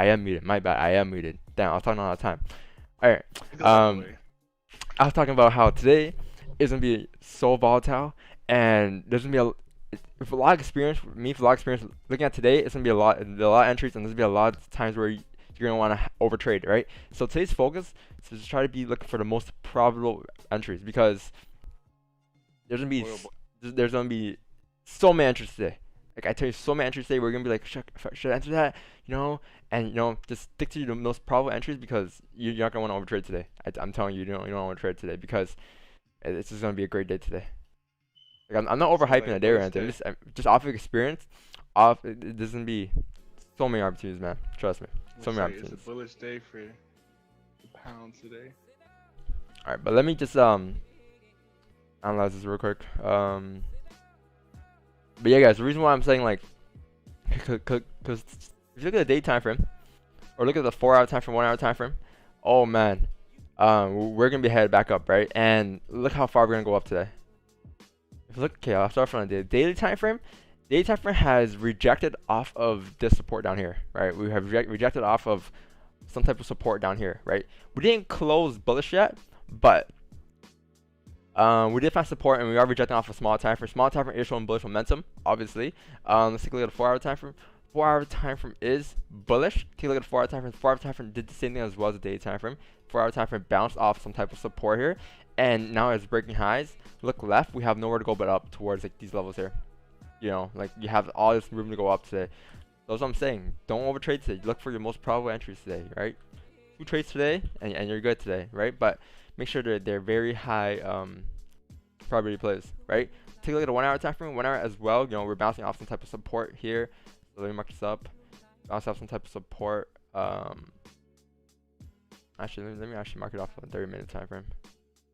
I am muted. My bad. I am muted. Damn, I was talking all the time. All right. It goes all the way. I was talking about how today is gonna be so volatile, and there's gonna be with a lot of experience. Me, with a lot of experience looking at today, it's gonna be a lot of entries, and there's gonna be a lot of times where you're gonna want to overtrade, right? So today's focus is to just try to be looking for the most probable entries because there's gonna be Boy, oh boy. there's gonna be so many entries today. Like I tell you, so many entries today. We're gonna be like, should I enter that? You know, and just stick to the most probable entries because you're not gonna want to overtrade today. I'm telling you, you don't want to trade today because it's just gonna be a great day today. Like I'm not Seems overhyping like a the day or bullish anything. day. Just off of experience, off there's gonna be so many opportunities, man. Trust me, so Looks many like it's a opportunities. bullish day for the pound today. All right, but let me just analyze this real quick. But yeah, guys, the reason why I'm saying like, because if you look at the day time frame, or look at the 4 hour time frame, 1 hour time frame, oh man, we're gonna be headed back up, right? And look how far we're gonna go up today. If you look, okay, I'll start from the daily time frame. Daily time frame has rejected off of this support down here, right? We have rejected off of some type of support down here, right? We didn't close bullish yet, but we did find support, and we are rejecting off a small time frame. Small time frame is showing bullish momentum, obviously. Let's take a look at the 4 hour time frame. 4 hour time frame is bullish. Take a look at the 4 hour time frame. 4 hour time frame did the same thing as well as the daily time frame. 4 hour time frame bounced off some type of support here, and now it's breaking highs. Look left, we have nowhere to go but up towards like these levels here. Like you have all this room to go up today. That's what I'm saying. Don't overtrade today. Look for your most probable entries today, right? 2 trades today, and you're good today, right? But make sure they're very high probability plays, right? Take a look at the 1 hour time frame. 1 hour as well. We're bouncing off some type of support here. So let me mark this up. Bounce off some type of support. Actually, let me actually mark it off on the 30-minute time frame.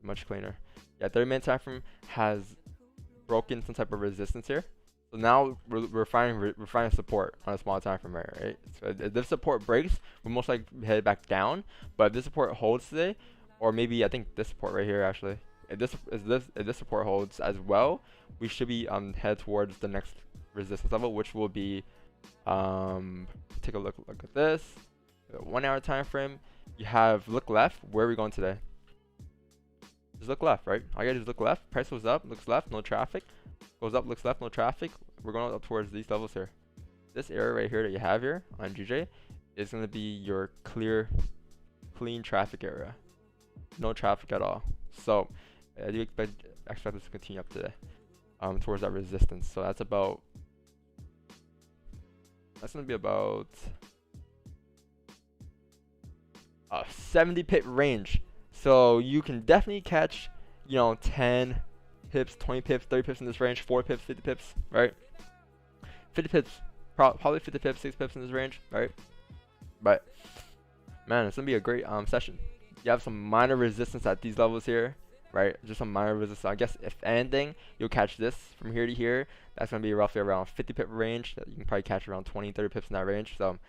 Much cleaner. Yeah, 30-minute time frame has broken some type of resistance here. So now we're finding support on a small time frame, right? So if this support breaks, we'll most likely head back down. But if this support holds today, or maybe I think this support right here actually, if this support holds as well, we should be head towards the next resistance level, which will be take a look at this 1 hour time frame. You have look left. Where are we going today? Just look left, right? All you gotta do is look left. Price goes up, looks left, no traffic. Goes up, looks left, no traffic. We're going up towards these levels here. This area right here that you have here on GJ is gonna be your clean traffic area. No traffic at all. So I do expect this to continue up today, towards that resistance. So that's gonna be about a 70 pip range. So you can definitely catch, 10 pips, 20 pips, 30 pips in this range, 4 pips, 50 pips, right? 50 pips, probably 50 pips, 6 pips in this range, right? But man, it's gonna be a great session. You have some minor resistance at these levels here, right? Just some minor resistance. I guess if anything, you'll catch this from here to here. That's gonna be roughly around 50 pip range. You can probably catch around 20, 30 pips in that range. So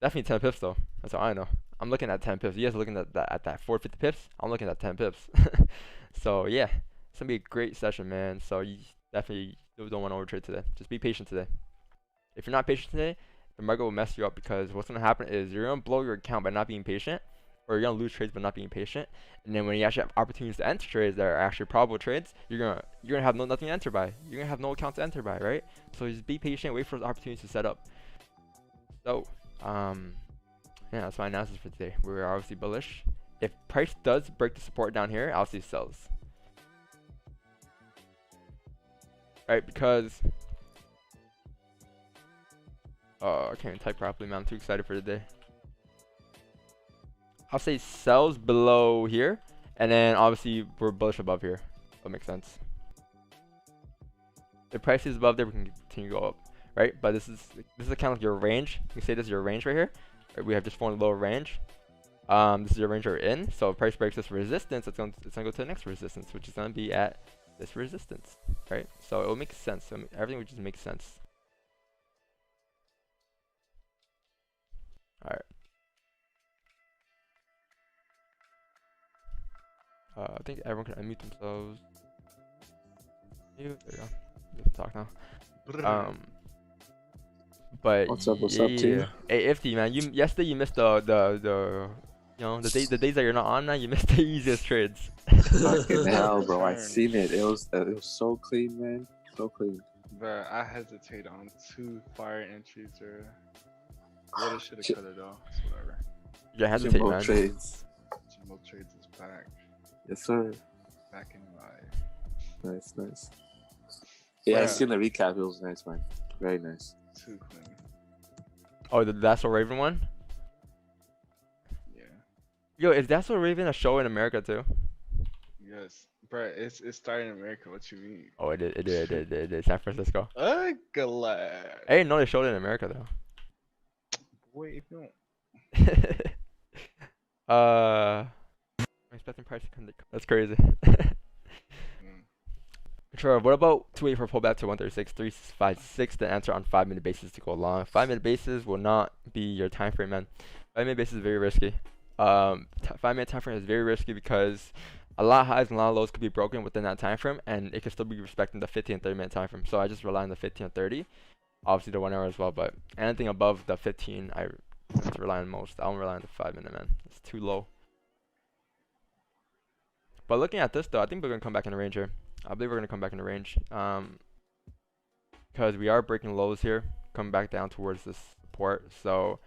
definitely 10 pips though. That's all I know. I'm looking at 10 pips. You guys are looking at that 450 pips. I'm looking at 10 pips. So yeah, it's gonna be a great session, man. So you definitely don't want to overtrade today. Just be patient today. If you're not patient today, the market will mess you up because what's gonna happen is you're gonna blow your account by not being patient, or you're gonna lose trades by not being patient. And then when you actually have opportunities to enter trades that are actually probable trades, you're gonna have nothing to enter by. You're gonna have no account to enter by, right? So just be patient, wait for those opportunities to set up. So yeah, that's my analysis for today. We're obviously bullish. If price does break the support down here, obviously sells. Right, because I can't even type properly, man. I'm too excited for the day. I'll say sells below here, and then obviously we're bullish above here. That makes sense. If price is above there, we can continue to go up, right? But this is kind of like your range. You can say this is your range right here. Right, we have just formed a lower range. This is your range we're in. So if price breaks this resistance, it's gonna go to the next resistance, which is gonna be at this resistance, right? So it will make sense. So everything would just make sense. All right. I think everyone can unmute themselves. There you go. Let's talk now. But What's up, team? yeah, hey, Ifty, man, you yesterday you missed the you know the days that you're not on, man. You missed the easiest trades. Fucking hell, bro! I Turn. seen it. It was so clean, man. So clean. But I hesitate on 2 fire entries or woulda, shoulda, Shit. coulda though. It's whatever. You hesitate, Jimbo man. trades. Jimbo Trades is back. Yes, sir. Back in live. Nice. Yeah, I Yeah. seen the recap. It was nice, man. Very nice. Too clean. Oh, the That's So Raven one. Yeah. Yo, is That's So Raven a show in America too? Yes. Bro, it's starting in America. What you mean? Oh, it did. San Francisco. Glad. I didn't know they showed it in America though. Wait, if you don't. I'm expecting price to come. That's crazy. Sure. What about 2 for pullback to 136, 356 to enter on 5-minute basis to go long? 5-minute basis will not be your time frame, man. 5-minute basis is very risky. 5-minute time frame is very risky because a lot of highs and a lot of lows could be broken within that time frame, and it could still be respecting the 15 and 30-minute time frame. So I just rely on the 15 and 30, obviously the 1 hour as well, but anything above the 15, I tend to rely on most. I don't rely on the 5-minute, man. It's too low. But looking at this though, I think we're gonna come back in the range here. I believe we're going to come back in the range because we are breaking lows here, coming back down towards this support. So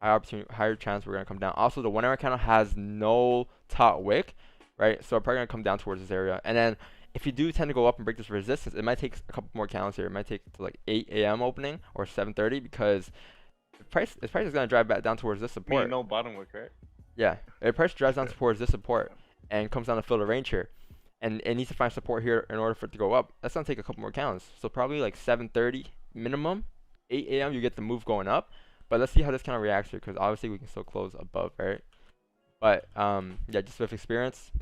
higher chance we're going to come down. Also, the 1 hour candle has no top wick, right? So we're probably going to come down towards this area. And then if you do tend to go up and break this resistance, it might take a couple more candles here. It might take to like 8 a.m. opening or 7:30 because the price is going to drive back down towards this support. Mean no bottom wick, right? Yeah, the price drives down towards this support and comes down to fill the range here. And it needs to find support here in order for it to go up. That's gonna take a couple more candles. So probably like 7:30 minimum, 8 a.m. you get the move going up. But let's see how this kind of reacts here, because obviously we can still close above, right? But yeah, just with experience,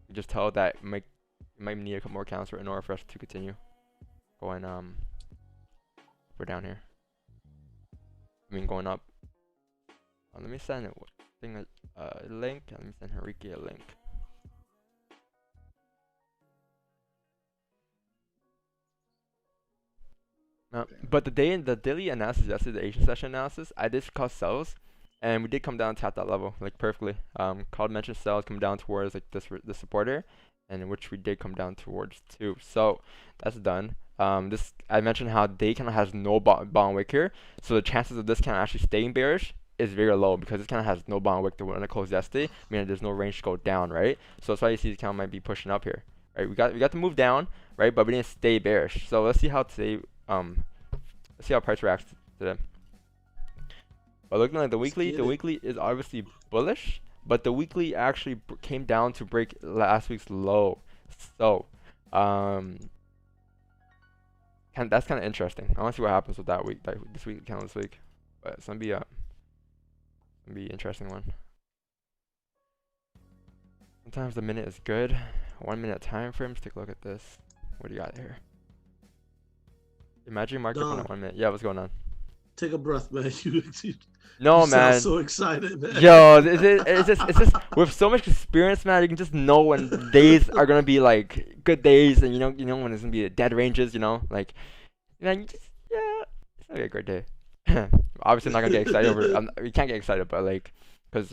you just tell that you might need a couple more candles in order for us to continue going we're down here. I mean going up. Let me send it link. Let me send Hariki a link. But the daily analysis yesterday, the Asian session analysis, I did call sells, and we did come down to at that level like perfectly. Called mentioned sells come down towards like this supporter, and in which we did come down towards too. So that's done. This I mentioned how they kind of has no bottom wick here, so the chances of this kind of actually staying bearish is very low because this kind of has no bottom wick when it closed yesterday, meaning there's no range to go down, right? So that's why you see this kind of might be pushing up here, right? We got to move down, right? But we didn't stay bearish. So let's see how today. Let's see how price reacts today. But looking like the weekly is obviously bullish, but the weekly actually came down to break last week's low. So, that's kind of interesting. I want to see what happens with that week, this week, kind of this week. But it's gonna be an interesting one. Sometimes the minute is good. 1 minute time frames. Take a look at this. What do you got here? Imagine market on 1 minute. Yeah, what's going on? Take a breath, man. No, you man. sound so excited, man. Yo, it's just with so much experience, man. You can just know when days are gonna be like good days, and you know when it's gonna be dead ranges. You know, like, man, it's gonna be a great day. Obviously, not gonna get excited over. We can't get excited, but like, because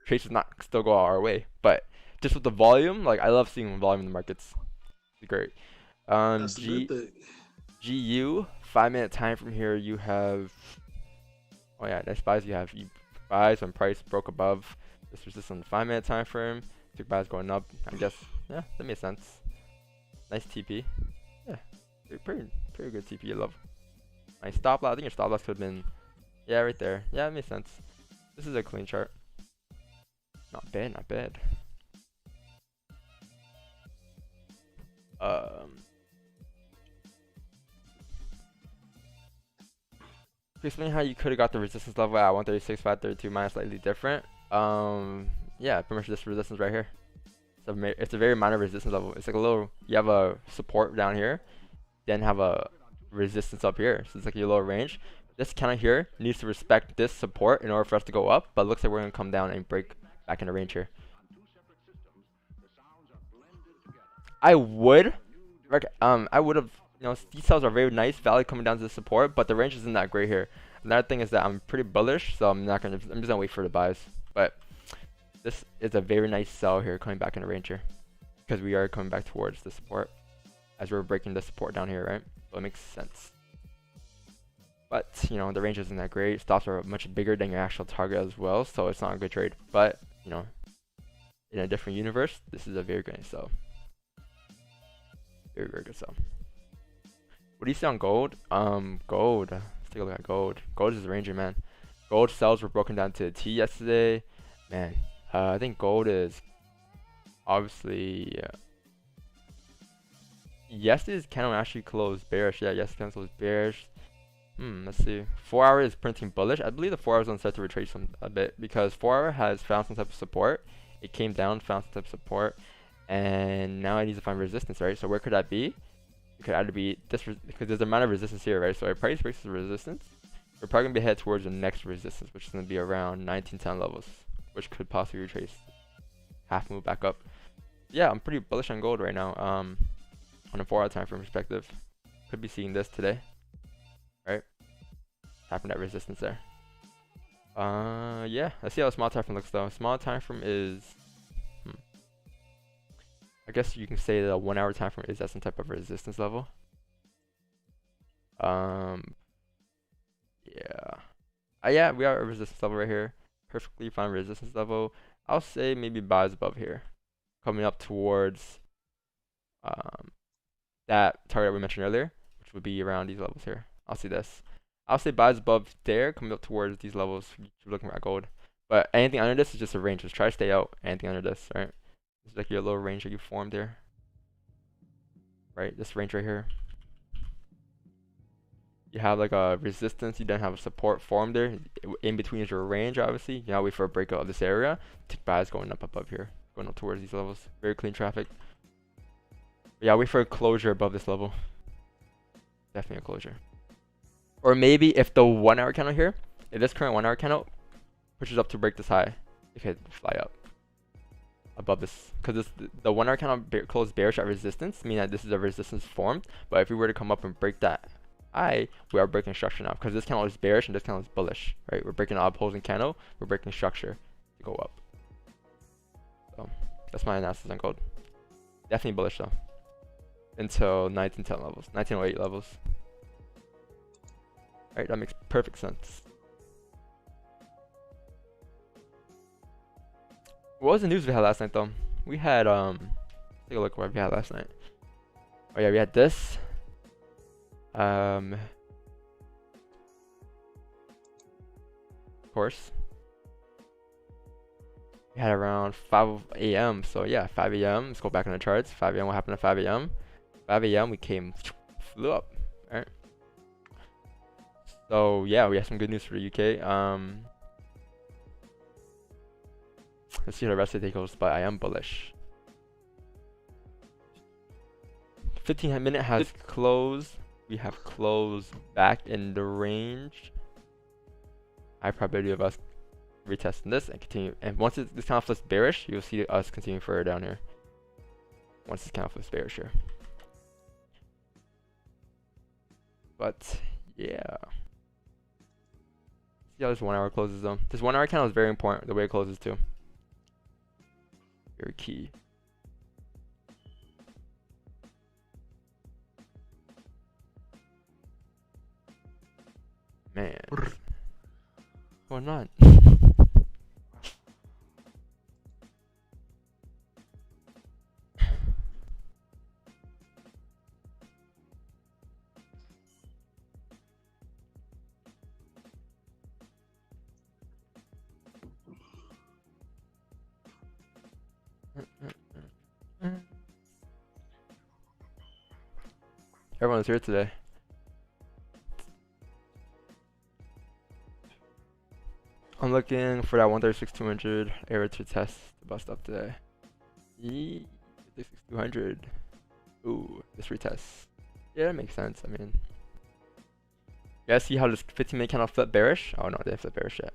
trades does not still go our way. But just with the volume, like I love seeing volume in the markets. It's great. That's the good thing. GU 5 minute time from here. You have nice buys. You have buys when price broke above this resistance on the 5 minute time frame. Took buys going up. I guess that makes sense. Nice TP. Yeah, pretty good TP. I love. Nice stop loss. I think your stop loss could have been right there. Yeah, it makes sense. This is a clean chart. Not bad. Explain how you could have got the resistance level at 136, 532 minus slightly different. Yeah, pretty much this resistance right here. It's a very minor resistance level. It's like a little. You have a support down here, then have a resistance up here. So it's like your lower range. This kind of here needs to respect this support in order for us to go up. But it looks like we're gonna come down and break back into range here. I would have you know, these cells are very nice, valid coming down to the support, but the range isn't that great here. Another thing is that I'm pretty bullish, so I'm just gonna wait for the buys. But this is a very nice sell here coming back in the range here, because we are coming back towards the support as we're breaking the support down here, right? So it makes sense. But you know, the range isn't that great. Stops are much bigger than your actual target as well, so it's not a good trade. But you know, in a different universe, this is a very good sell. Very, very good sell. What do you see on gold? Gold. Let's take a look at gold. Gold is a ranger, man. Gold sells were broken down to a T yesterday. Man, I think gold is obviously yesterday's candle actually closed bearish. Yeah, yesterday's candle closed bearish. Let's see. 4 hour is printing bullish. I believe the 4 hours on set to retrace a bit because 4 hour has found some type of support. It came down, found some type of support, and now it needs to find resistance, right? So where could that be? It could either be this because there's a amount of resistance here, right? So if price breaks the resistance, we're probably gonna be headed towards the next resistance, which is gonna be around 1910 levels, which could possibly retrace, half move back up. Yeah, I'm pretty bullish on gold right now. On a 4 hour time frame perspective, could be seeing this today, right? Tapping that resistance there. Yeah, let's see how a small time frame looks though. Small time frame is, I guess you can say the 1 hour time frame is at some type of resistance level. Yeah. Yeah, we are at a resistance level right here. Perfectly fine resistance level. I'll say maybe buys above here, coming up towards that target we mentioned earlier, which would be around these levels here. I'll see this. I'll say buys above there, coming up towards these levels. You're looking at gold, but anything under this is just a range. Just try to stay out. Anything under this, right? It's like your little range that you formed there, right? This range right here. You have like a resistance. You then have a support formed there. In between is your range, obviously. You now wait for a breakout of this area. Tick buys going up above here, going up towards these levels. Very clean traffic. But yeah, wait for a closure above this level. Definitely a closure. Or maybe if the 1 hour candle here, if this current 1 hour candle pushes up to break this high, it could fly up above this, because the 1 hour candle closed bearish at resistance, meaning that this is a resistance formed. But if we were to come up and break that high, we are breaking structure now, because this candle is bearish and this candle is bullish, right? We're breaking an opposing candle, we're breaking structure to go up. So that's my analysis on gold. Definitely bullish though, until 1910 levels, 1908 levels. Alright, that makes perfect sense. What was the news we had last night though? We had take a look what we had last night. Oh yeah, we had this. Of course. We had around 5 a.m. So yeah, 5 a.m. Let's go back on the charts. 5 a.m. What happened at 5 a.m.? 5 a.m. we flew up. Alright. So yeah, we have some good news for the UK. Let's see how the rest of the day goes, but I am bullish. 15-minute has closed. We have closed back in the range. High probability of us retesting this and continue. And once this kind of flips bearish, you'll see us continue further down here. Once this kind of flips bearish here. But yeah. See how this 1 hour closes though. This 1 hour candle is very important, the way it closes too. Very key. Man. What's going on? Everyone's here today. I'm looking for that 136-200 area to test to bust up today. 136-200. Ooh, this retest. Yeah, that makes sense. I mean, you guys see how this 15-minute candle flip bearish? Oh no, they didn't flip bearish yet.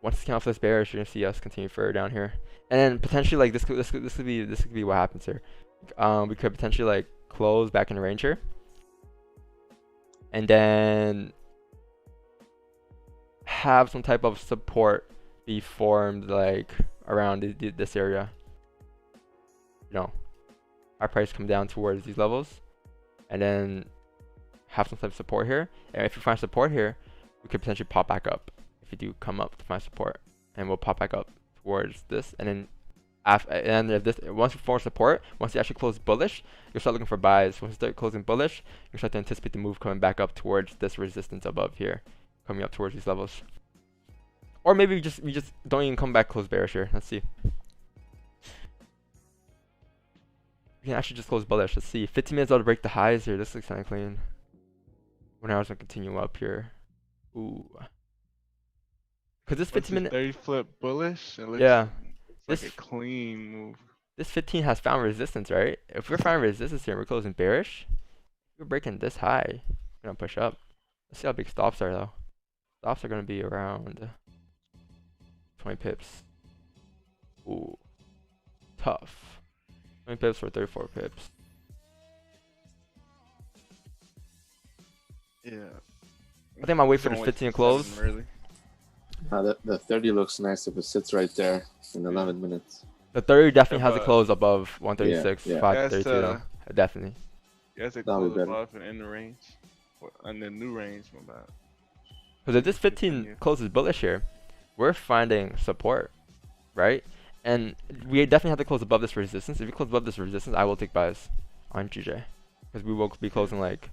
Once this candle flips bearish, you're gonna see us continue further down here, and then potentially like this could be what happens here. We could potentially like close back in the range here, and then have some type of support be formed like around this area. You know, our price come down towards these levels, and then have some type of support here. And if you find support here, we could potentially pop back up. If you do come up to find support, and we'll pop back up towards this, and then and if this, once you form support, once you actually close bullish, you'll start looking for buys. Once you start closing bullish, you start to anticipate the move coming back up towards this resistance above here, coming up towards these levels. Or maybe we just don't even come back close bearish here. Let's see. We can actually just close bullish. Let's see. 15 minutes out to break the highs here. This looks kind of clean. 1 hour's gonna continue up here. Ooh. Cause this 15 minute 30 flip bullish. It looks, yeah. It's like a clean move. This 15 has found resistance, right? If we're finding resistance here and we're closing bearish, if we're breaking this high, we're gonna push up. Let's see how big stops are though. Stops are gonna be around 20 pips. Ooh. Tough. 20 pips or 34 pips. Yeah. I think I might wait for this 15 to close. Really. The 30 looks nice if it sits right there in 11 minutes. The 30 definitely Yeah, has to close above 136, yeah. 532 though. Definitely. You have to That'll be close better. above and in the range. And the new range, my bad. Because if this 15 closes bullish here, we're finding support, right? And we definitely have to close above this resistance. If you close above this resistance, I will take buys on GJ. Because we will be closing like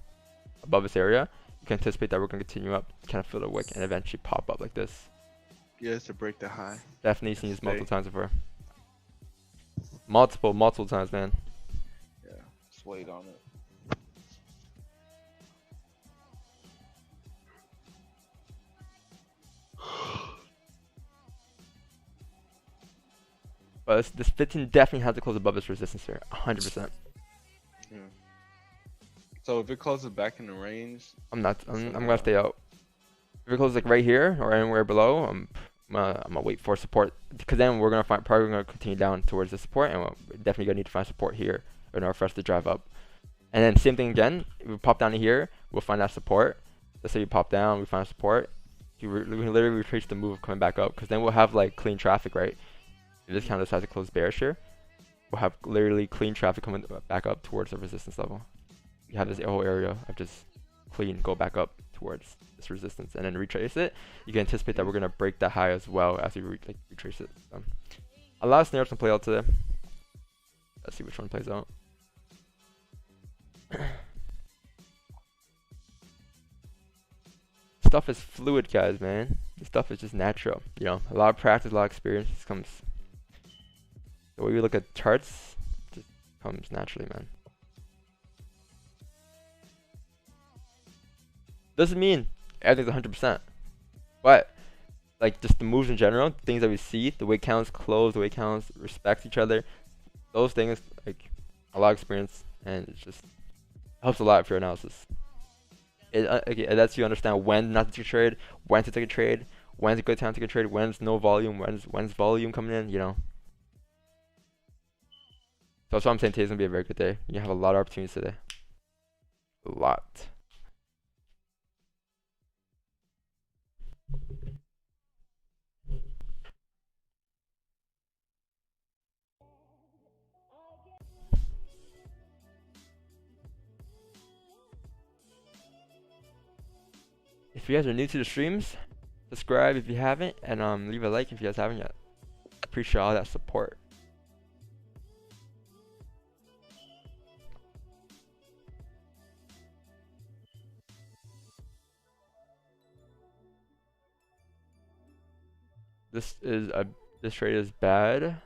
above this area. You can anticipate that we're going to continue up, kind of fill the wick, and eventually pop up like this. Yeah, it's to break the high. Definitely seen this Stay. multiple times before. Multiple times, man. Yeah, just wait on it. But this 15 definitely has to close above this resistance here, 100%. Yeah. So if it closes back in the range, I'm gonna stay out. If it closes like right here or anywhere below, I'm gonna wait for support, because then we're probably gonna continue down towards the support, and we're definitely gonna need to find support here in order for us to drive up. And then same thing again. If we pop down to here, we'll find that support. Let's say we pop down, we find support. We can literally retrace the move coming back up, because then we'll have like clean traffic, right? If this kind of decides to close bearish here, we'll have literally clean traffic coming back up towards the resistance level. You have this whole area of just clean go back up towards this resistance and then retrace it. You can anticipate that we're gonna break that high as well as we retrace it. A lot of scenarios can play out today. Let's see which one plays out. Stuff is fluid, guys, man. This stuff is just natural. You know, a lot of practice, a lot of experience just comes. The way we look at charts just comes naturally, man. Doesn't mean everything's 100%, but like just the moves in general, things that we see, the way counts close, the way counts respect each other, those things, like a lot of experience, and it just helps a lot for your analysis. It lets you understand when not to take a trade, when to take a trade, when's a good time to take a trade, when's no volume, when's volume coming in, you know. So that's why I'm saying today's gonna be a very good day. You have a lot of opportunities today. A lot. If you guys are new to the streams, subscribe if you haven't, and leave a like if you guys haven't yet. Appreciate all that support. This trade is bad.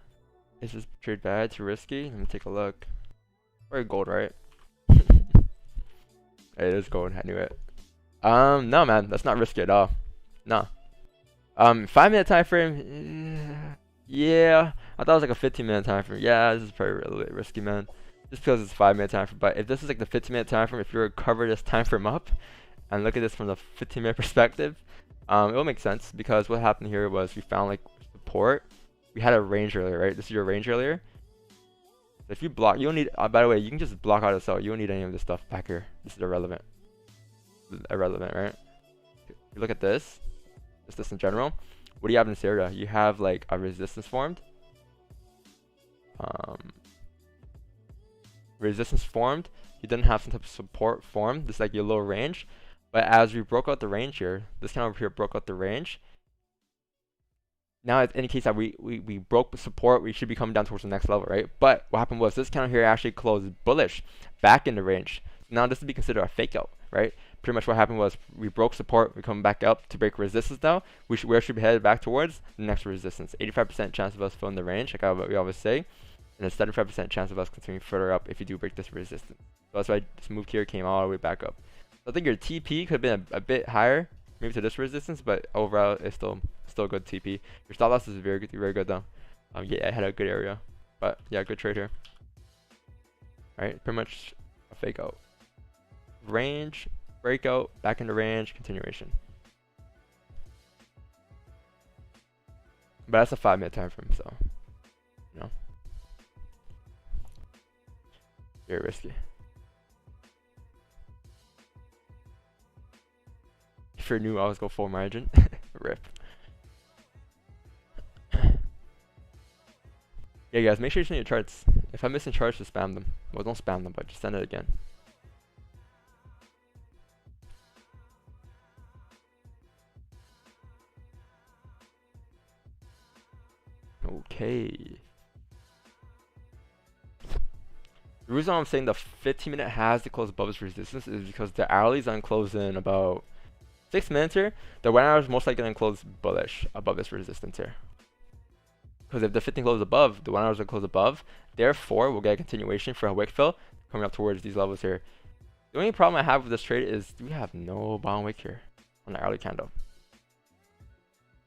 Is this trade bad? Too risky? Let me take a look. Probably gold, right? It is gold. I knew it. No, man, that's not risky at all. No. 5-minute time frame. Yeah, I thought it was like a 15-minute time frame. Yeah, this is probably a little bit risky, man. Just because it's 5-minute time frame. But if this is like the 15-minute time frame, if you were to cover this time frame up and look at this from the 15-minute perspective, it will make sense, because what happened here was we found like support. We had a range earlier, right? This is your range earlier. So if you block, you don't need. By the way, you can just block out a sell. You don't need any of this stuff back here. This is irrelevant. Irrelevant, right? If you look at this, just this in general. What do you have in this area? You have like a resistance formed. Resistance formed. You didn't have some type of support formed. This is like your low range. But as we broke out the range here, this kind of over here broke out the range. Now, in any case that we broke support, we should be coming down towards the next level, right? But what happened was this counter here actually closed bullish back in the range. Now this would be considered a fake out, right? Pretty much what happened was we broke support, we come back up to break resistance now. Where should we head back towards? The next resistance. 85% chance of us filling the range, like we always say. And a 75% chance of us continuing further up if you do break this resistance. So that's why this move here came all the way back up. So I think your TP could have been a bit higher, maybe to this resistance, but overall it's still a good TP. Your stop loss is very good though. Yeah, I had a good area, but yeah, good trade here. All right, pretty much a fake out. Range, breakout, back into range, continuation. But that's a 5-minute time frame, so you know, very risky. If you're new, I always go full margin. Rip. Yeah, guys, make sure you send your charts. If I'm missing charts, just spam them. Well, don't spam them, but just send it again. Okay. The reason I'm saying the 15-minute has to close above its resistance is because the hourly's unclosed in about 6 minutes here. The 1 hour is most likely going to close bullish above this resistance here. Because if the 15 closes above, the 1 hour is going to close above. Therefore, we'll get a continuation for a wick fill coming up towards these levels here. The only problem I have with this trade is we have no bottom wick here on the hourly candle.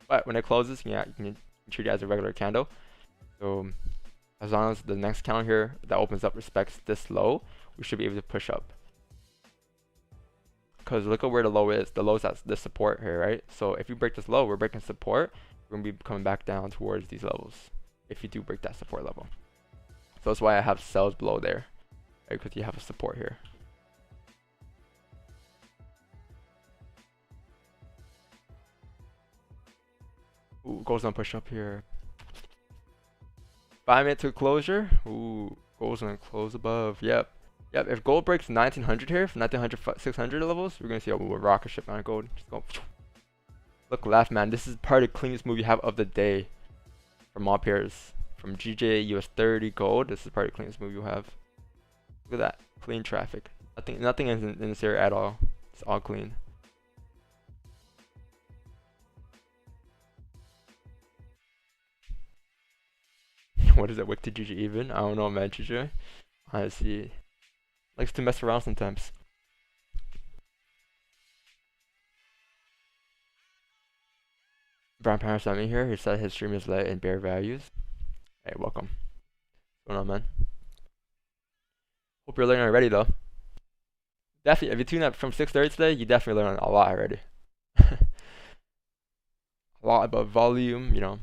But when it closes, yeah, you can treat it as a regular candle. So as long as the next candle here that opens up respects this low, we should be able to push up. Because look at where the low is. The low is at this support here, right? So if you break this low, we're breaking support. We're going to be coming back down towards these levels if you do break that support level. So that's why I have sells below there, right? Because you have a support here. Ooh, goes on push up here. 5 minute to closure. Ooh, goes on close above. Yep. Yep, if gold breaks 1900 here, from 1900, 600 levels, we're going to see a rocket ship on gold. Just go. Look left, man. This is probably the cleanest move you have of the day from all pairs. From GJ, US 30, gold. This is probably the cleanest move you have. Look at that. Clean traffic. Nothing is in this area at all. It's all clean. What is it? Wick to GG even? I don't know, man. GJ. I see. Likes to mess around sometimes. Brown Power sent me here. He said his stream is lit in bear values. Hey, welcome. What's going on, man? Hope you're learning already, though. Definitely, if you tune up from 6:30 today, you definitely learned a lot already. A lot about volume, you know.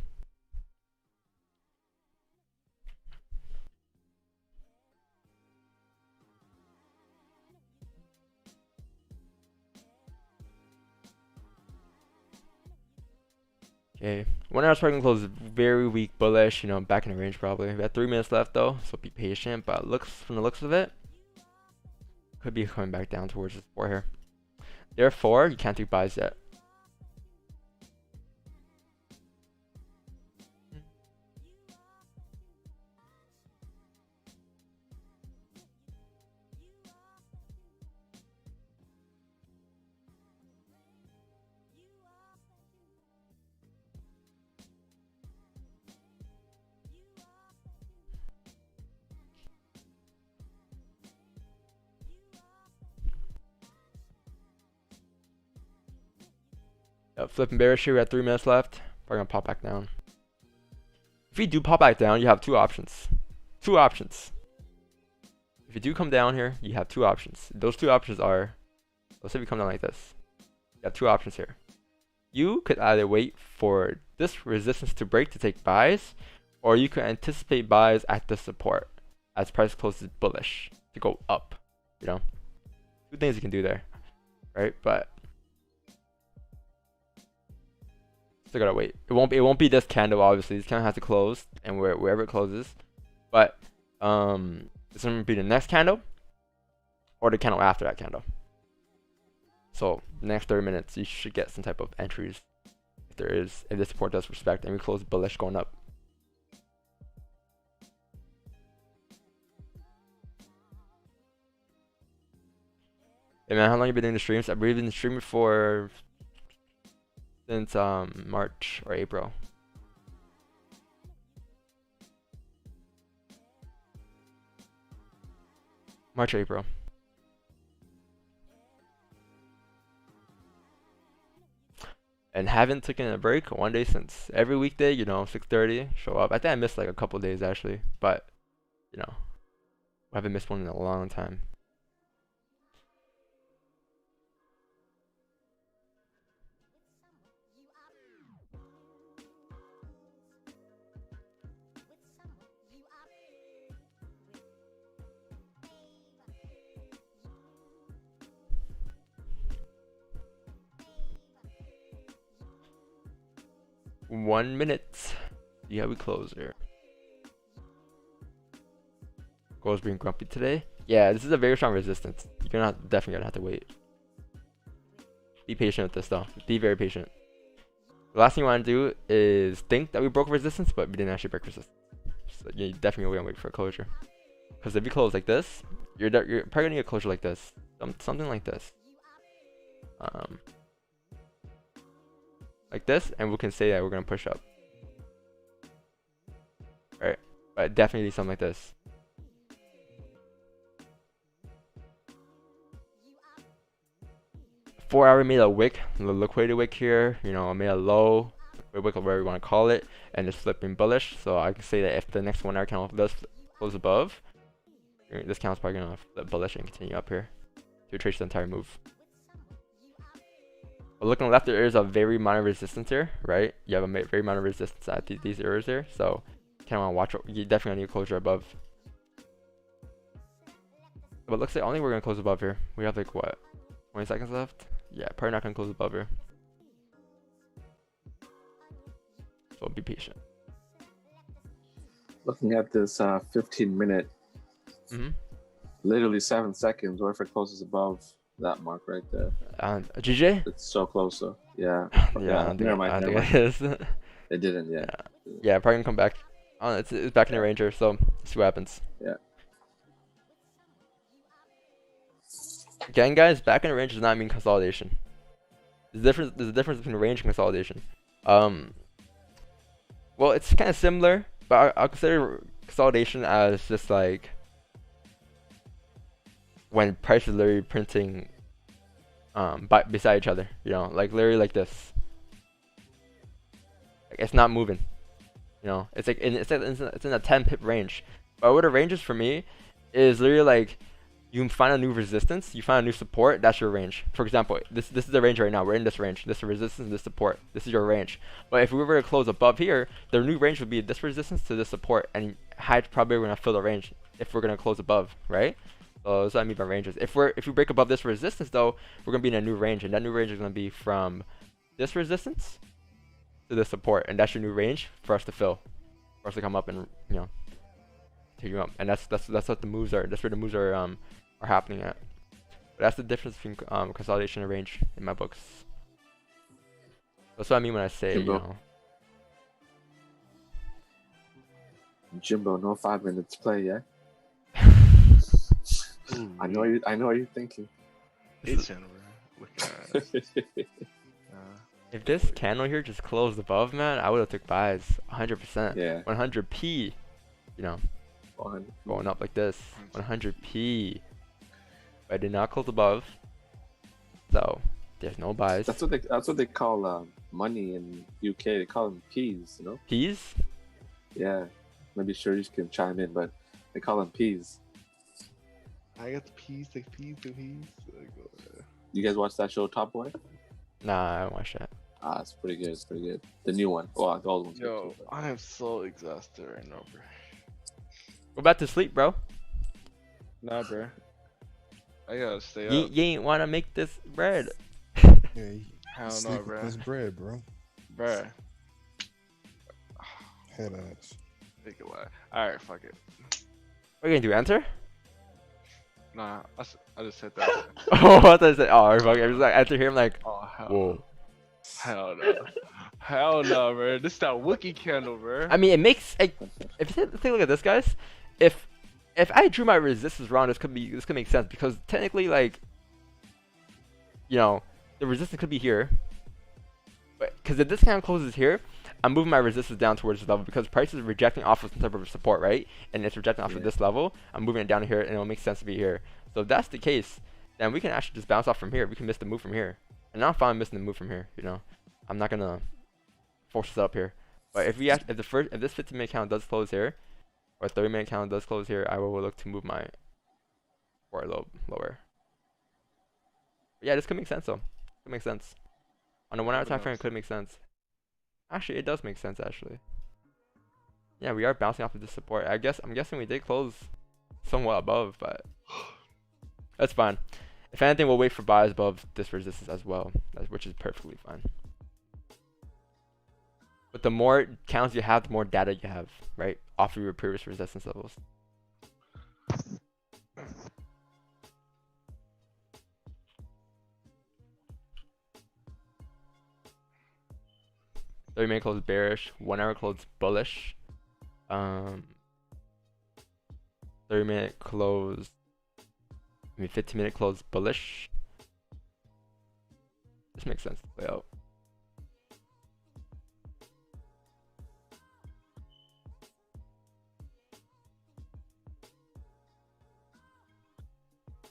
Okay, 1 hour's probably gonna close very weak bullish, you know, back in the range probably. We have 3 minutes left though, so be patient. But from the looks of it, could be coming back down towards the support here. Therefore, you can't do buys yet. Flipping bearish here, we have 3 minutes left. We're gonna pop back down. If you do pop back down, you have two options. Two options. If you do come down here, you have two options. Those two options are, let's say we come down like this. You have two options here. You could either wait for this resistance to break to take buys, or you could anticipate buys at the support as price closes bullish to go up. You know, two things you can do there, right? But still gotta wait. It won't be this candle, obviously. This candle has to close, and wherever it closes. But it's gonna be the next candle or the candle after that candle. So the next 30 minutes, you should get some type of entries if the support does respect and we close bullish going up. Hey man, how long you been doing the streams? I've been streaming since March or April. March or April. And haven't taken a break one day since. Every weekday, you know, 6:30, show up. I think I missed like a couple days actually, but you know, I haven't missed one in a long time. One minute. Yeah, we close here. Gold's being grumpy today. Yeah, this is a very strong resistance. You're definitely gonna have to wait. Be patient with this though. Be very patient. The last thing you want to do is think that we broke resistance, but we didn't actually break resistance. So you definitely gonna wait for a closure. Because if you close like this, you're probably gonna need a closure like this, something like this. Like this, and we can say that we're gonna push up. Right, but definitely something like this. Four-hour made a wick, a liquidated wick here. You know, I made a low wick, or whatever you want to call it, and it's flipping bullish. So I can say that if the next 1 hour candle does close above, this candle's probably gonna flip bullish and continue up here to retrace the entire move. But looking left, there is a very minor resistance here, right? You have a very minor resistance at these areas here, so you kind of want to watch. You definitely need a closure above. But looks like only we're gonna close above here. We have like what, 20 seconds left? Yeah, probably not gonna close above here. So be patient. Looking at this 15-minute, literally 7 seconds. What if it closes above that mark right there? GJ? It's so close though. Yeah. Yeah, Never mind. it is. It didn't. Yeah. Yeah, probably gonna come back. It's back in the ranger, so see what happens. Yeah. Again, guys, back in the range does not mean consolidation. There's a difference between range and consolidation. Well, it's kind of similar, but I'll consider consolidation as just like when price is literally printing beside each other, you know, like literally like this. Like, it's not moving, you know. It's like it's in a 10 pip range. But what a range is for me is literally like you find a new resistance, you find a new support. That's your range. For example, this is the range right now. We're in this range. This is resistance, this support. This is your range. But if we were to close above here, the new range would be this resistance to this support, and high probably we're gonna fill the range if we're gonna close above, right? So that's what I mean by ranges. If we break above this resistance though, we're gonna be in a new range, and that new range is gonna be from this resistance to this support, and that's your new range for us to fill, for us to come up and, you know, take you up. And that's what the moves are. That's where the moves are happening at. But that's the difference between consolidation and range in my books. That's what I mean when I say, Jimbo. you know. Jimbo, no 5 minutes play, yeah. I know what you're thinking. Hey, Chandler, look at If this candle here just closed above, man, I would have took buys 100%. Yeah. 100p, you know, going up like this, 100p. But I did not close above, so there's no buys. That's what they call money in UK. They call them peas, you know. Peas? Yeah, maybe sure you can chime in, but they call them peas. I got the peas, the peas, the peas. You guys watch that show, Top Boy? Nah, I don't watch that. Ah, it's pretty good. It's pretty good. The new one. Oh, the old one. Yo, I am so exhausted right now, bro. Go back to sleep, bro. Nah, bro. I gotta stay You, up. you ain't wanna make this bread. Yeah, you Hell sleep no, with bro. this bread, bro. Bruh. Head ass. Think a lot. Alright, fuck it. What are you gonna do? Enter? Nah, I just said that. Oh, I thought I said, oh, fuck. I was like, enter here. I'm like, Oh, hell whoa. no. Hell no. Hell no, bro. This that Wookiee candle, bro. I mean, it makes like, if you take a look at this, guys. If I drew my resistance wrong, this could make sense because technically, like, you know, the resistance could be here. But because if this kind of closes here, I'm moving my resistance down towards this level because price is rejecting off of some type of support, right? And it's rejecting off of this level. I'm moving it down here, and it'll make sense to be here. So if that's the case, then we can actually just bounce off from here. We can miss the move from here, and I'm fine missing the move from here. You know, I'm not gonna force this up here. But if this 15-minute count does close here, or 30-minute count does close here, I will look to move my or lower. But yeah, this could make sense though. Could make sense. On a 1 hour time frame, it could make sense. Actually, it does make sense actually. Yeah, we are bouncing off of this support. I'm guessing we did close somewhat above, but that's fine. If anything, we'll wait for buys above this resistance as well, which is perfectly fine. But the more counts you have, the more data you have, right? Off of your previous resistance levels. Minute close bearish, 1 hour close bullish. 30-minute close, 15-minute close bullish. This makes sense to play out.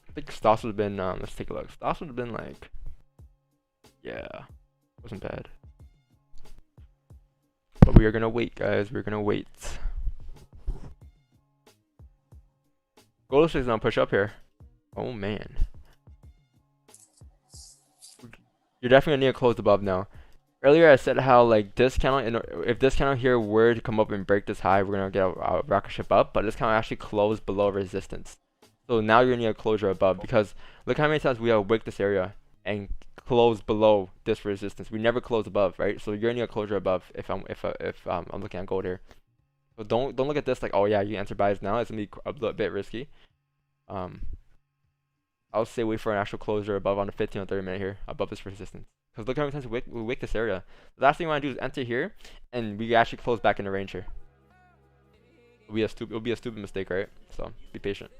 I think stops would have been, let's take a look. Stops would have been like, yeah, wasn't bad. But we are gonna wait, guys. We're gonna wait. Gold is gonna push up here. Oh man, you're definitely gonna need a close above now. Earlier I said how like this candle, if this candle here were to come up and break this high, we're gonna get a rocket ship up. But this candle actually closed below resistance. So now you're gonna need a closure above because look how many times we have wicked this area and close below this resistance. We never close above, right? So you're gonna need a closure above if I'm looking at gold here. So don't look at this like, oh yeah, you enter buys now. It's gonna be a little bit risky. I'll say wait for an actual closure above on the 15 or 30 minute here above this resistance. Because look how many times we wick this area. The last thing we want to do is enter here and we actually close back in the range here. It'll be a stupid mistake, right? So be patient.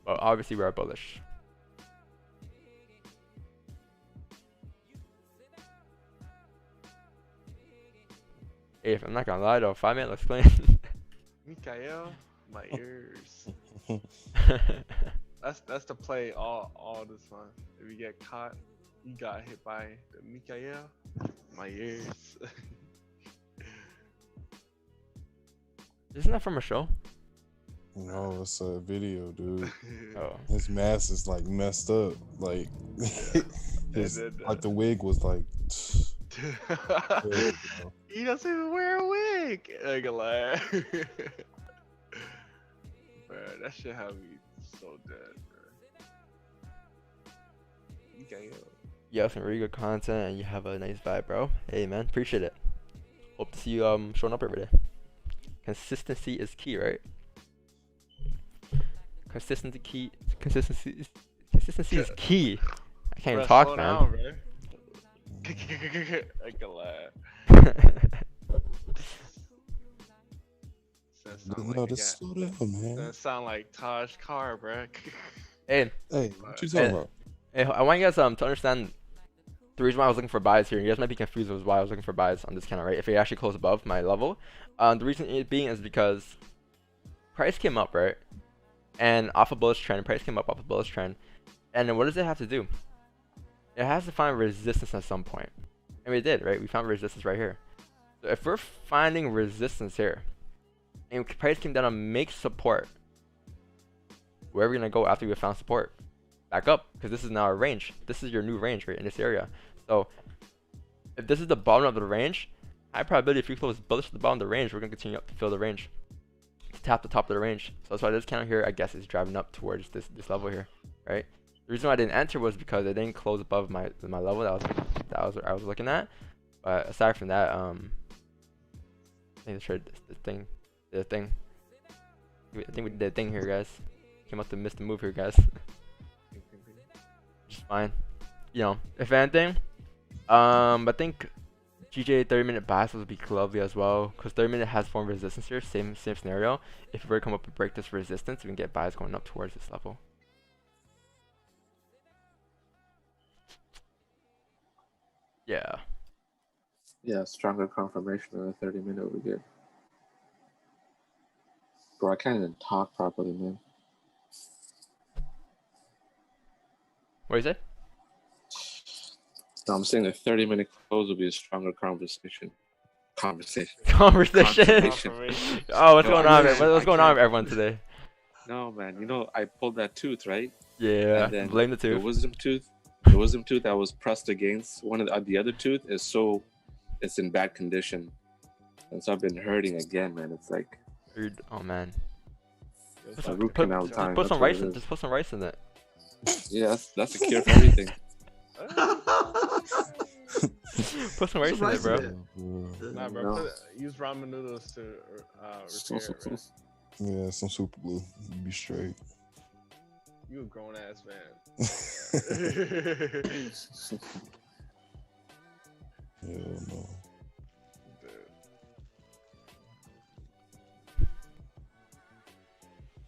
But obviously we are bullish. Hey, if I'm not gonna lie though, 5 minute looks clean. Mikael, my ears. That's the play all this month. If you get caught, you got hit by the Mikael, my ears. Isn't that from a show? No, it's a video, dude. Oh. His mask is like messed up. Like, like the wig was like. He doesn't even wear a wig. Like a lie. Bro, that shit have me so dead, bro. Mikael. You have some really good content and you have a nice vibe, bro. Hey man, appreciate it. Hope to see you showing up every day. Consistency is key, right? Consistency is key. I can't even talk, man. Down, bro. Like a lie. No, just slow down, man. That sound like Taj Car, bro. Hey, what you talking about? Hey, I want you guys to understand the reason why I was looking for buys here. You guys might be confused with why I was looking for buys on this channel, right? If it actually closed above my level, the reason it being is because price came up, right? And off a bullish trend, price came up off a bullish trend, and then what does it have to do? It has to find resistance at some point, and we did, right? We found resistance right here. So if we're finding resistance here, and price came down to make support, where are we gonna go after we found support? Back up, because this is now a range. This is your new range, right, in this area. So if this is the bottom of the range, high probability if we close bullish at the bottom of the range, we're gonna continue up to fill the range, to tap the top of the range. So that's why this candle here, I guess, is driving up towards this level here, right? The reason why I didn't enter was because it didn't close above my level that was what I was looking at. But aside from that, I think the thing. I think we did a thing here, guys. Came up to miss the move here, guys. Just fine. You know, if anything, I think GJ 30-minute bias would be lovely as well, because 30-minute has formed resistance here. Same scenario. If we were to come up and break this resistance, we can get bias going up towards this level. Yeah. Yeah, stronger confirmation on a 30-minute would be good. Bro, I can't even talk properly, man. What do you say? No, I'm saying the 30-minute close will be a stronger conversation. Conversation. Confirmation. Oh, what's No, going I on? can't- What's I going on with can't. everyone today? No, man. You know, I pulled that tooth, right? Yeah. And then Blame the The tooth. wisdom tooth. The wisdom tooth that was pressed against one of the other tooth is it's in bad condition, and so I've been hurting again, man. It's like Dude, oh man. a root canal time. Put some that's what rice it in. is. Just put some rice in it. Yeah, that's a cure for everything. Put some rice in it, bro. Nah, bro. No. Use ramen noodles to repair it, man. Yeah, some super glue. You be straight. You a grown ass man. Hell no. Dude.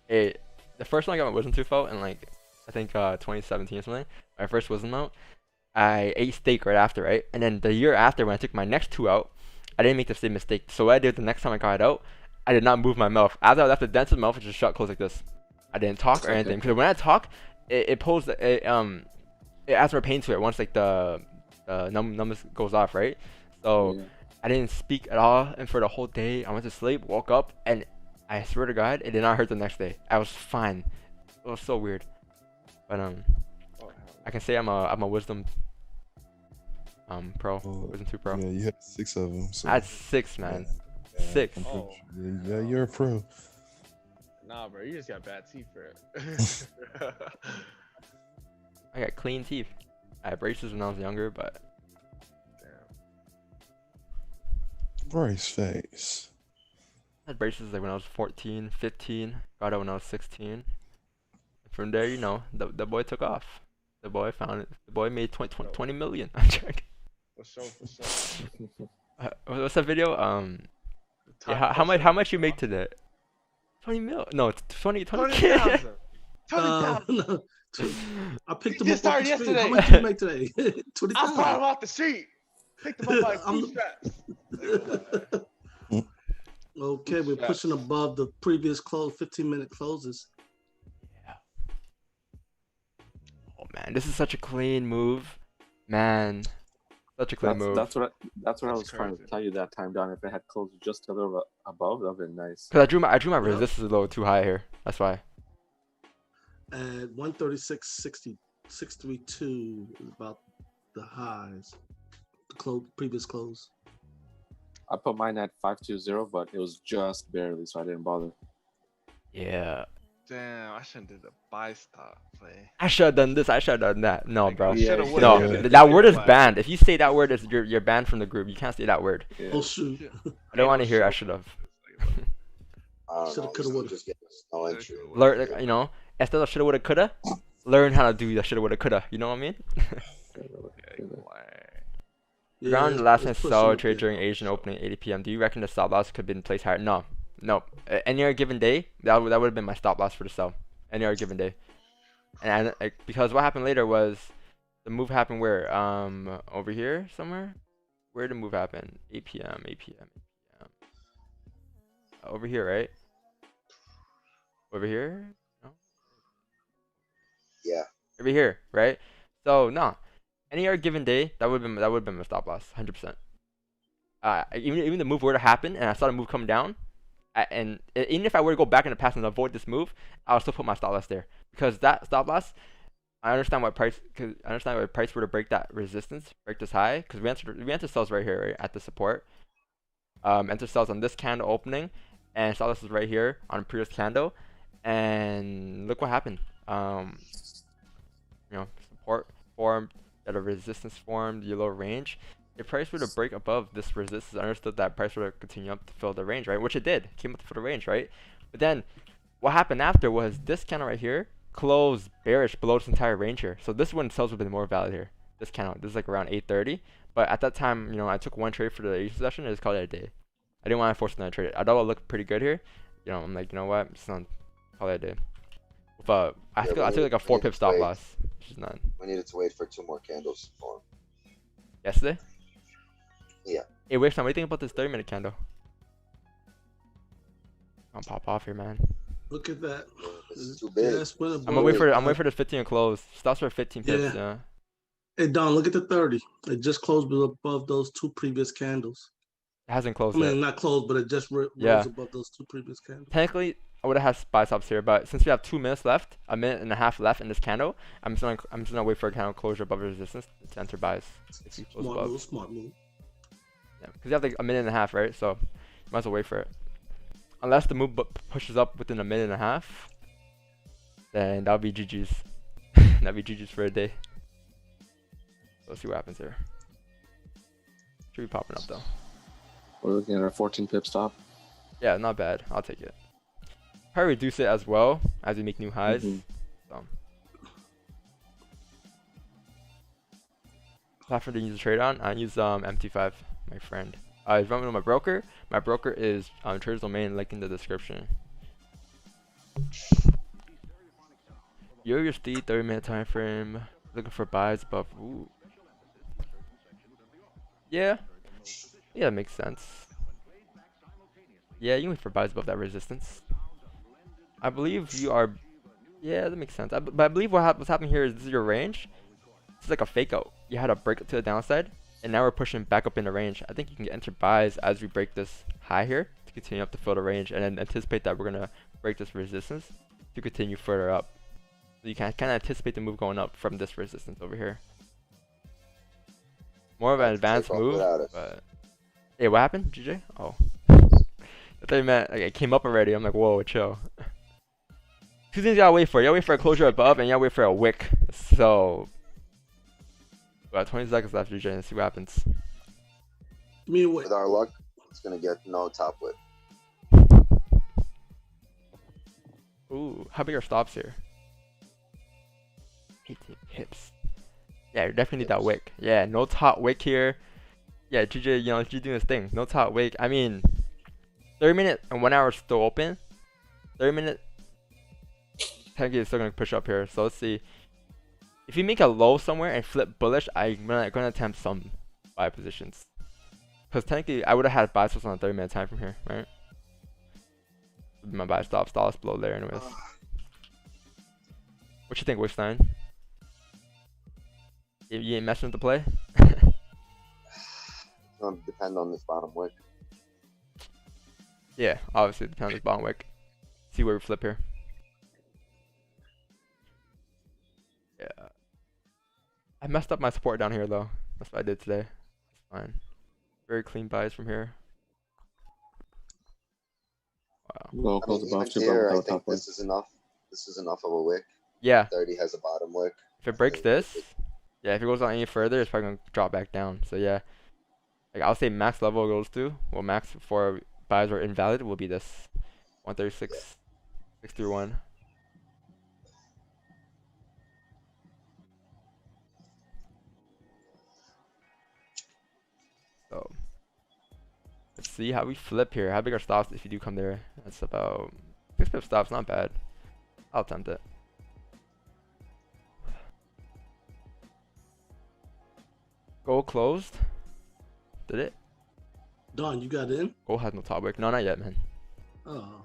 Hey, the first one I got my wisdom tooth out in like I think 2017 or something. My first wisdom out. I ate steak right after, right? And then the year after, when I took my next two out, I didn't make the same mistake. So what I did the next time I got it out, I did not move my mouth. As I left the dentist, my mouth was just shut closed like this. I didn't talk or anything. Because when I talk, it adds more pain to it once like the numbness goes off, right? So Yeah. I didn't speak at all, and for the whole day, I went to sleep, woke up, and I swear to God, it did not hurt the next day. I was fine. It was so weird. But Oh, hell. I can say I'm a wisdom pro, Oh, wisdom 2 pro. Yeah, you had 6 of them. So I had 6, man. yeah, 6. I'm pretty Oh. sure- yeah, you're a pro. Nah, bro. You just got bad teeth for it. I got clean teeth. I had braces when I was younger, but Damn. Bryce face. I had braces like when I was 14, 15. Got it when I was 16. From there, you know, the boy took off. The boy found it. The boy made 20 million. I'm joking. For sure, for sure. What's that video? Top Yeah, how much person. you make today? 20 mil? No, it's 20 20,000. 20,000. No, I picked He them up just off the started street. How yesterday. much did you make today? I brought him 20,000. off the street. Picked him up by I'm- bootstraps. Okay, we're pushing above the previous 15-minute closes. Oh man, this is such a clean move, man. Such a clean move. That's what I That's was trying to crazy. tell you that time, Don. If it had closed just a little bit above, that'd been nice. Cause I drew my Yeah. resistance a little too high here. That's why. At 136.632 is about the highs. The previous close. I put mine at 520, but it was just barely, so I didn't bother. Yeah. Damn, I shouldn't did the buy stop play. I should have done this. I should have done that. No, Like, bro. I Yeah, shoulda, yeah. woulda, No, coulda. that word is Like, banned. If you say that word, you're banned from the group. You can't say that word. Yeah. Oh shoot! I don't want to hear. I should have. I don't Shoulda, know. coulda, I'm woulda. just getting no entry. Learn, you know, instead of shoulda, woulda, coulda, learn how to do the shoulda, woulda, coulda. You know what I mean? Yeah, Round the last it's night pushing saw up trade there. during Asian opening 80 p.m. Do you reckon the stop loss could have been placed higher? No, no. Any other given day, that would have been my stop loss for the sell. Any other given day, and because what happened later was the move happened where over here somewhere. Where did the move happen? 8 p.m. 8 p.m. 8 p.m. Over here, right? Over here? No. Yeah. Over here, right? So no, any other given day, that would have been my stop loss, 100%. Even the move were to happen, and I saw the move come down, and even if I were to go back in the past and avoid this move, I'll still put my stop loss there because that stop loss. I understand why price were to break that resistance, break this high, because we entered sells right here, right at the support. enter sells on this candle opening, and stop loss is right here on previous candle, and look what happened. Support formed, that a resistance formed, your lower range. If price were to break above this resistance, I understood that price would continue up to fill the range, right? Which it did, came up to fill the range, right? But then what happened after was this candle right here closed bearish below this entire range here. So this one sells would have been more valid here. This candle, this is like around 8:30. But at that time, I took one trade for the Asian session and just called it a day. I didn't want to force another trade. I thought it looked pretty good here. I'm like, you know what? Just not call it a day. With I took like a 4 pip stop loss, which is none. We needed to wait for 2 more candles to form. Yesterday? Yeah. Hey, wait, what do you think about this 30-minute candle? I'll pop off here, man. Look at that. This is too big. I'm gonna wait for the 15 to close. Stops for 15 pips, yeah. Hey Don, look at the 30. It just closed above those 2 previous candles. It hasn't closed I mean, yet. not closed, but it just rose above those 2 previous candles. Technically, I would have had buy stops here, but since we have 2 minutes left, a minute and a half left in this candle, I'm just gonna wait for a candle closure above resistance to enter buys. If he closes above. Smart move. Yeah, because you have like a minute and a half, right? So you might as well wait for it. Unless the move pushes up within a minute and a half, then that'll be GG's. That'll be GG's for a day. So let's see what happens here. Should be popping up though. We're looking at our 14 pip stop. Yeah, not bad. I'll take it. Probably reduce it as well as we make new highs. So. Platform to use a trade on. I use MT5, my friend. If you want to know my broker is Traders Domain, link in the description. USD 30-minute time frame. Looking for buys above. Ooh. Yeah, that makes sense. Yeah, you can wait for buys above that resistance. I believe you are. Yeah, that makes sense. But I believe what's happening here is this is your range. This is like a fake out. You had a break to the downside, and now we're pushing back up in the range. I think you can enter buys as we break this high here to continue up to fill the range, and then anticipate that we're gonna break this resistance to continue further up. So you can kind of anticipate the move going up from this resistance over here. More of an advanced move, but hey, what happened, GJ? Oh, I thought you meant like it came up already. I'm like, whoa, chill. 2 things you gotta wait for. You gotta wait for a closure above, and you gotta wait for a wick. So, about 20 seconds left, GJ. Let's see what happens. With our luck, it's gonna get no top wick. Ooh, how big are stops here? 18 pips. Yeah, you definitely need that wick. Yeah, no top wick here. Yeah, GJ, GJ doing his thing. No top wick. I mean, 30-minute and 1 hour is still open. 30-minute, technically it's still gonna push up here. So let's see. If you make a low somewhere and flip bullish, I'm gonna attempt some buy positions. Because technically, I would have had buy stops on a 30-minute time from here, right? My buy stop is below there, anyways. What you think, Wishstein? You ain't messing with the play? It's gonna depend on this bottom wick. Yeah, obviously it depends on this bottom wick. See where we flip here. Yeah. I messed up my support down here though. That's what I did today. It's fine. Very clean buys from here. Wow. Low close Even above 2 here, I above think top wick. this is enough. This is enough of a wick. Yeah. 30 has a bottom wick. If it breaks this, yeah, if it goes on any further, it's probably gonna drop back down. So yeah, like I'll say max level goes to, well, max for buys are invalid will be this 136, 631. So let's see how we flip here. How big are stops if you do come there? That's about 6 pip stops, not bad. I'll attempt it. Gold closed. Did it? Don, you got in? Gold has no top wick. No, not yet, man. Oh.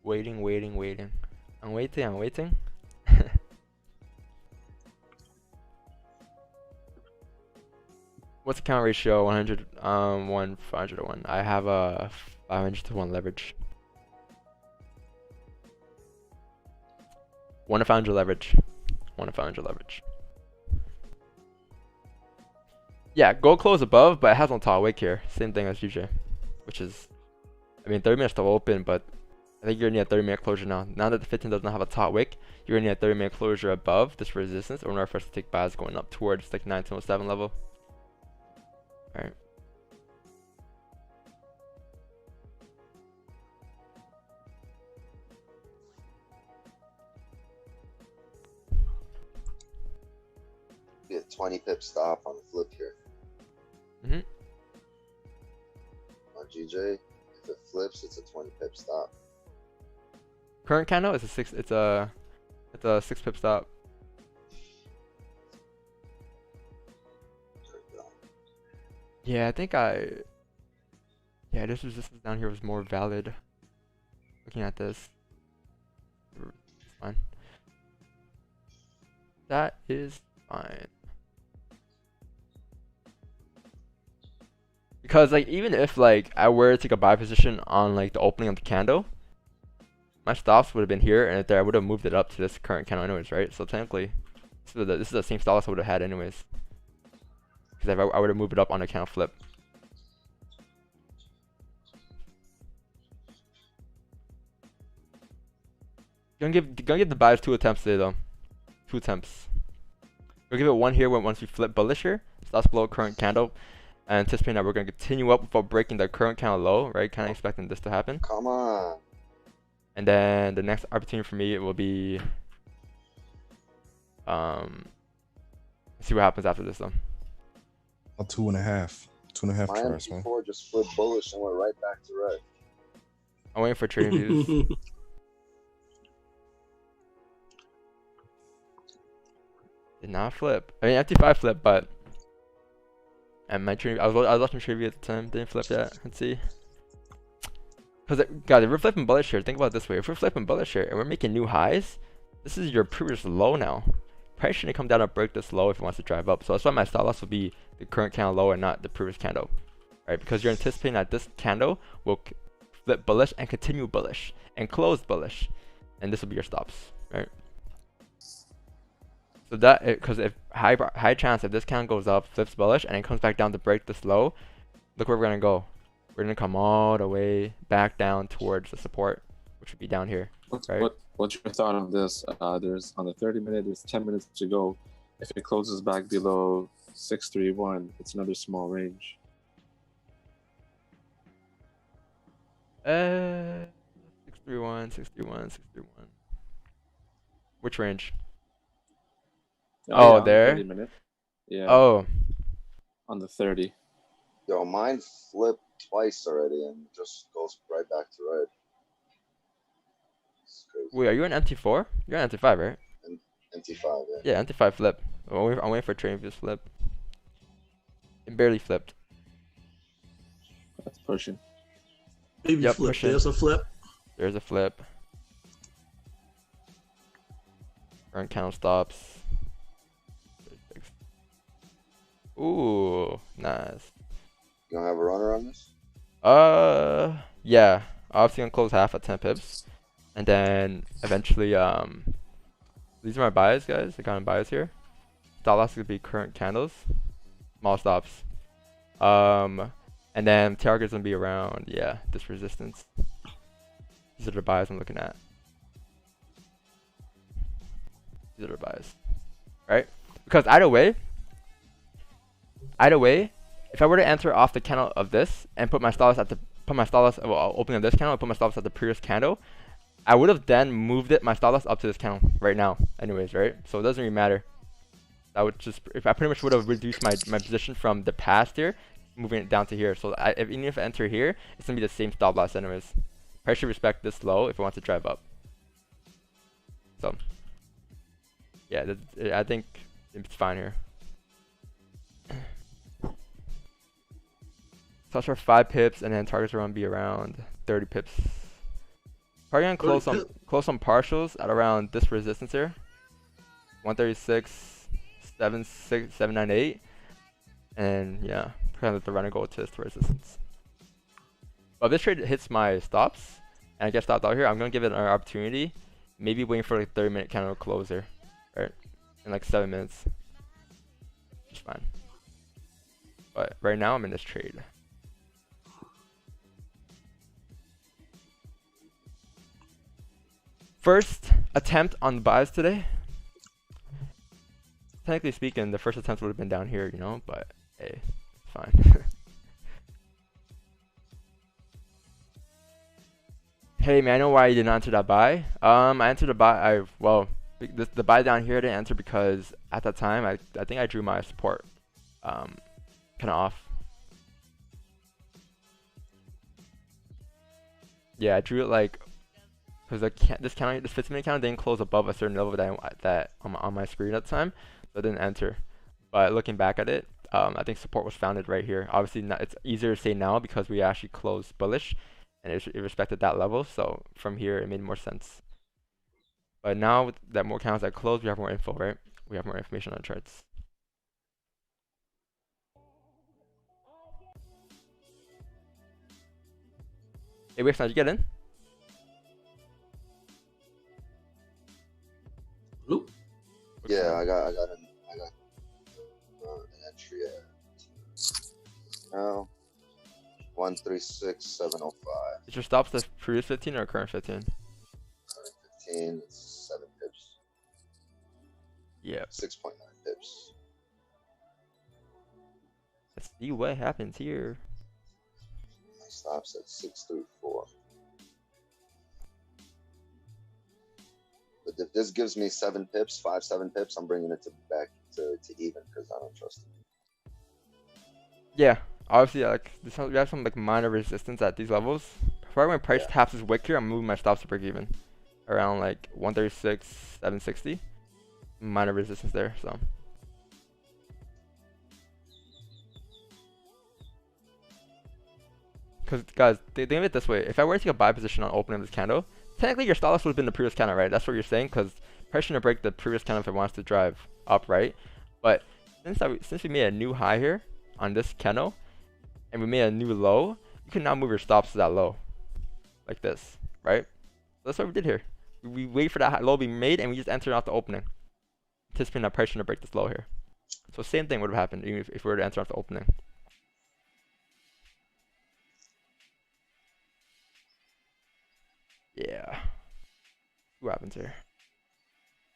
Waiting. I'm waiting. What's the count ratio? 100, 500 to 1. I have a 500 to 1 leverage. 1 to 500 leverage. 1 in 500 leverage. Yeah, gold close above, but it has no top wick here. Same thing as GJ, which is, I mean, 30 minutes still open, but I think you're gonna need a 30-minute closure now. Now that the 15 doesn't have a top wick, you're gonna need a 30-minute closure above this resistance in order for us to take buys going up towards like 1907 level. All right. Be a 20 pip stop on the flip here. Mhm. On GJ, if it flips, it's a 20 pip stop. Current candle is a 6. It's a 6 pip stop. There we go. Yeah, I think yeah, this resistance down here was more valid. Looking at this, it's fine. That is fine. Because like even if like I were to take a buy position on like the opening of the candle, my stops would have been here, and there I would have moved it up to this current candle anyways, right? So technically, this is the same stop loss I would have had anyways. Because I would have moved it up on a candle flip. Gonna give the buys 2 attempts today though. 2 attempts. We'll give it 1 here once we flip bullish here. Stops below current candle. And anticipating that we're gonna continue up without breaking the current candle low, right? Kind of expecting this to happen. Come on. And then the next opportunity for me will be see what happens after this though. A 2.5. 2.5 My tries, man. MP4 just flipped bullish and went right back to red. I'm waiting for trading views. Did not flip. I mean, FT5 flip, but and my trading, I was watching trading view at the time. Didn't flip yet. Let's see. Because guys, if we're flipping bullish here, think about it this way: if we're flipping bullish here and we're making new highs, this is your previous low now. Price shouldn't come down and break this low if it wants to drive up. So that's why my stop loss will be the current candle low and not the previous candle, right? Because you're anticipating that this candle will flip bullish and continue bullish and close bullish, and this will be your stops, right? So that, because if high chance if this candle goes up, flips bullish, and it comes back down to break this low, look where we're gonna go. We're gonna come all the way back down towards the support, which would be down here. Right? What's your thought on this? There's on the 30-minute, there's 10 minutes to go. If it closes back below 631, it's another small range. 631, 631, 631. Which range? Oh, yeah, there? 30-minute. Yeah. Oh. On the 30. Yo, mine flipped twice already and just goes right back to red. It's crazy. Wait, are you an MT4? You're an MT5, right? NT5, yeah. Yeah, MT5 flip. I'm waiting for trading views flip. It barely flipped. That's pushing. Maybe Yep, flip. pushing. There's a flip. There's a flip. Current candle stops. Ooh, nice. You don't have a runner on this? Yeah. Obviously gonna close half at 10 pips. And then eventually, these are my buys, guys. I got my buys here. Stop loss is gonna be current candles. Small stops. And then target's gonna be around, yeah, this resistance. These are the buys I'm looking at. These are the buys. Right? Because either way, if I were to enter off the candle of this and put my stop loss at the opening of this candle and put my stop loss at the previous candle, I would have then moved my stop loss up to this candle right now anyways, right? So it doesn't really matter. I would just, if I pretty much would have reduced my position from the past here, moving it down to here. So even if I enter here, it's gonna be the same stop loss anyways. Price should respect this low if it wants to drive up. So yeah, I think it's fine here. Touch for 5 pips, and then targets are gonna be around 30 pips. Probably gonna close some partials at around this resistance here, 136, 798, and yeah, probably let the runner go to this resistance. But if this trade hits my stops and I get stopped out here, I'm gonna give it an opportunity. Maybe waiting for like 30-minute candle closer, right? in like 7 minutes. Which is fine. But right now I'm in this trade. First attempt on the buys today. Technically speaking, the first attempt would have been down here, you know, but hey, it's fine. Hey man, I know why you didn't answer that buy. I answered the buy. The buy down here I didn't answer because at that time I think I drew my support kind of off. Yeah, I drew it like because this 15-minute candle didn't close above a certain level that on my screen at the time, so it didn't enter. But looking back at it, I think support was founded right here. Obviously, it's easier to say now because we actually closed bullish, and it respected that level. So from here, it made more sense. But now that more candles that closed, we have more info, right? We have more information on the charts. Hey, wait, did you get in? Nope. Yeah, I got an entry at now 136,705. Is your stops the previous 15 or current 15? Current 15, it's 7 pips. Yeah. 6.9 pips. Let's see what happens here. My stops at 634. But if this gives me 7 pips, 7 pips, I'm bringing it back to even because I don't trust it. Yeah, obviously, like we have some like minor resistance at these levels. Probably when price taps this wick here, I'm moving my stops to break even around like 136,760. Minor resistance there, so. Because guys, think of it this way: if I were to take a buy position on opening of this candle, technically your stop loss would have been the previous candle, right? That's what you're saying, because price shouldn't break the previous candle if it wants to drive up, right? But since we made a new high here on this candle, and we made a new low, you can now move your stops to that low, like this, right? So that's what we did here. We wait for that low to be made, and we just enter off the opening, anticipating that price shouldn't break this low here. So same thing would have happened even if we were to enter off the opening. Yeah. See what happens here.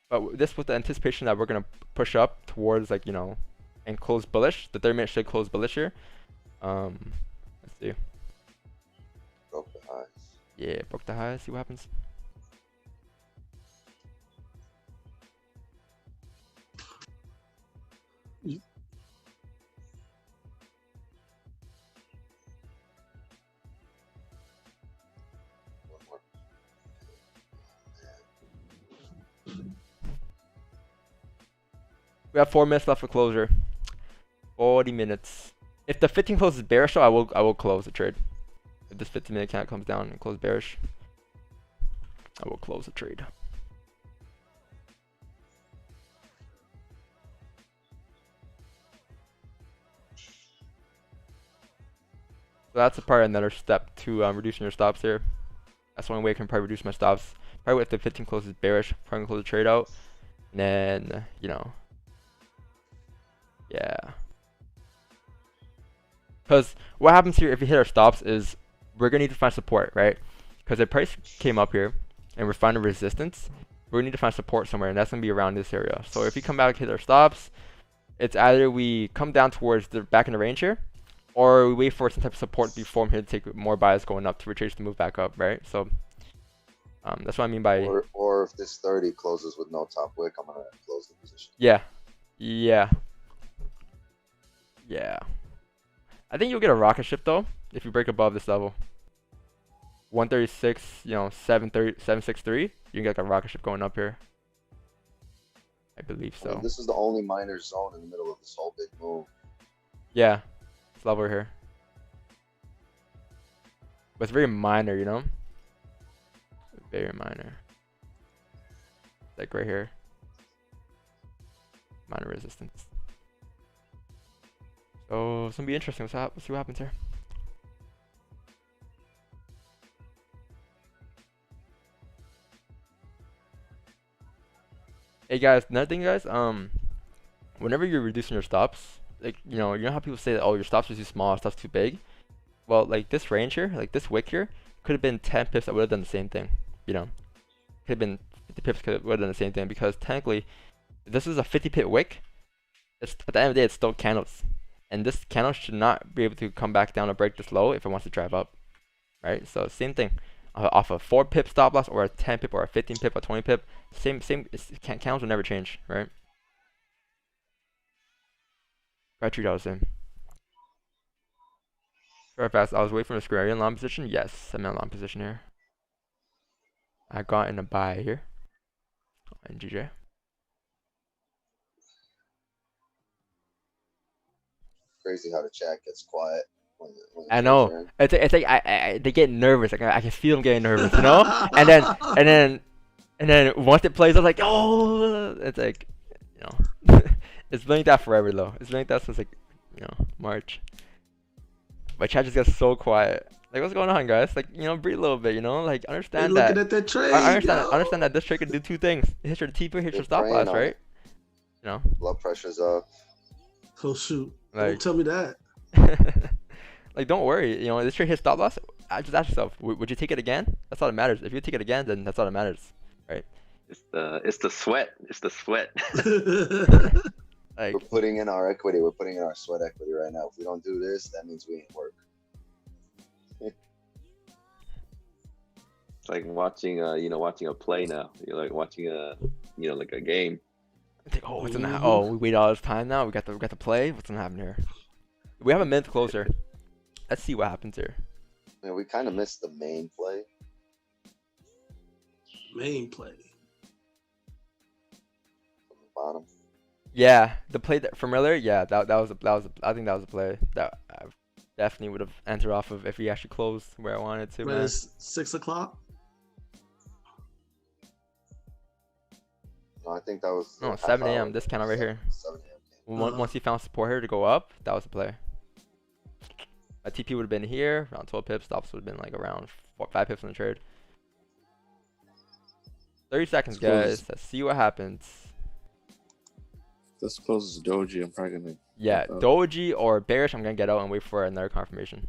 But this with the anticipation that we're gonna push up towards, like, you know, and close bullish. The 30-minute should close bullish here. Let's see. Broke the highs. Yeah, broke the highs. See what happens. We have 4 minutes left for closure. 40 minutes. If the 15 closes bearish, though, I will close the trade. If this 15-minute candle comes down and closes bearish, I will close the trade. So that's probably another step to reducing your stops here. That's one way I can probably reduce my stops. Probably if the 15 closes bearish, probably gonna close the trade out. And then, you know, yeah. Because what happens here if we hit our stops is we're going to need to find support, right? Because the price came up here and we're finding resistance. We need to find support somewhere, and that's going to be around this area. So if we come back, hit our stops, it's either we come down towards the back in the range here, or we wait for some type of support to be formed here to take more buys going up to retrace to move back up, right? So that's what I mean by... Or if this 30 closes with no top wick, I'm going to close the position. Yeah. Yeah. Yeah. I think you'll get a rocket ship though if you break above this level. 136, you know, 763. You can get like a rocket ship going up here. I believe so. I mean, this is the only minor zone in the middle of this whole big move. Yeah. This level here. But it's very minor, you know? Very minor. Like right here. Minor resistance. So it's gonna be interesting. Let's see what happens here. Hey, Hey guys, another thing, guys. Whenever you're reducing your stops, like you know how people say that, oh, your stops are too small, stops too big. Well, like this range here, like this wick here, could have been 10 pips that would have done the same thing. You know, could have been 50 pips would have done the same thing because technically, if this is a 50 pip wick. It's, at the end of the day, it's still candles, and this candle should not be able to come back down or break this low if it wants to drive up, right? So same thing, off a 4 pip stop loss or a 10 pip or a 15 pip or 20 pip, candles will never change, right? I treat all the same. Very fast. I was waiting for the square. Are you in long position? Yes, I'm in long position here. I got in a buy here. And GJ. Crazy how the chat gets quiet when I know. It's like they get nervous. Like I can feel them getting nervous, you know. and then once it plays, I'm like, oh, it's like, you know, it's been like that forever though. It's been like that since like, you know, March. My chat just gets so quiet. Like, what's going on, guys? Like, you know, breathe a little bit, you know? Like, understand that. Looking at that trade. Understand that this trade can do two things. It hits your TP, hits your stop loss, right? You know? Blood pressure's up. Oh, shoot. Like, don't tell me that. like, don't worry. You know, this trade hits stop loss. Just ask yourself, would you take it again? That's all that matters. If you take it again, then that's all that matters, right? It's the sweat. It's the sweat. Like, We're putting in our equity. We're putting in our sweat equity right now. If we don't do this, that means we ain't work. It's like watching watching a play now. You're like watching like a game. think, oh, what's gonna happen? Oh, we wait all this time now. We got to play. What's gonna happen here? We have a minute closer. Let's see what happens here. Yeah, we kind of missed the main play. Main play. From the bottom. Yeah, the play from earlier. Yeah, that was I think that was a play that I definitely would have entered off of if we actually closed where I wanted to. When Man. it's 6 o'clock. No, I think that was. No, 7 a.m. This candle right here. 7 a.m. Once he found support here to go up, that was the play. My TP would have been here, around 12 pips. Stops would have been like around 5 pips in the trade. 30 seconds, guys. Let's see what happens. This closes Doji. I'm probably gonna. Yeah, Doji or bearish. I'm gonna get out and wait for another confirmation.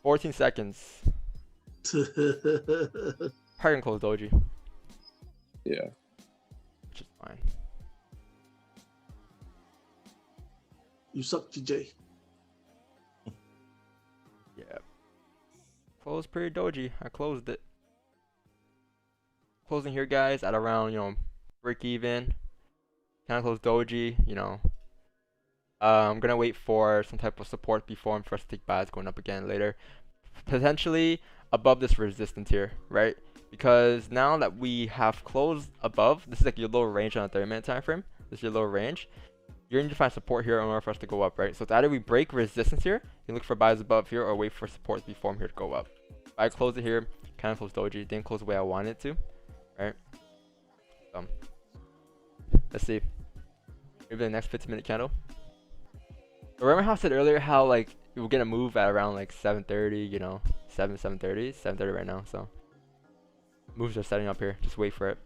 $14 seconds. Probably gonna close Doji. Yeah. Which is fine. You suck, GJ. Yeah. Closed pretty Doji. I closed it. Closing here, guys, at around, break even. Kind of close Doji, I'm gonna wait for some type of support before for us to take buys going up again later. Potentially above this resistance here, right? Because now that we have closed above, this is like your lower range on a 30-minute time frame. This is your lower range. You're going to find support here in order for us to go up, right? So it's either we break resistance here, you look for buys above here, or wait for support before here to go up. If I close it here, kind of close Doji, didn't close the way I wanted to, right? So let's see. Maybe the next 15-minute candle. Remember how I said earlier how like we're gonna move at around like 7:30, 7:30 right now. So moves are setting up here. Just wait for it.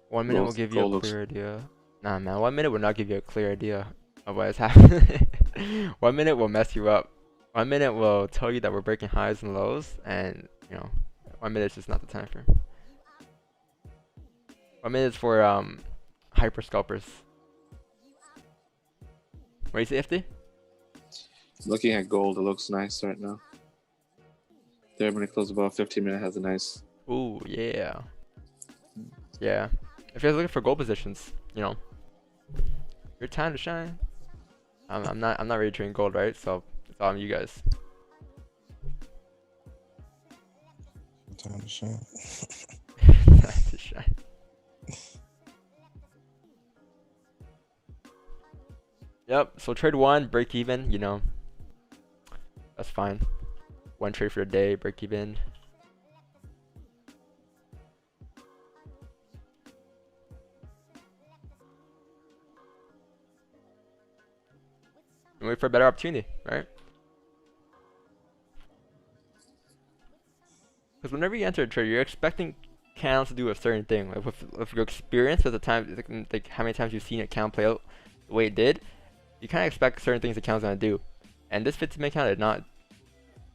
One minute will give you a clear idea. Nah, man. 1 minute will not give you a clear idea of what is happening. 1 minute will mess you up. 1 minute will tell you that we're breaking highs and lows, and 1 minute is just not the time frame. 1 minute is for hyper scalpers. What do you say, FD? Looking at gold, it looks nice right now. 30-minute close above, 15-minute has a nice. Ooh, yeah. Yeah. If you're looking for gold positions, your time to shine. I'm not ready to trade gold, right? So it's all on you guys. Time to shine. Time to shine. Yep. So trade one, break even. That's fine. One trade for the day, break even. wait for a better opportunity, right? Because whenever you enter a trade, you're expecting candles to do a certain thing. Like with your experience at the time, like how many times you've seen a candle play out the way it did, you kind of expect certain things the candle's gonna do. And this 15-minute candle did not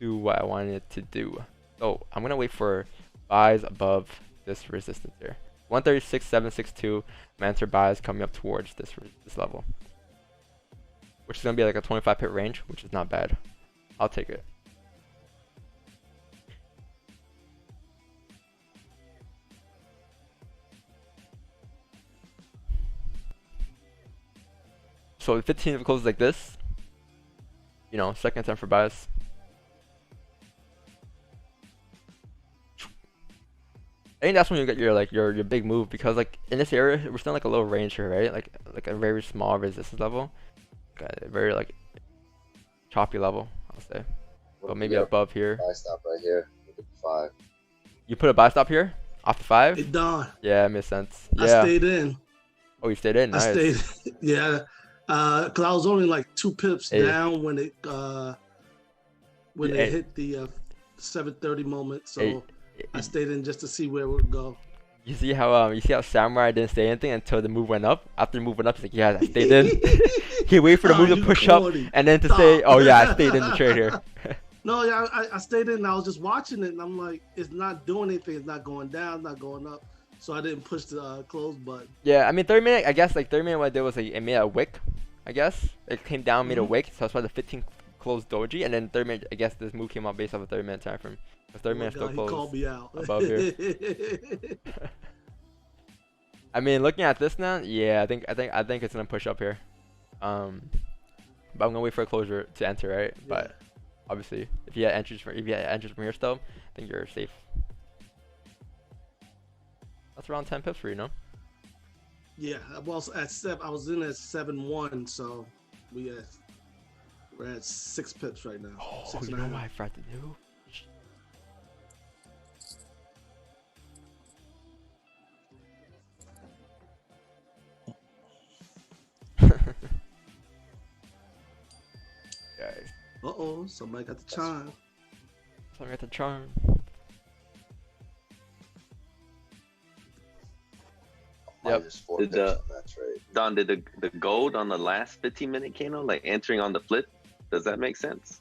do what I wanted it to do. So I'm gonna wait for buys above this resistance here. 136.762. I'm enter buys coming up towards this level, which is gonna be like a 25 pip range, which is not bad. I'll take it. So the 15 if it closes like this, you know, second attempt for buys. I think that's when you get your like your big move, because like in this area we're still in like a low range here, right? Like a very small resistance level, like a very like choppy level, I'll say. But maybe above here. Buy stop right here. Look at the 5. You put a buy stop here off the 5. It done. Yeah, it makes sense. I Yeah. stayed in. Oh, you stayed in. Nice. I stayed. Yeah. Cause I was only like 2 pips down when it hit the 7:30 moment. So I stayed in just to see where it would go. You see how Samurai didn't say anything until the move went up? After the move went up, he's like, yeah, I stayed in. He waited for the move to push up and then to say, oh yeah, I stayed in the trade here. No, yeah, I stayed in and I was just watching it and I'm like, it's not doing anything. It's not going down, it's not going up. So I didn't push the close button. Yeah, I mean 30 minute, I guess like 30 minute what I did was like, it made a wick, I guess. It came down, made a wick, so that's why the 15 closed doji, and then 30 minute, I guess this move came out based off a 30 minute time frame. The 30 minute still closed. He called me out. Above here. I mean, looking at this now, yeah, I think it's gonna push up here. But I'm gonna wait for a closure to enter, right? Yeah. But obviously, if you had entries from here still, I think you're safe. That's around 10 pips for you, no? Yeah, well, I was in at 7-1, so we're at 6 pips right now. Oh, you know what I forgot to do? Guys. Uh-oh, somebody got the charm. Somebody got the charm. Yep. Don, did the gold on the last 15-minute candle, like entering on the flip, does that make sense?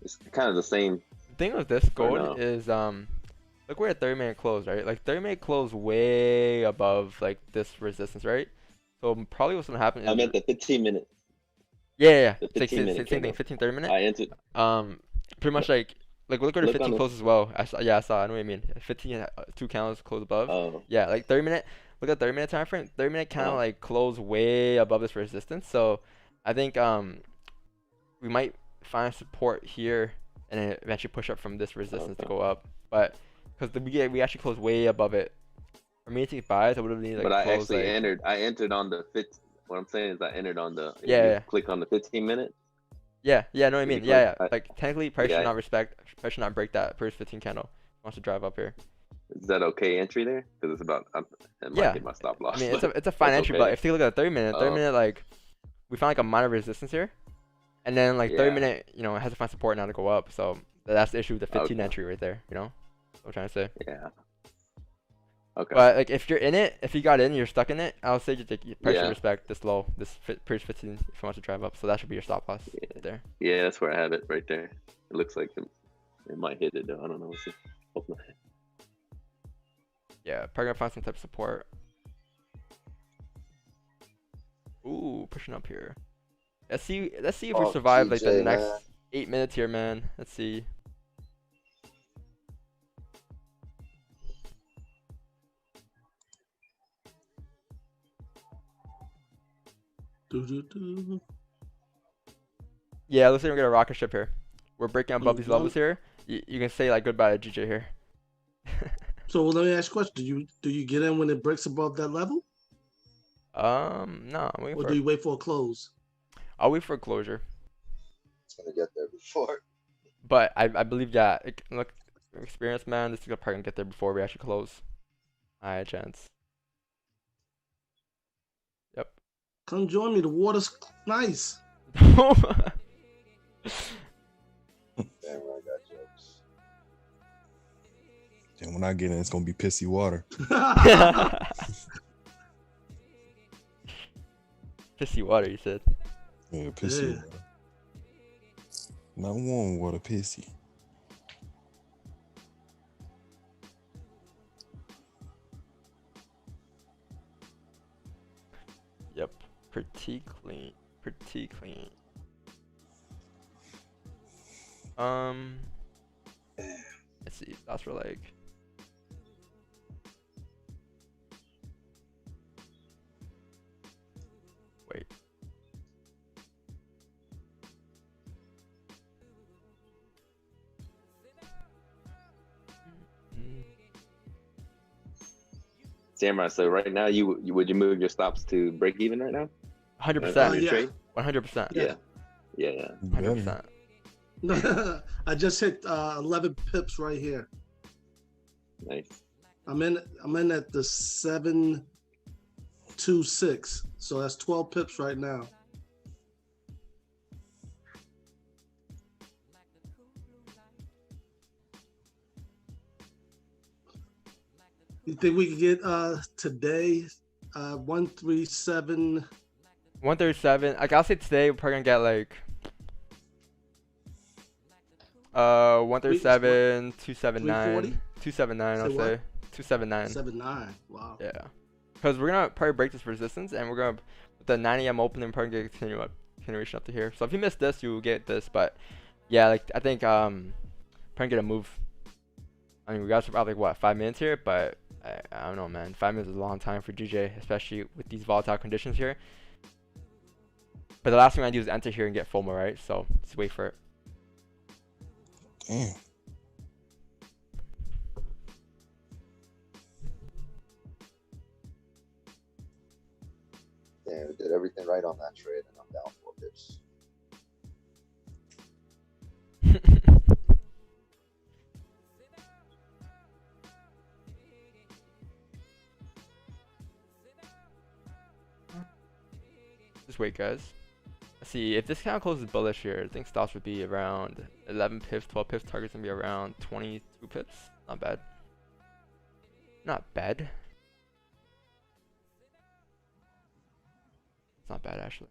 It's kind of the same. The thing with this gold is look where a 30-minute close, right? Like 30-minute close way above like this resistance, right? So probably what's gonna happen is I meant the 15-minute. Yeah. The 15-minute same thing, 15-30 minute. I entered. Pretty much like look where the 15 close as well. I saw. I know what you mean. 15 2 candles close above. Oh. Yeah, like 30 minute. Look at 30 minute time frame. 30 minute candle like close way above this resistance. So I think we might find support here and then eventually push up from this resistance to go up. But because we actually closed way above it. For me to take buys, I would have needed like. But I close, actually like, entered. I entered on the 15. What I'm saying is I entered on the. Yeah. Click on the 15-minute. Yeah, know what I mean. Yeah. Like technically, price should not price should not break that first 15 candle. Wants to drive up here. Is that okay entry there? Because it's about. It might hit my stop loss. I mean, it's a fine entry, but if you look at the 30 minute, like we found like a minor resistance here, and then like 30 minute, you know, it has to find support now to go up. So that's the issue with the 15 entry right there. You know, what I'm trying to say. Yeah. Okay. But like if you're in it, if you got in, you're stuck in it. I'll say just like price should respect this low, this first 15 if you want to drive up. So that should be your stop loss right there. Yeah, that's where I have it right there. It looks like it might hit it though. I don't know. We'll see. Hope not. Yeah, probably gonna find some type of support. Ooh, pushing up here. Let's see if we survive like the next 8 minutes here, man. Let's see. Yeah, looks like we're gonna rocket ship here. We're breaking above these levels here. You can say like goodbye to GJ here. So let me ask you a question. Do you get in when it breaks above that level? No. Or do you wait for a close? I'll wait for a closure. It's gonna get there before. But I believe look, experience, man. This is probably gonna get there before we actually close. High chance. Come join me. The water's nice. Damn, I got jokes. And when I get in, it's gonna be pissy water. Pissy water, you said. Yeah, pissy Yeah. water. Not warm water, pissy. Yep, pretty clean. Pretty clean. Let's see. That's for like. Wait. Samurai, so right now, would you move your stops to break even right now? 100%. yeah. Trade? 100%. Yeah. Yeah. 100%. I just hit 11 pips right here. Nice. I'm in at the 726, so that's 12 pips right now. You think we could get today 137? 137. Like I'll say today we're probably gonna get like 137, 279, 279. I'll Say say what? 279. 79. Wow. Yeah, because we're gonna probably break this resistance, and we're gonna with the 9 a.m. opening probably get continuation up to here. So if you miss this, you will get this. But yeah, like I think probably get a move. I mean, we got about like what 5 minutes here, but I don't know, man. 5 minutes is a long time for GJ, especially with these volatile conditions here. But the last thing I do is enter here and get FOMO, right? So let's wait for it. Damn. Damn, we did everything right on that trade, and I'm down 4 pips. Just wait, guys. Let's see, if this kind of closes bullish here, I think stops would be around 11 pips, 12 pips. Target's gonna be around 22 pips. Not bad. Not bad. It's not bad, actually.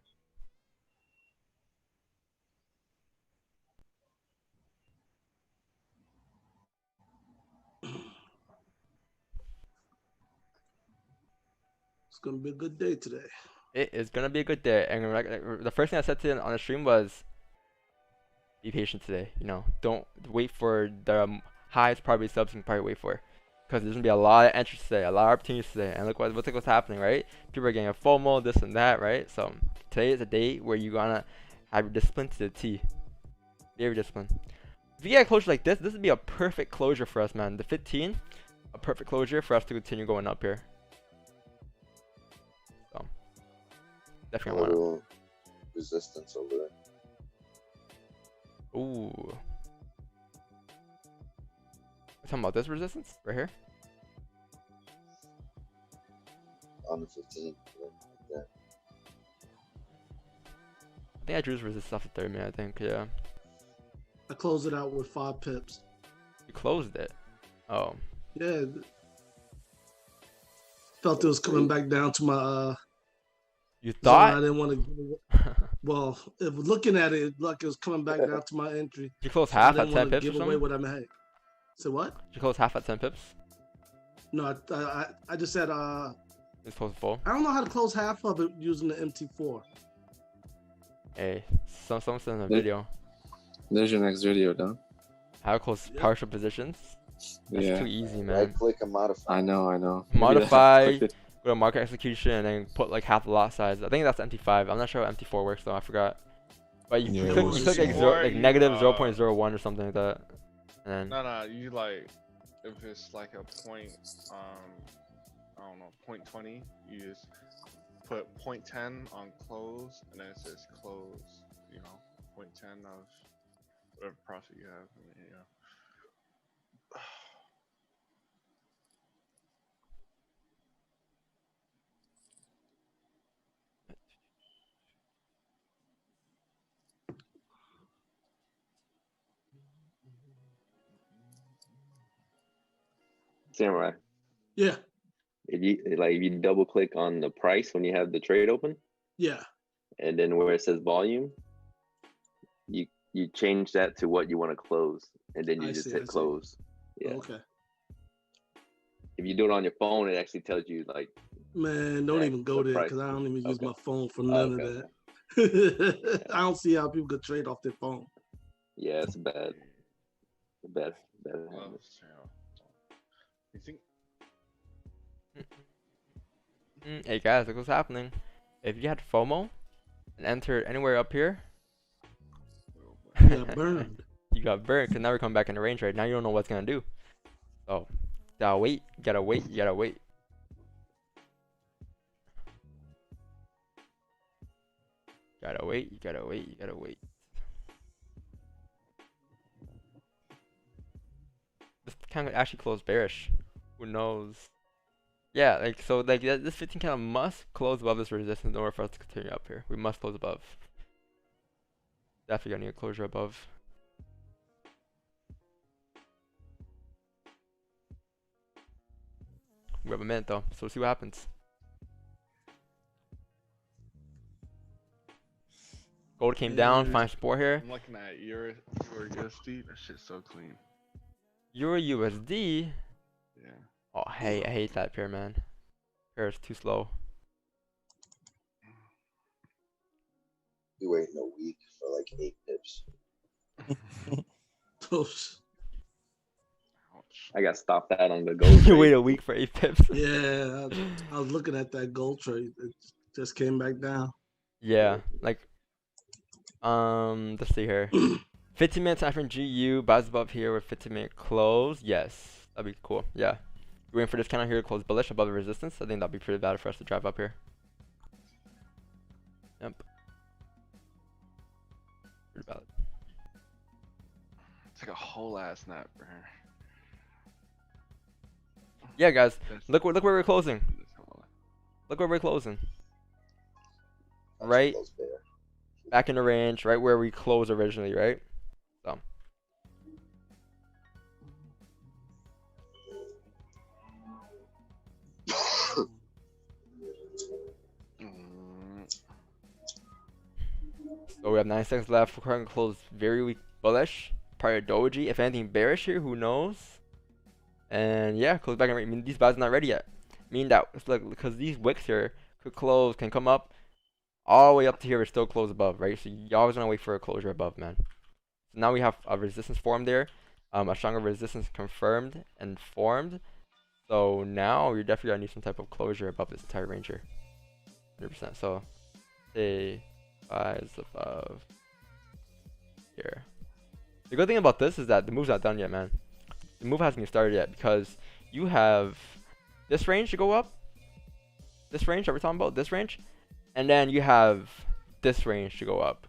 It's gonna be a good day today. It is gonna be a good day, and the first thing I said to you on the stream was, be patient today. You know, don't wait for the highest probably subs you can probably wait for, because there's gonna be a lot of entries today, a lot of opportunities today, and look what's happening, right? People are getting a FOMO, this and that, right? So today is a day where you're gonna have your discipline to the T. Very discipline. If you get a closure like this would be a perfect closure for us, man. The 15, a perfect closure for us to continue going up here. So definitely want Little resistance over there. to. Ooh. We're talking about this resistance right here. On the 15. Yeah. I think I drew this resistance off the 3rd minute. I think, yeah. I closed it out with 5 pips. You closed it. Oh. Yeah. Felt it was coming back down to my You zone. I thought? didn't want to give it. Well, if looking at it, like it was coming back down to my entry. Did you close So I half didn't at 10 want to pips or give away something? what I made. So what? Did you close half at 10 pips? No, I just said It's closed full. I don't know how to close half of it using the MT4. Hey, someone said in the Yeah. video. There's your next video, Don. How to close Yeah. partial positions? That's Yeah. too easy, man. Right click and modify. I know. Modify, go to market execution, and then put like half the lot size. I think that's MT5. I'm not sure how MT4 works though. I forgot. But you Yeah, click, it was you click like, just- zero, like Or negative you, 0.01 or something like that. And then No, you like if it's like a point, I don't know, 0.20, you just put 0.10 on close, and then it says close. You know, 0.10 of whatever profit you have. I mean, yeah. Samurai. Yeah, If you double click on the price when you have the trade open, yeah. and then where it says volume, you change that to what you want to close, and then you I just see, I hit see. close. Yeah. Okay. If you do it on your phone, it actually tells you like. Man, don't even go the there price. because I don't even use Okay. my phone for none of Okay. that. I don't see how people could trade off their phone. Yeah, it's bad. Bad Well, habit. you think? Hey guys, look what's happening. If you had FOMO and entered anywhere up here, You got burned. you got burned because now we're coming back in the range right now. You don't know what's gonna do. So, gotta wait. You gotta wait. You gotta wait. Gotta wait. You gotta wait. You gotta wait. This kind of actually closed bearish. Who knows? Yeah, like so, like this 15 kind of must close above this resistance in order for us to continue up here. We must close above. Definitely gonna need a closure above. We have a minute though, so we'll see what happens. Gold came down, fine support here. I'm looking at Euro USD. That shit's so clean. Euro USD. Yeah. Oh, hey, I hate that pair, man. Pair is too slow. Be waiting a week for like 8 pips. Oops. Ouch. I got stopped out on the gold. You wait a week for 8 pips. Yeah, I was looking at that gold trade. It just came back down. Yeah, like, let's see here. 15 minutes after GU, buys above here with 15-minute close. Yes, that'd be cool. Yeah. We're waiting for this candle here to close bullish above the resistance. I think that'd be pretty bad for us to drive up here. Yep. Pretty bad. It's like a whole ass nap, bro. Yeah, guys, look where we're closing. Look where we're closing. Right back in the range, right where we closed originally, right? So. So we have 9 seconds left. We're currently close very weak bullish. Probably doji. If anything bearish here, who knows? And yeah, close back and right. I mean, these buys are not ready yet. Meaning that look, because these wicks here could close, can come up all the way up to here, but still close above, right? So you always want to wait for a closure above, man. So now we have a resistance formed there, a stronger resistance confirmed and formed. So now you're definitely gonna need some type of closure above this entire range here, 100%. So say buys above here. The good thing about this is that the move's not done yet, man. The move hasn't even started yet because you have this range to go up. This range that we're talking about, this range, and then you have this range to go up.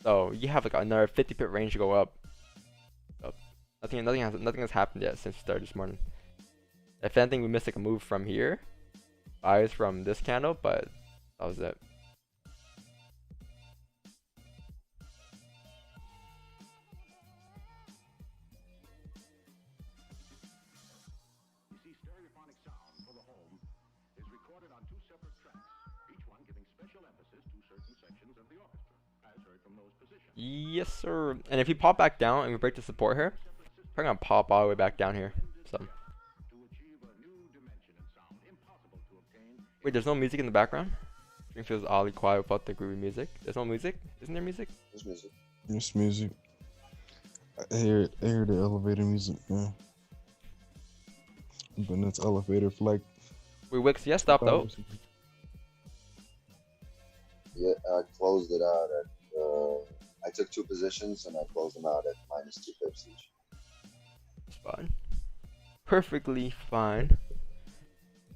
So you have like another 50 pip range to go up. So nothing has happened yet since we started this morning. If anything, we missed like a move from here, buys from this candle, but that was it. Yes, sir. And if you pop back down and we break the support here, we're gonna pop all the way back down here. So. Wait, there's no music in the background? It feels oddly quiet without the groovy music. There's no music? Isn't there music? There's music. There's music. I hear the elevator music, man. But it's elevator for like. Wait, Wix, yeah, stop though. Yeah, I closed it out at. I took 2 positions and I closed them out at -2 pips each. It's fine. Perfectly fine.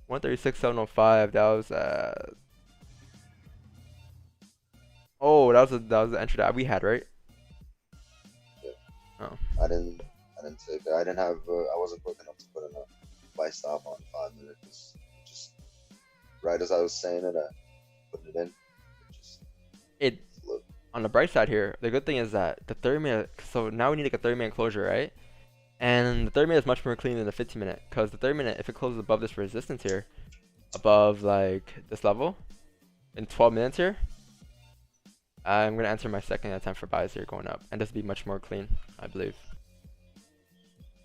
136.705. That was oh, that was the entry that we had, right? Yeah. Oh. I didn't take. I didn't have. I wasn't quick enough to put in a buy stop on 5 minutes. Just right as I was saying it, I put it in. It on the bright side here, the good thing is that the 30-minute. So now we need like a 30-minute closure, right? And the 30 minute is much more clean than the 15 minute, because the 30 minute, if it closes above this resistance here, above like this level, in 12 minutes here, I'm gonna enter my second attempt for buys here going up, and this will be much more clean, I believe.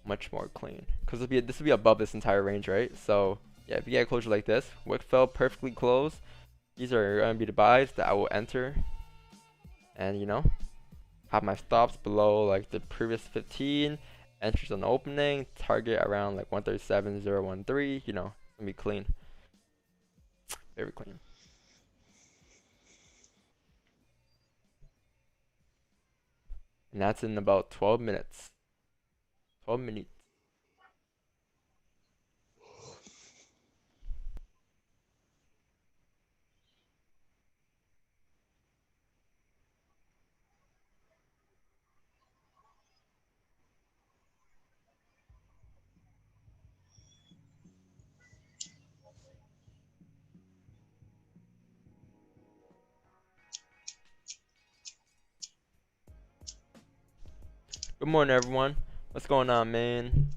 Much more clean, because this will be above this entire range, right? So yeah, if you get a closure like this, wick fell perfectly closed. These are gonna be the buys that I will enter, and you know, have my stops below like the previous 15. Entries on the opening, target around like 137.013. You know, it's gonna be clean, very clean. And that's in about 12 minutes. 12 minutes. Good morning, everyone. What's going on, man?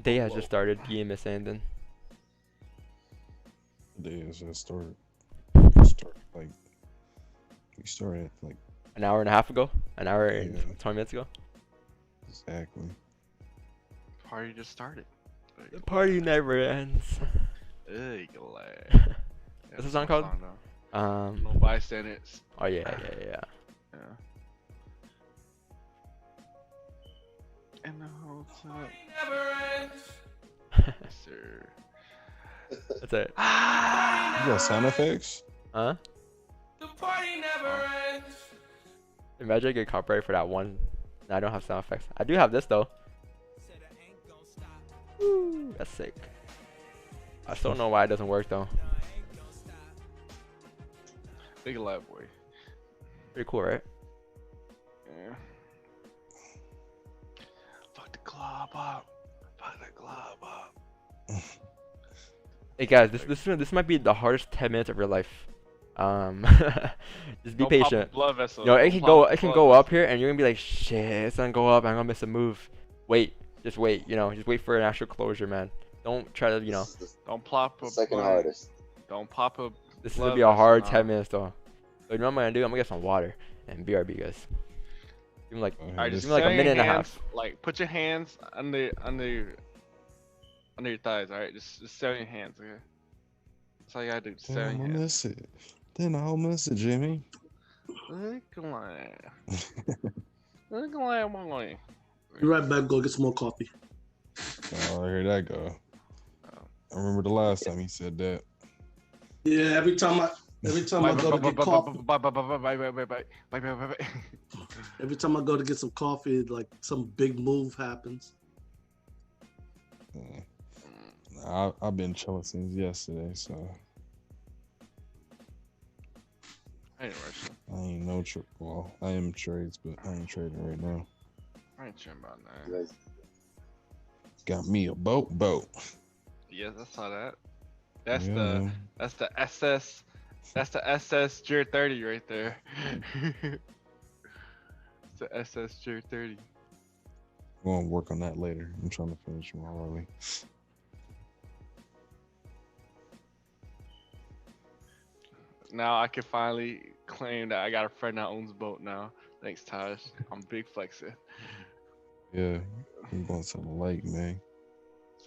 Day has just started. You miss anything? The day has just started. We started like An hour and a half ago? An hour and Yeah. 20 minutes ago? exactly. Party just started. The party never ends. Ugly. What's the song called? No bystanders. Oh yeah. Yeah. And the whole time. Yes, sir. That's it. You got sound effects? Huh? Imagine I get copyright for that one. No, I don't have sound effects. I do have this though. Woo, that's sick. I still don't know why it doesn't work though. Big live boy. Pretty cool, right? Yeah. Fuck the club up. Fuck the club up. Hey guys, this might be the hardest 10 minutes of your life. Just be Don't pop a patient. blood vessel. You know, it Don't can pop go a it can blood go vessel. up here and you're gonna be like, shit, it's gonna go up, I'm gonna miss a move. Wait, just wait, you know, just wait for an actual closure, man. Don't try to, you know, This is Don't plop the a second blood- hardest. Don't pop a. this is blood gonna be a vessel hard now. 10 minutes though. So you know what I'm gonna do? I'm gonna get some water and BRB, guys. Give me like, Alright, just give me like a sit on your minute and a hands, half. Like, put your hands under your thighs. All right, just sit on your hands. Okay. That's all you gotta do. Just sit Then on I'll your hands. miss it. Then I'll miss it, Jimmy. Look like boy. Be right back. Go get some more coffee. Oh, here that go. I remember the last time he said that. Yeah, every time I go to get coffee, Bye. every time I go to get some coffee, like some big move happens. I've been chilling since yesterday, so I ain't rushing. I ain't no trick. Well, I am trades, but I ain't trading right now. I ain't tripping about You that. guys, Got me a boat. Yes, I saw that. That's Yeah, the man. that's the SS. That's the SS Jir 30 right there. It's the SS Jir 30. I'm gonna work on that later. I'm trying to finish my early. Now I can finally claim that I got a friend that owns a boat now. Thanks, Taj. I'm big flexing. Yeah, I'm going to the lake, man.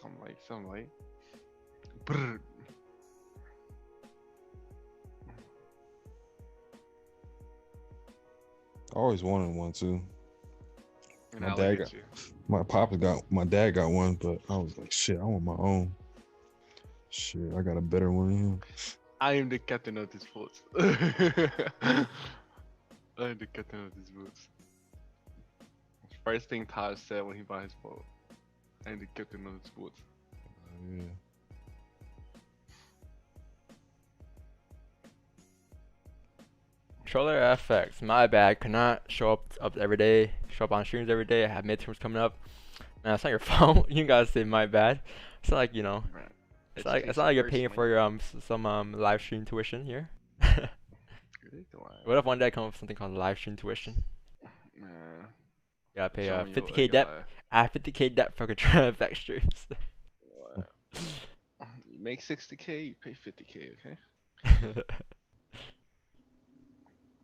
Something like. Brr. I always wanted one too. And My I dad look got- at you. My dad got one, but I was like, shit, I want my own. Shit, I got a better one than him. I am the captain of this boat. I am the captain of this boat. First thing Taj said when he bought his boat. I am the captain of this boat. Yeah. Controller FX, my bad. Could not show up every day. Show up on streams every day. I have midterms coming up. Man, it's not your fault. You guys say my bad. It's not like, you know. Right. It's not like you're paying for your some live stream tuition here. What if one day I come up with something called live stream tuition? Man. Yeah, I pay Showing you 50k debt. I have 50k debt for control FX streams. What? You make 60k, you pay 50k, okay?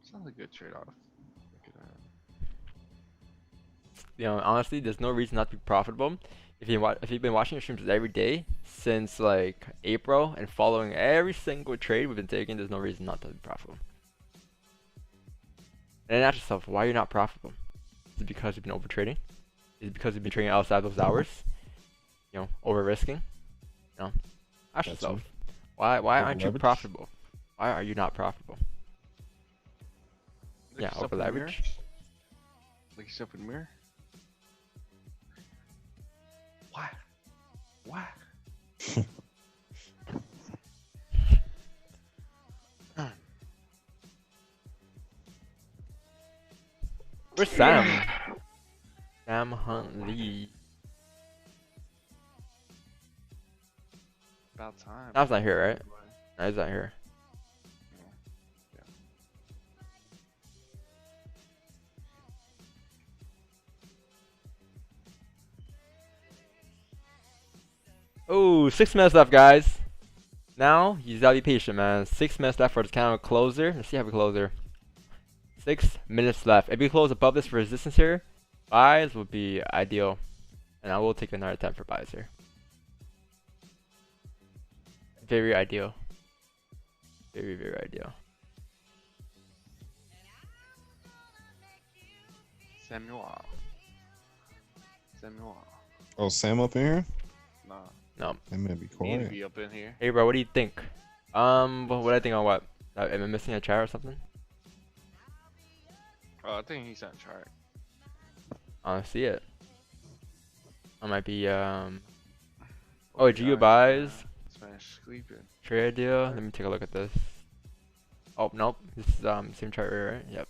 Sounds like a good trade-off. Look at that. You know, honestly, there's no reason not to be profitable. If you've been watching your streams every day since like April and following every single trade we've been taking, there's no reason not to be profitable. And then ask yourself, why you're not profitable? Is it because you've been over trading? Is it because you've been trading outside those hours? You know, over risking? You know, ask That's yourself, why aren't you leverage? profitable? Why are you not profitable? Look Yeah, yourself over in the mirror. leverage. Look yourself in the mirror. Why? Why? Where's Sam? Sam Huntley. About time. Sam's not here, right? No, he's not here. Oh, 6 minutes left, guys. Now, you gotta be patient, man. 6 minutes left for this kind of closer. Let's see how we closer. 6 minutes left. If we close above this resistance here, buys would be ideal. And I will take another attempt for buys here. Very ideal. Very, very ideal. Samuel. Samuel. Oh, Sam up in here? Nah. No. That man be Need to quiet. be up in here. Hey, bro, what do you think? What do I think on what? Am I missing a chat or something? Oh, I think he's on chart. I don't see it. I might be, Oh, Geo buys. Smash sleeping. Trade deal. Let me take a look at this. Oh, nope. This is, same chart, right? Yep.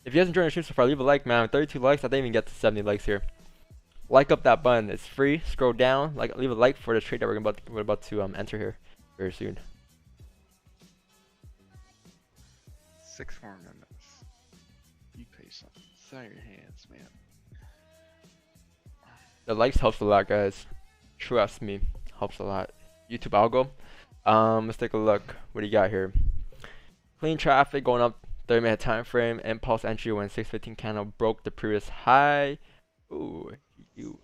If you guys enjoyed the stream so far, leave a like, man. 32 likes. I didn't even get to 70 likes here. Like up that button. It's free. Scroll down. Leave a like for the trade that we're about to enter here very soon. 6 more minutes. Be patient. Sit on your hands, man. The likes helps a lot, guys. Trust me, helps a lot. YouTube algo. Let's take a look. What do you got here? Clean traffic going up 30-minute time frame. Impulse entry when 615 candle broke the previous high. Ooh, you.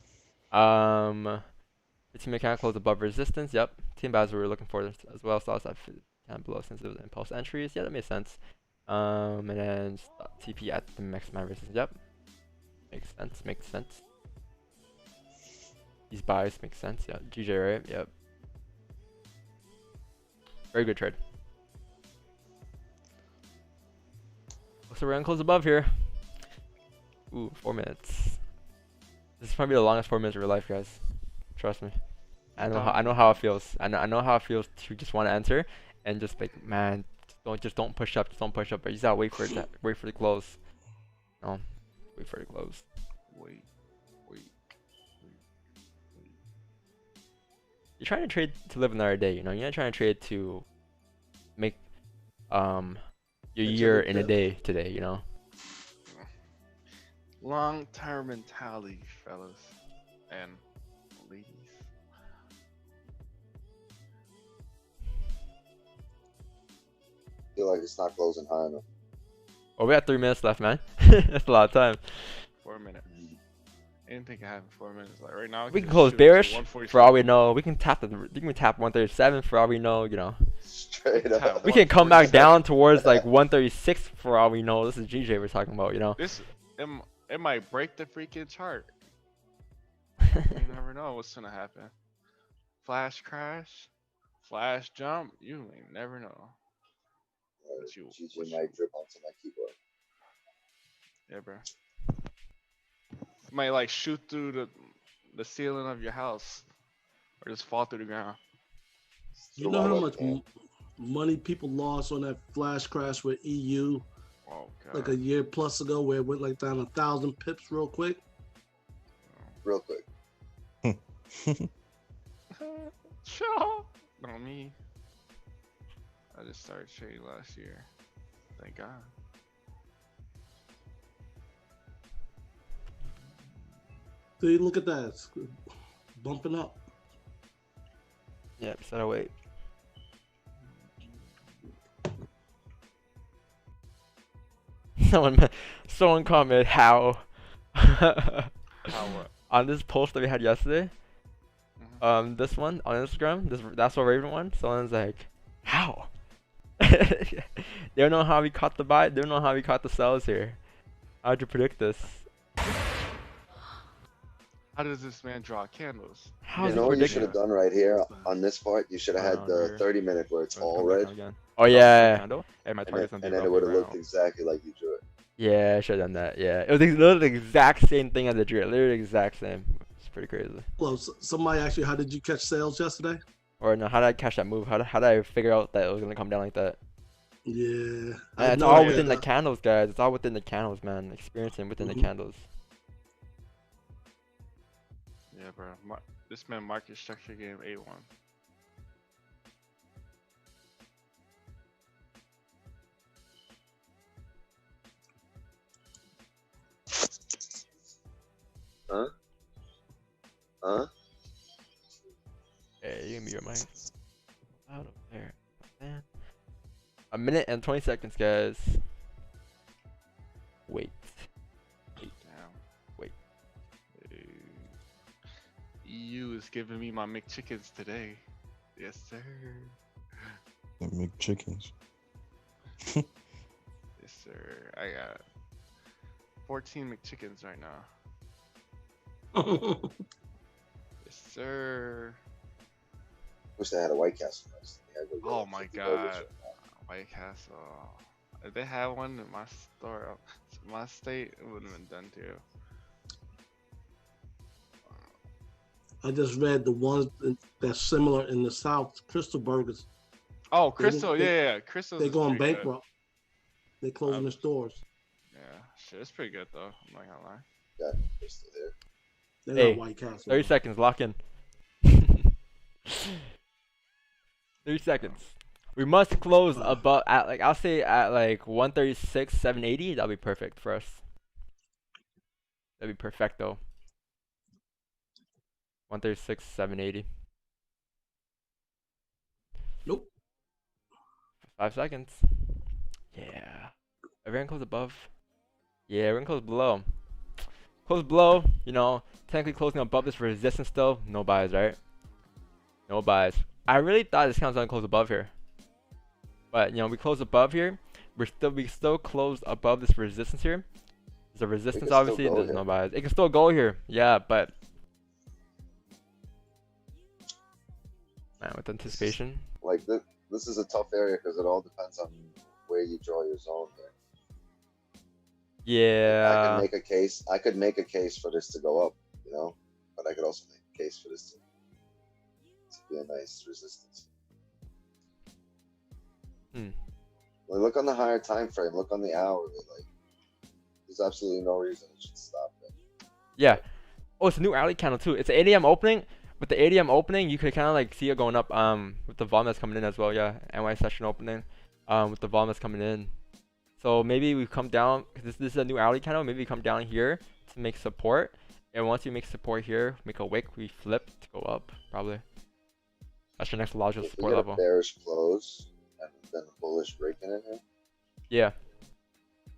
15-minute candle closed above resistance. Yep. Team buys we were looking for as well. So that kind of below since it was impulse entries. Yeah, that makes sense. And then TP at the maximum resistance. Yep. Makes sense. Makes sense. These buys make sense. Yeah. GJ, right? Yep. Very good trade. So we're gonna close above here. Ooh, 4 minutes. This is probably the longest 4 minutes of your life, guys. Trust me. I know how it feels. I know how it feels to just want to enter and just like, man, don't push up, don't push up. But you just gotta wait for it to, wait for the close. No, wait for it to close. Wait. You're trying to trade to live another day, you know. You're not trying to trade to make your year in a day today, you know. Long-term mentality, fellas and ladies. I feel like it's not closing high enough. Oh, we got 3 minutes left, man. That's a lot of time. 4 minutes. Anything can happen in 4 minutes. Like right now, We can close bearish for all we know. We can tap 137 for all we know, you know. Straight up. We can come back down towards like 136 for all we know. This is GJ we're talking about, you know. It might break the freaking chart. You never know what's gonna happen. Flash crash, flash jump. You ain't never know. GG might drip onto my keyboard. Yeah, bro. Might like shoot through the ceiling of your house, or just fall through the ground. You know how much money people lost on that flash crash with EU like a year plus ago, where it went like down 1,000 pips real quick? Real quick. Sure. Not me. I just started trading last year. Thank God. See, look at that. It's bumping up. Yep, so wait. Someone commented how. How what? On this post that we had yesterday. This one on Instagram, that's what Raven one. Someone's like, how? They don't know how we caught the buy. They don't know how we caught the sells here. How'd you predict this? How does this man draw candles? How You is know he what you should predicting? have done right here on this part? You should have had the 30-minute where it's all red, Oh yeah. and And then it would have looked exactly like you drew it. Yeah, I should have done that. Yeah, it was literally the exact same thing as the drill. Literally the exact same. It's pretty crazy. Well, somebody asked you, how did you catch sales yesterday? Or no, how did I catch that move? How did I figure out that it was gonna come down like that? Yeah. It's all within the candles, guys. It's all within the candles, man. Experiencing within the candles. Yeah, bro. This man market structure game 8-1. Huh? Huh? Yeah, you can mute your mic. Out of there, man. A minute and 20 seconds, guys. Wait. Damn. Wait. EU is giving me my McChickens today. Yes, sir. The McChickens. Yes, sir. I got 14 McChickens right now. Yes, sir. Wish I had a White Castle. Oh my God. White Castle. If they had one in my store, my state, it would have been done too. I just read the ones that's similar in the South, Crystal Burgers. Oh, Crystal, yeah. Crystal. They're going bankrupt. They're closing their stores. Yeah, shit, it's pretty good though. I'm not gonna lie. Got Crystal there. They're not White Castle. 30 seconds, lock in. 30 seconds. We must close about at like I'll say at like 136, 780. That'll be perfect for us. That'd be perfecto. 136, 780. Nope. 5 seconds. Yeah. Everyone close above. Yeah, everyone close below. Close below, you know, technically closing above this resistance still. No buys, right? No buys. I really thought this count's gonna close above here. But you know, we close above here. We still closed above this resistance here. There's a resistance obviously, there's no buys. It can still go here. Yeah, but man, with anticipation. Like this is a tough area because it all depends on where you draw your zone here. Yeah. I could make a case for this to go up, you know, but I could also make a case for this to be a nice resistance. Well, look on the higher time frame. Look on the hourly. Like, there's absolutely no reason it should stop it. Yeah. Oh, it's a new hourly candle too. It's an 8 AM opening. With the 8 AM opening, you could kind of like see it going up. With the volume that's coming in as well. Yeah. NY session opening. With the volume that's coming in. So maybe we come down because this is a new hourly candle. Maybe we come down here to make support. And once we make support here, make a wick, we flip to go up probably. That's your next logical support level. Bearish close and then a bullish break in it here. Yeah.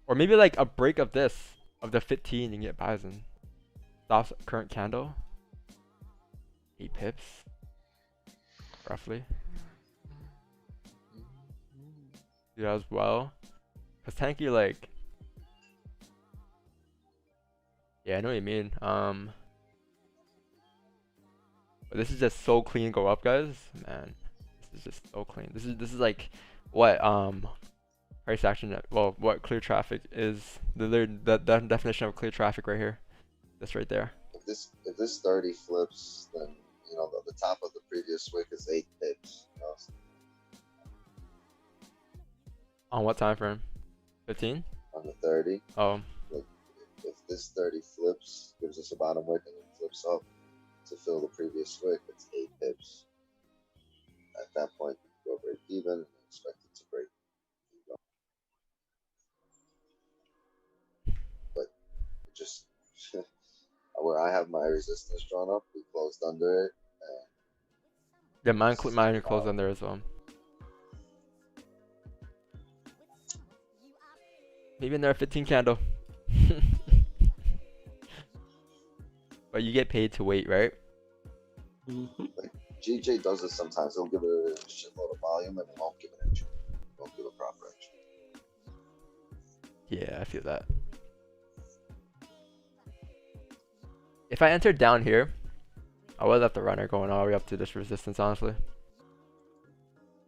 Or maybe like a break of this, of the 15, you can get buys in. Stops current candle. 8 pips. Roughly. Do that as well. Because technically like. Yeah, I know what you mean. But this is just so clean go up, guys. Man, this is just so clean. This is like what price action. Well, what clear traffic is. The definition of clear traffic right here. This right there. If this 30 flips, then you know the top of the previous wick is 8 pips. You know? On what time frame? 15? On the 30. Oh. Like, if this 30 flips, gives us a bottom wick and it flips up to fill the previous wick, it's 8 pips. At that point, you go break even and expect to I have my resistance drawn up. We closed under it. Yeah, mine closed under as well. Maybe another 15 candle. But you get paid to wait, right? Like GJ does this sometimes. He'll give it a shitload of volume and won't give an entry. Won't give a proper entry. Yeah, I feel that. If I entered down here, I would have left the runner going all the way up to this resistance, honestly.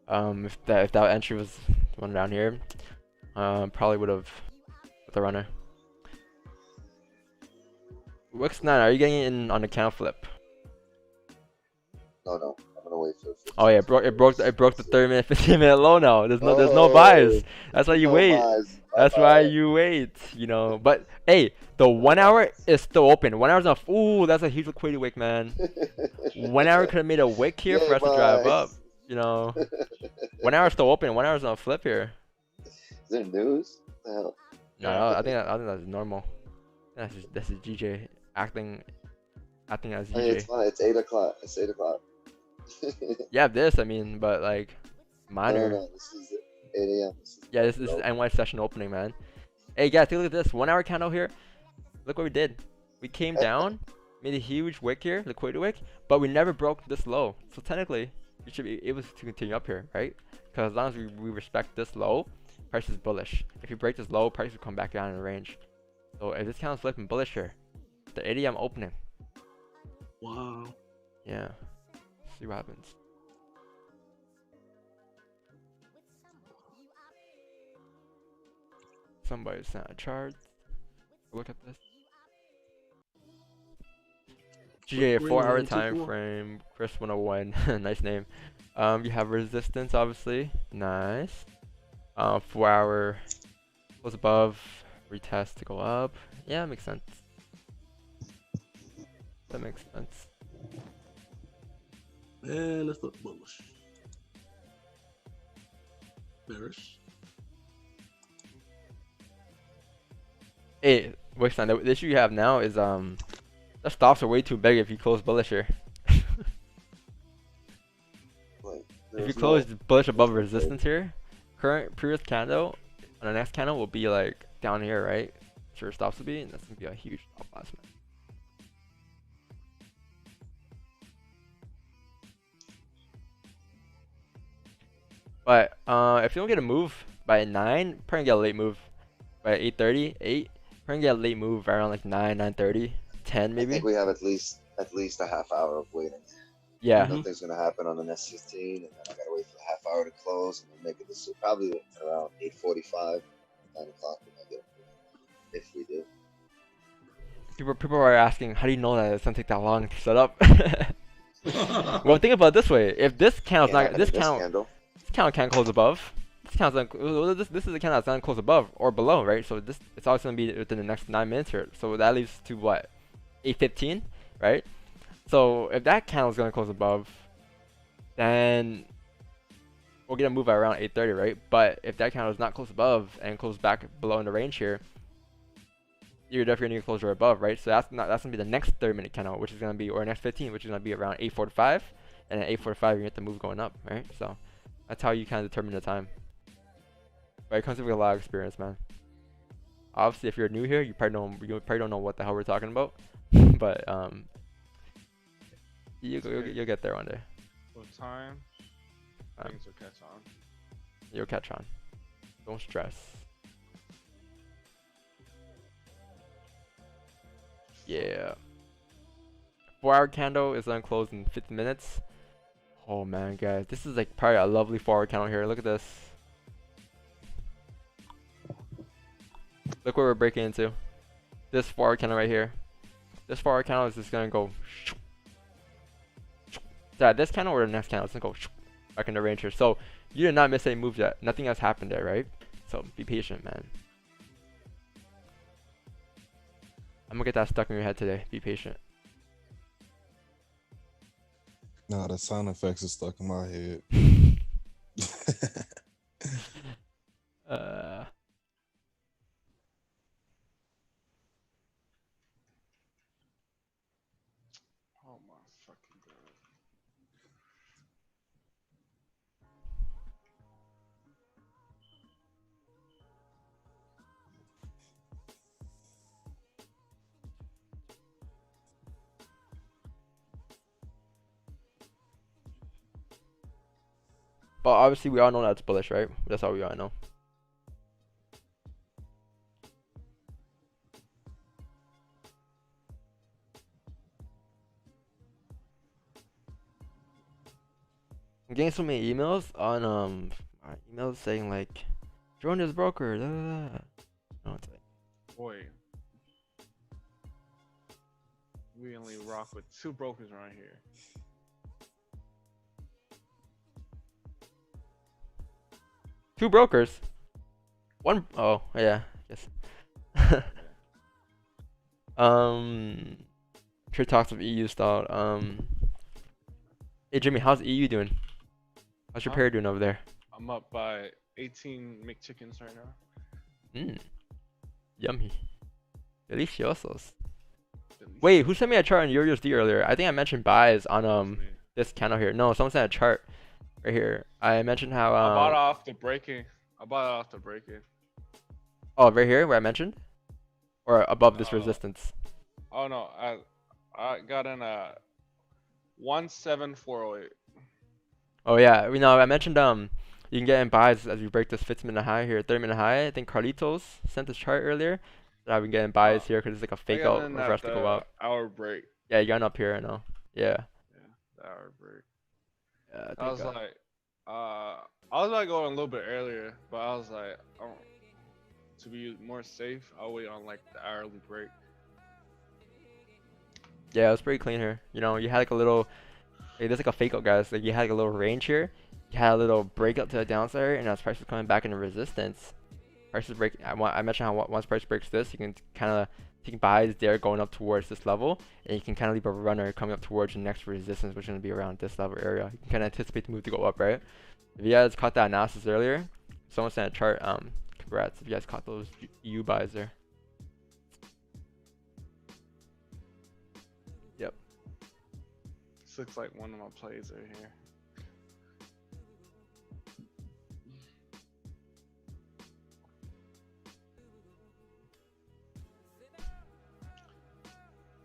If that entry was one down here, probably would have with the runner. Wix 9, are you getting in on the candle flip? No. I'm gonna wait for. Oh yeah, it broke the 30-minute, 15-minute low now. There's no buys. That's why you wait. That's why you wait. You know, but hey, the 1 hour is still open. 1 hour's enough. Ooh, that's a huge liquidity wick, man. 1 hour could have made a wick here for us to drive up. You know, 1 hour's still open. 1 hour's not flip here. Is there news? What the hell? No, I think that's normal. That's just GJ acting as GJ. Hey, it's fine. It's 8 o'clock. It's 8 o'clock. Yeah, I mean, but like minor. No, this is 8 a.m. This is NY session opening, man. Hey guys, take a look at this 1 hour candle here. Look what we did. We came down, made a huge wick here, liquidity wick, but we never broke this low. So technically, we should be able to continue up here, right? Because as long as we respect this low, price is bullish. If you break this low, price will come back down in the range. So if this candle's flipping bullish here, the 8 a.m. opening. Wow. Yeah. See what happens. Somebody sent a chart. Look at this. GA 4 hour time frame. Chris 101. Nice name. You have resistance, obviously. Nice. 4 hour was above. Retest to go up. Yeah, that makes sense. That makes sense. And let's look bullish. Bearish. Hey, Wixon, the issue you have now is the stops are way too big if you close bullish here. If you close bullish above resistance here, previous candle on the next candle will be like down here, right? Sure, stops will be, and that's gonna be a huge stop loss, man. But if you don't get a move by 9, probably get a late move by 8:30, 8. Probably get a late move around like 9, 9:30, 10 maybe. I think we have at least a half hour of waiting. Yeah. Nothing's gonna happen on the next 15, and then I gotta wait for the half hour to close, and then make a decision. Probably around 8:45, 9 o'clock when I get it, if we do. People are asking, how do you know that it's gonna take that long to set up? Well, think about it this way: if this candle's this candle can't close above. This is a candle that's not close above or below, right? So it's always gonna be within the next 9 minutes here. So that leaves to what, 8:15, right? So if that candle is gonna close above, then we'll get a move at around 8:30, right? But if that candle is not close above and close back below in the range here, you're definitely gonna close right above, right? So that's gonna be the next 30-minute candle, which is gonna be, or next 15, which is gonna be around 8:45, and at 8:45 you get the move going up, right? So that's how you kind of determine the time. But it comes with a lot of experience, man. Obviously, if you're new here, you probably don't know what the hell we're talking about, but you'll get there one day. With time, things will catch on. You'll catch on. Don't stress. Yeah. 4 hour candle is unclosed in 50 minutes. Oh man, guys, this is like probably a lovely 4 hour candle here. Look at this. Look what we're breaking into. This 4 hour candle right here. This 4 hour candle is just gonna go. Yeah, this candle or the next candle is gonna go back in the range here. So you did not miss any moves yet. Nothing has happened there, right? So be patient, man. I'm gonna get that stuck in your head today. Be patient. Nah, the sound effects are stuck in my head. But obviously, we all know that's bullish, right? That's all we all know. I'm getting so many emails on emails saying like, join this broker. Da, da, da. No, it's like, Boy, we only rock with 2 brokers around here. two brokers. One. Oh yeah. Yes. Sure talks of EU style. Hey Jimmy, how's EU doing? How's your pair doing over there? I'm up by 18 McChickens right now. Yummy. Deliciosos. Wait, who sent me a chart on USD earlier? I think I mentioned buys on this candle here. No, someone sent a chart right here. I mentioned how I bought off the breaking. Oh, right here where I mentioned? Or above this resistance? Oh no, I got in a 17408. Oh yeah, I mentioned you can get in buys as we break this 15-minute high here, 30-minute high. I think Carlitos sent this chart earlier. That I've been getting buys here because it's like a fake out for us to go up. Hour break. Yeah, you got up here, I know. Yeah. Yeah, the hour break. Yeah, I was like going a little bit earlier, but I was like, to be more safe, I'll wait on like the hourly break. Yeah, it was pretty clean here. You know, you had like a little, there's like a fake out, guys. Like you had like a little range here. You had a little breakout to the downside, and as price was coming back into resistance, prices break. I mentioned how once price breaks this, you can kind of take buys there going up towards this level, and you can kind of leave a runner coming up towards the next resistance, which is going to be around this level area. You can kind of anticipate the move to go up, right? If you guys caught that analysis earlier, someone sent a chart. Congrats if you guys caught those EU buys there. Yep. This looks like one of my plays right here.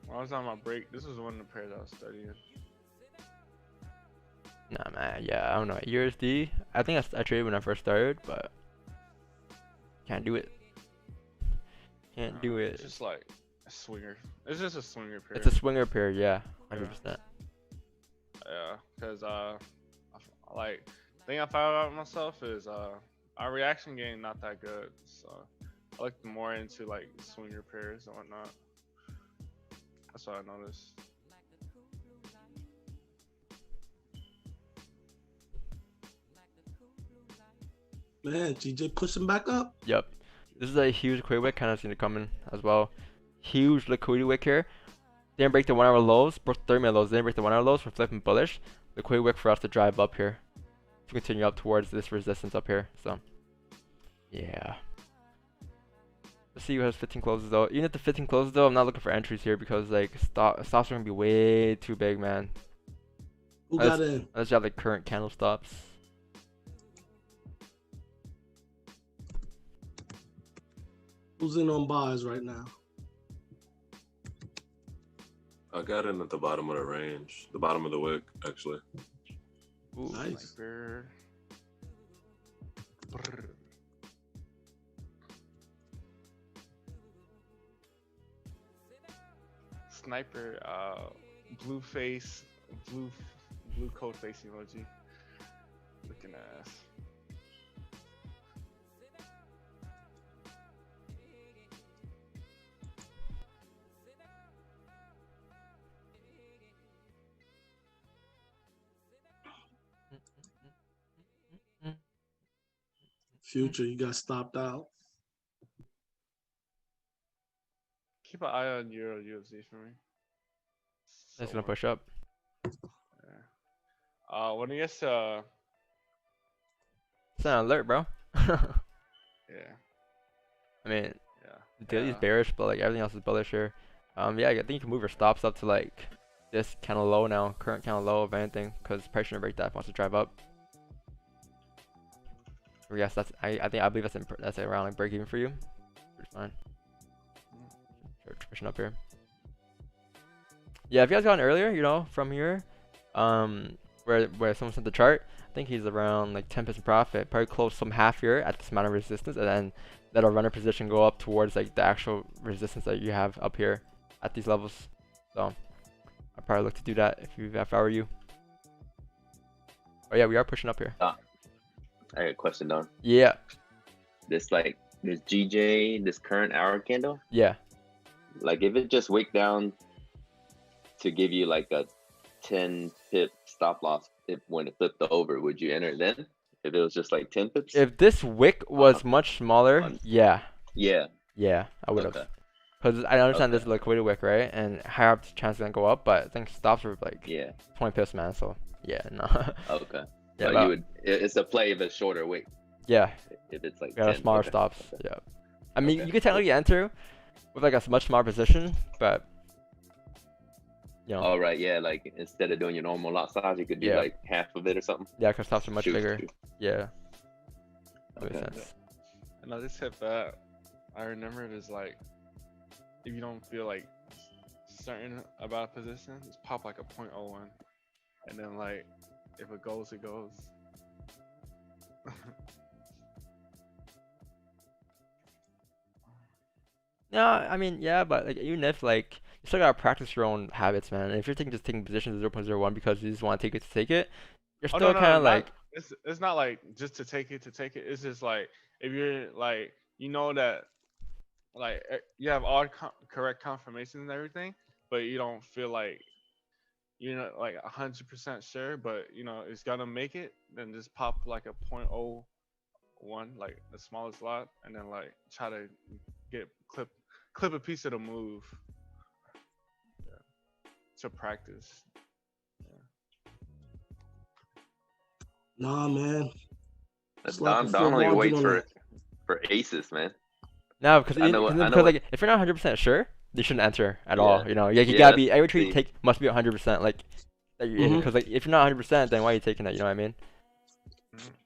When I was on my break, this was one of the pairs I was studying. Nah, man. Yeah, I don't know. USD. I think I traded when I first started, but can't do it. Can't do it. It's just like a swinger. It's just a swinger pair. It's a swinger pair, yeah, 100%. Yeah, because like the thing I found out myself is our reaction game not that good, so I looked more into like swinger pairs and whatnot. That's what I noticed. Man, GJ pushing back up. Yep. This is a huge quick wick, kind of seen it coming as well. Huge liquidity wick here. Didn't break the 1 hour lows, broke 30-minute lows. Didn't break the 1 hour lows. We're flipping bullish. The quick wick for us to drive up here, to continue up towards this resistance up here. So, yeah. Let's see who has 15 closes though. Even if the 15 closes though, I'm not looking for entries here because like stops are gonna be way too big, man. Who got in? Unless you have like current candle stops. Who's in on buys right now? I got in at the bottom of the range, the bottom of the wick, actually. Ooh, Nice. Sniper. Brr. Sniper, blue face, blue coat face emoji. Looking ass. Future, you got stopped out. Keep an eye on Euro UFC for me. It's gonna push up. Yeah. When he gets to It's an alert, bro. yeah. I mean, Yeah. the daily's bearish, but like everything else is bullish here. Yeah, I think you can move your stops up to like this kind of low now, current kind of low if anything, because price shouldn't break that if it wants to drive up. Yes, I believe that's around like break even for you. It's fine. Start pushing up here. Yeah, if you guys got in earlier, you know, from here, where someone sent the chart, I think he's around like 10 pips in profit. Probably close some half here at this amount of resistance, and then let our runner position go up towards like the actual resistance that you have up here at these levels. So I'd probably look to do that if I were you. Oh yeah, we are pushing up here. I got a question, Don. Yeah. This GJ, this current hour candle. Yeah. Like if it just wicked down to give you like a 10 pip stop loss when it flipped over, would you enter then? If it was just like 10 pips? If this wick was much smaller, yeah. Yeah. Yeah, I would have. Okay. Because I understand this is a liquidity wick, right? And higher up the chance is gonna go up, but I think stops are like 20 pips, man. So yeah, no. Okay. Yeah, so it's a play of a shorter wick. Yeah. If it's like 10, smaller stops. Okay. Yeah. I mean, you could technically enter with like a much smaller position, but you know. Oh right, yeah. Like instead of doing your normal lot size, you could do like half of it or something. Yeah, because stops are much bigger. Yeah. That makes sense. Another tip that I remember is like, if you don't feel like certain about a position, just pop like a 0.01, and then like if it goes, it goes. No, I mean, yeah, but like even if like you still gotta practice your own habits, man. And if you're just taking positions 0.01 because you just want to take it, you're still kind of like. It's not like just to take it. It's just like if you're like that like you have all correct confirmations and everything, but you don't feel like you're not like 100% sure, but it's gonna make it. Then just pop like a 0.01, like the smallest lot, and then like try to clip a piece of the move. To practice. Nah, man. Don only waits for aces, man. No, because like if you're not 100% sure, you shouldn't enter at all. You gotta be every trade you take must be 100%. Like, because like if you're not 100%, then why are you taking that? You know what I mean?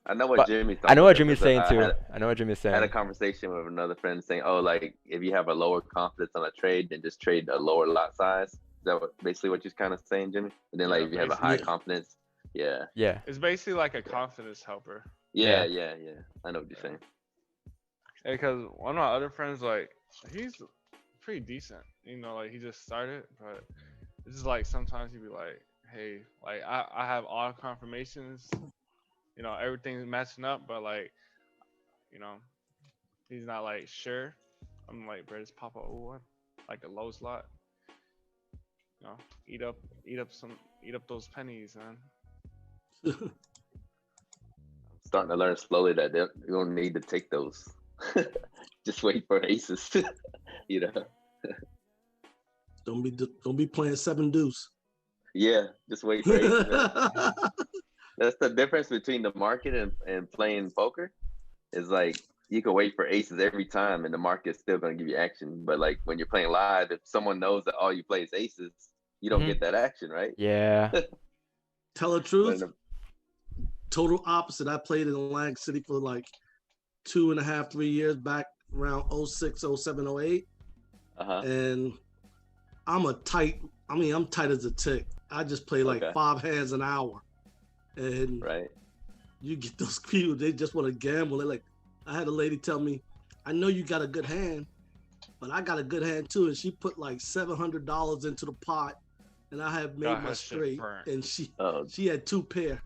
I know what Jimmy's saying too. I know what Jimmy's saying. I had a conversation with another friend saying, "Oh, like if you have a lower confidence on a trade, then just trade a lower lot size." Is that basically what you're kind of saying, Jimmy? And then like if you have a high confidence, yeah. It's basically like a confidence helper. Yeah. I know what you're saying. Because one of my other friends, like he's pretty decent, like he just started, but it's just like sometimes he'd be like, "Hey, like I have all confirmations." Everything's matching up, but like, he's not like sure. I'm like, bro, just pop a 01, like a low slot. Eat up those pennies, man. I'm starting to learn slowly that you don't need to take those. Just wait for aces. Don't be playing 7 deuce. Yeah, just wait for aces. That's the difference between the market and playing poker. Is like you can wait for aces every time and the market's still gonna give you action. But like when you're playing live, if someone knows that all you play is aces, you don't get that action, right? Yeah. Tell the truth. Total opposite. I played in Atlantic City for like 2.5, 3 years back around 06, 07, 08. And I'm tight as a tick. I just play like 5 hands an hour. And you get those people, they just want to gamble. They're like, I had a lady tell me, I know you got a good hand, but I got a good hand too. And she put like $700 into the pot, and I have made my straight. And she had 2 pair.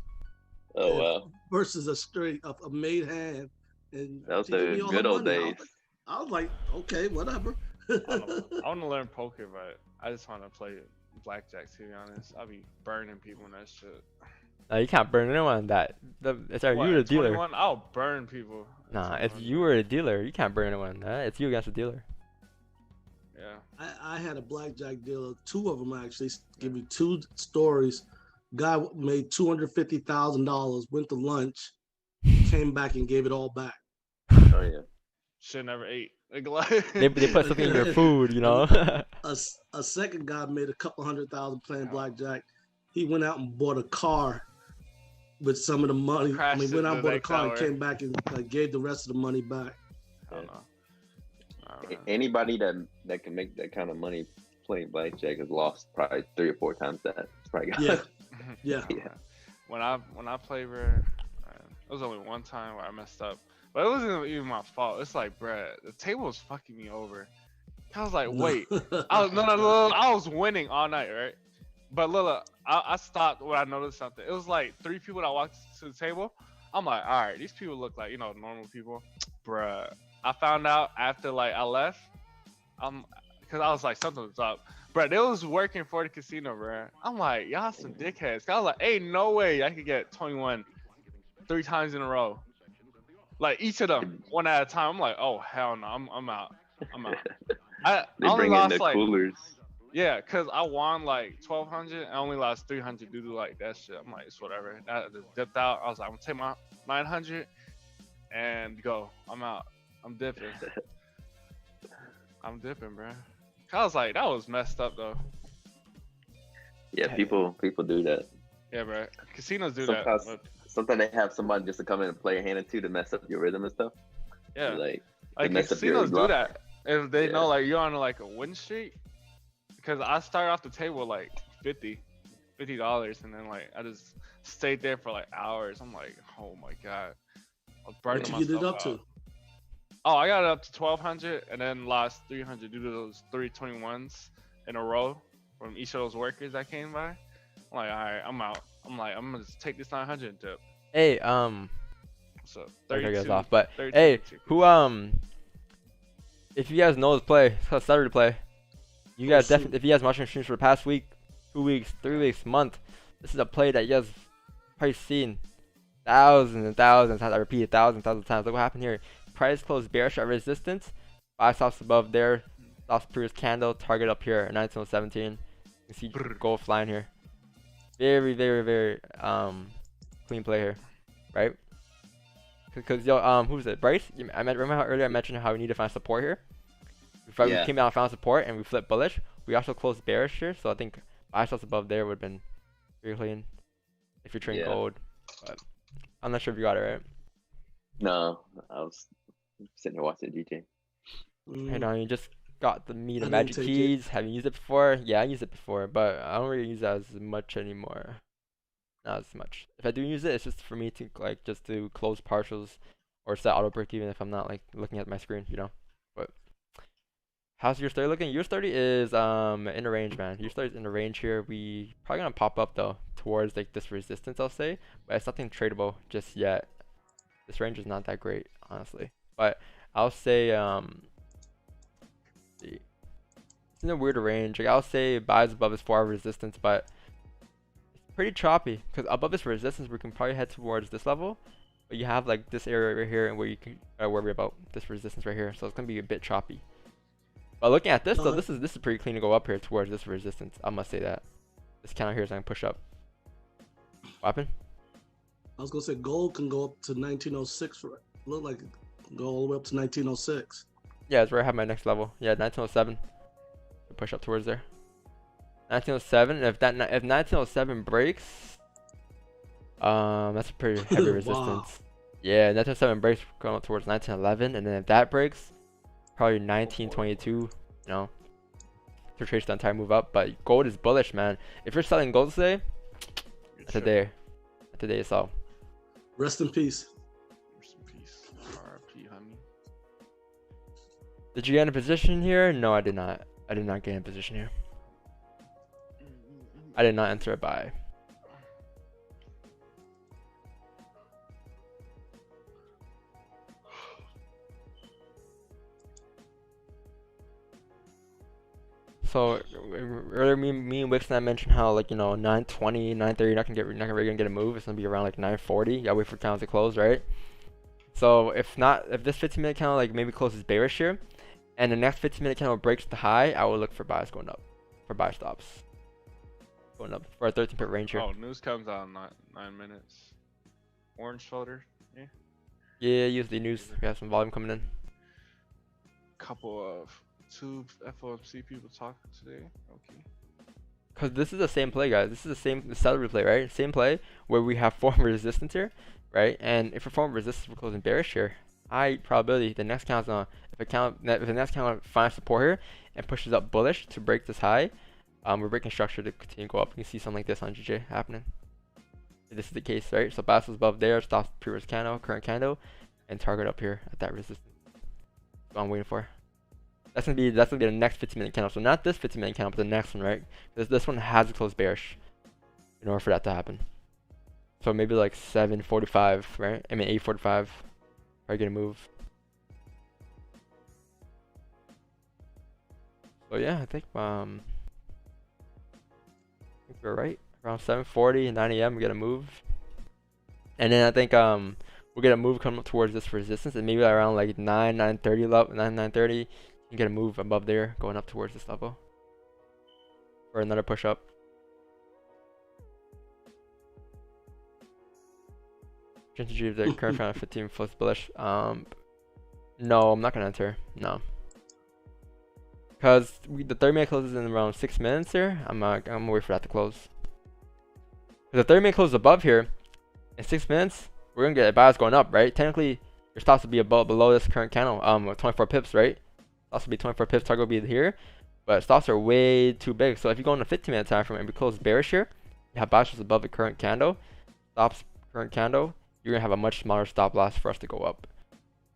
Oh wow! Versus a straight, a made hand. And that was the good old days. I was like, okay, whatever. I want to learn poker, but I just want to play blackjack. To be honest, I'll be burning people in that shit. No, you can't burn anyone. It's you were a dealer. 21, I'll burn people. Nah, if you were a dealer, you can't burn anyone. It's you against the dealer. Yeah. I had a blackjack dealer. 2 of them actually. Give me 2 stories. Guy made $250,000. Went to lunch, came back and gave it all back. Oh yeah. Should never ate. They put something in your food, A second guy made a couple $100,000 playing blackjack. He went out and bought a car with some of the money. Went out and bought a car and came back and gave the rest of the money back. I don't know. Anybody that can make that kind of money playing blackjack has lost probably 3 or 4 times that. It's probably yeah. when I played, bro, it was only one time where I messed up, but it wasn't even my fault. It's like, bruh, the table was fucking me over. I was like, wait, I was winning all night, right? But look, I stopped when I noticed something. It was like 3 people that walked to the table. I'm like, all right, these people look like, normal people. Bruh. I found out after like I left, because I was like, something was up. Bruh, they was working for the casino, bruh. I'm like, y'all some dickheads. I was like, hey, no way I could get 21 3 times in a row. Like each of them, one at a time. I'm like, oh hell no, I'm out. I only lost the coolers. Yeah, cause I won like 1,200. I only lost 300 due to like that shit. I'm like, it's whatever. I just dipped out. I was like, I'm gonna take my 900 and go. I'm out. I'm dipping. I'm dipping, bro. I was like, that was messed up though. Yeah, people do that. Yeah, bro. Casinos do sometimes, that. Sometimes they have somebody just to come in and play a hand or two to mess up your rhythm and stuff. Yeah, like casinos do that if they know like you're on like a win streak. Because I started off the table like $50, and then like I just stayed there for like hours. I'm like, oh my god, I was burning myself out. What you get it up to? Oh, I got it up to 1,200, and then lost 300 due to those 321s in a row from each of those workers that came by. I'm like, all right, I'm out. I'm like, I'm gonna just take this 900 and dip. Hey, so 32 off, but 32 hey, who if you guys know this play, it's called Saturday play. You guys definitely, if you guys watching streams for the past week, 2 weeks, 3 weeks, month, this is a play that you guys probably seen thousands and thousands. I repeat thousands of times. Look what happened here. Price closed bearish at resistance. 5 stops above there. Stops previous candle. Target up here at 1917. You can see gold flying here. Very, very, very clean play here, right? Because who's it? Bryce? Remember how earlier I mentioned how we need to find support here. We came out and found support and we flipped bullish. We also closed bearish here, so I think 5 stops above there would have been very clean if you're trading gold. But I'm not sure if you got it right. No, I was sitting here watching DJ. I know you just got the meat of magic keys. Have you used it before? Yeah, I used it before, but I don't really use that as much anymore. Not as much. If I do use it, it's just for me to like just to close partials or set auto break even if I'm not like looking at my screen, But how's your 30 looking? Your 30 is in the range, man. Your 30 is in the range here. We probably gonna pop up though towards like this resistance, I'll say, but it's nothing tradable just yet. This range is not that great, honestly. But I'll say it's in a weirder range. Like I'll say buys above this 4-hour resistance, but it's pretty choppy because above this resistance we can probably head towards this level. But you have like this area right here and where you can worry about this resistance right here. So it's gonna be a bit choppy. But looking at this though, this is pretty clean to go up here towards this resistance. I must say that. This counter here is gonna push up. What happened? I was gonna say gold can go up to 1906 for look like it can go all the way up to 1906. Yeah, that's where I have my next level. Yeah, 1907. Push up towards there. 1907. And if 1907 breaks, that's a pretty heavy resistance. Wow. Yeah, 1907 breaks going up towards 1911, and then if that breaks, probably 1922. To trace the entire move up. But gold is bullish, man. If you're selling gold today, today is all. Rest in peace. Rest in peace. RIP, honey. Did you get in a position here? No, I did not. I did not get in a position here. I did not enter a buy. So earlier, me and Wix and I mentioned how 9:20, 9:30, you're not really gonna get a move. It's gonna be around like 9:40. You gotta wait for candles to close, right? So if this 15-minute candle maybe closes bearish here, and the next 15-minute candle breaks the high, I will look for buys going up, for buy stops going up for a 13-pip range here. Oh, news comes out in 9 minutes. Orange shoulder, yeah. Yeah, use the news. We have some volume coming in. Couple of 2 FOMC people talking today. Okay. Because this is the same play, guys. This is the salary play, right? Same play where we have form resistance here, right? And if we form resistance, we're closing bearish here. High probability the next count's gonna if the next count finds support here and pushes up bullish to break this high, we're breaking structure to continue to go up. You can see something like this on GJ happening. If this is the case, right? So bias was above there, stops previous candle, current candle, and target up here at that resistance. That's what I'm waiting for. That's gonna be the next 15-minute candle. So not this 15-minute candle, but the next one, right? Because this one has to close bearish in order for that to happen. So maybe like 7:45, right? I mean 8:45. Are you gonna move? So yeah, I think we're right. Around 7:40 and 9 a.m. we're gonna move. And then I think we're gonna move coming up towards this resistance, and maybe around like 9:30 level, 9:30, you get a move above there, going up towards this level for another push up. Strategy of the current round 15 flips bullish. No, I'm not gonna enter. No, because the 30-minute closes in around 6 minutes here. I'm gonna wait for that to close. If the 30-minute closes above here in 6 minutes, we're gonna get a bias going up, right? Technically, your stops will be below this current candle, 24 pips, right? Stops will be 24 pips. Target will be here, but stops are way too big. So if you go on a 15-minute time frame and we close bearish here, you have bias above the current candle, stops current candle. You're gonna have a much smaller stop loss for us to go up.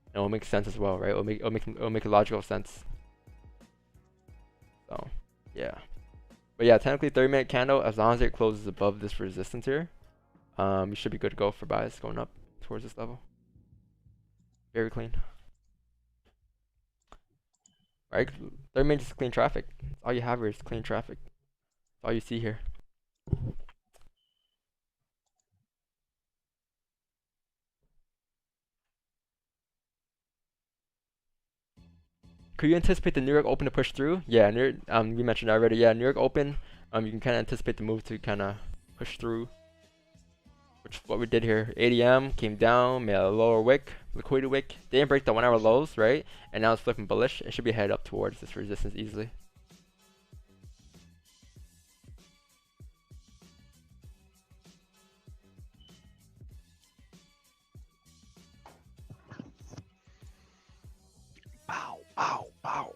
And it'll make sense as well, right? It'll make a logical sense. So, yeah. But yeah, technically 30-minute candle, as long as it closes above this resistance here, you should be good to go for buys going up towards this level. Very clean. Right? 30 minutes is clean traffic. All you have here is clean traffic. That's all you see here. Could you anticipate the New York Open to push through? Yeah, we mentioned already. Yeah, New York Open. You can kind of anticipate the move to kind of push through, which is what we did here. 8 a.m. came down, made a lower wick, liquidity wick. They didn't break the 1 hour lows, right? And now it's flipping bullish. It should be headed up towards this resistance easily. Bow, bow, bow.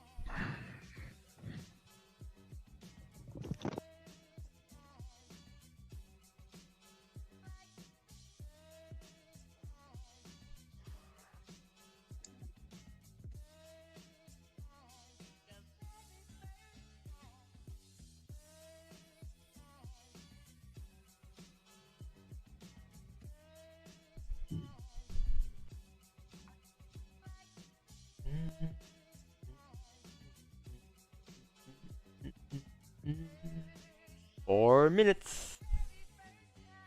Four minutes.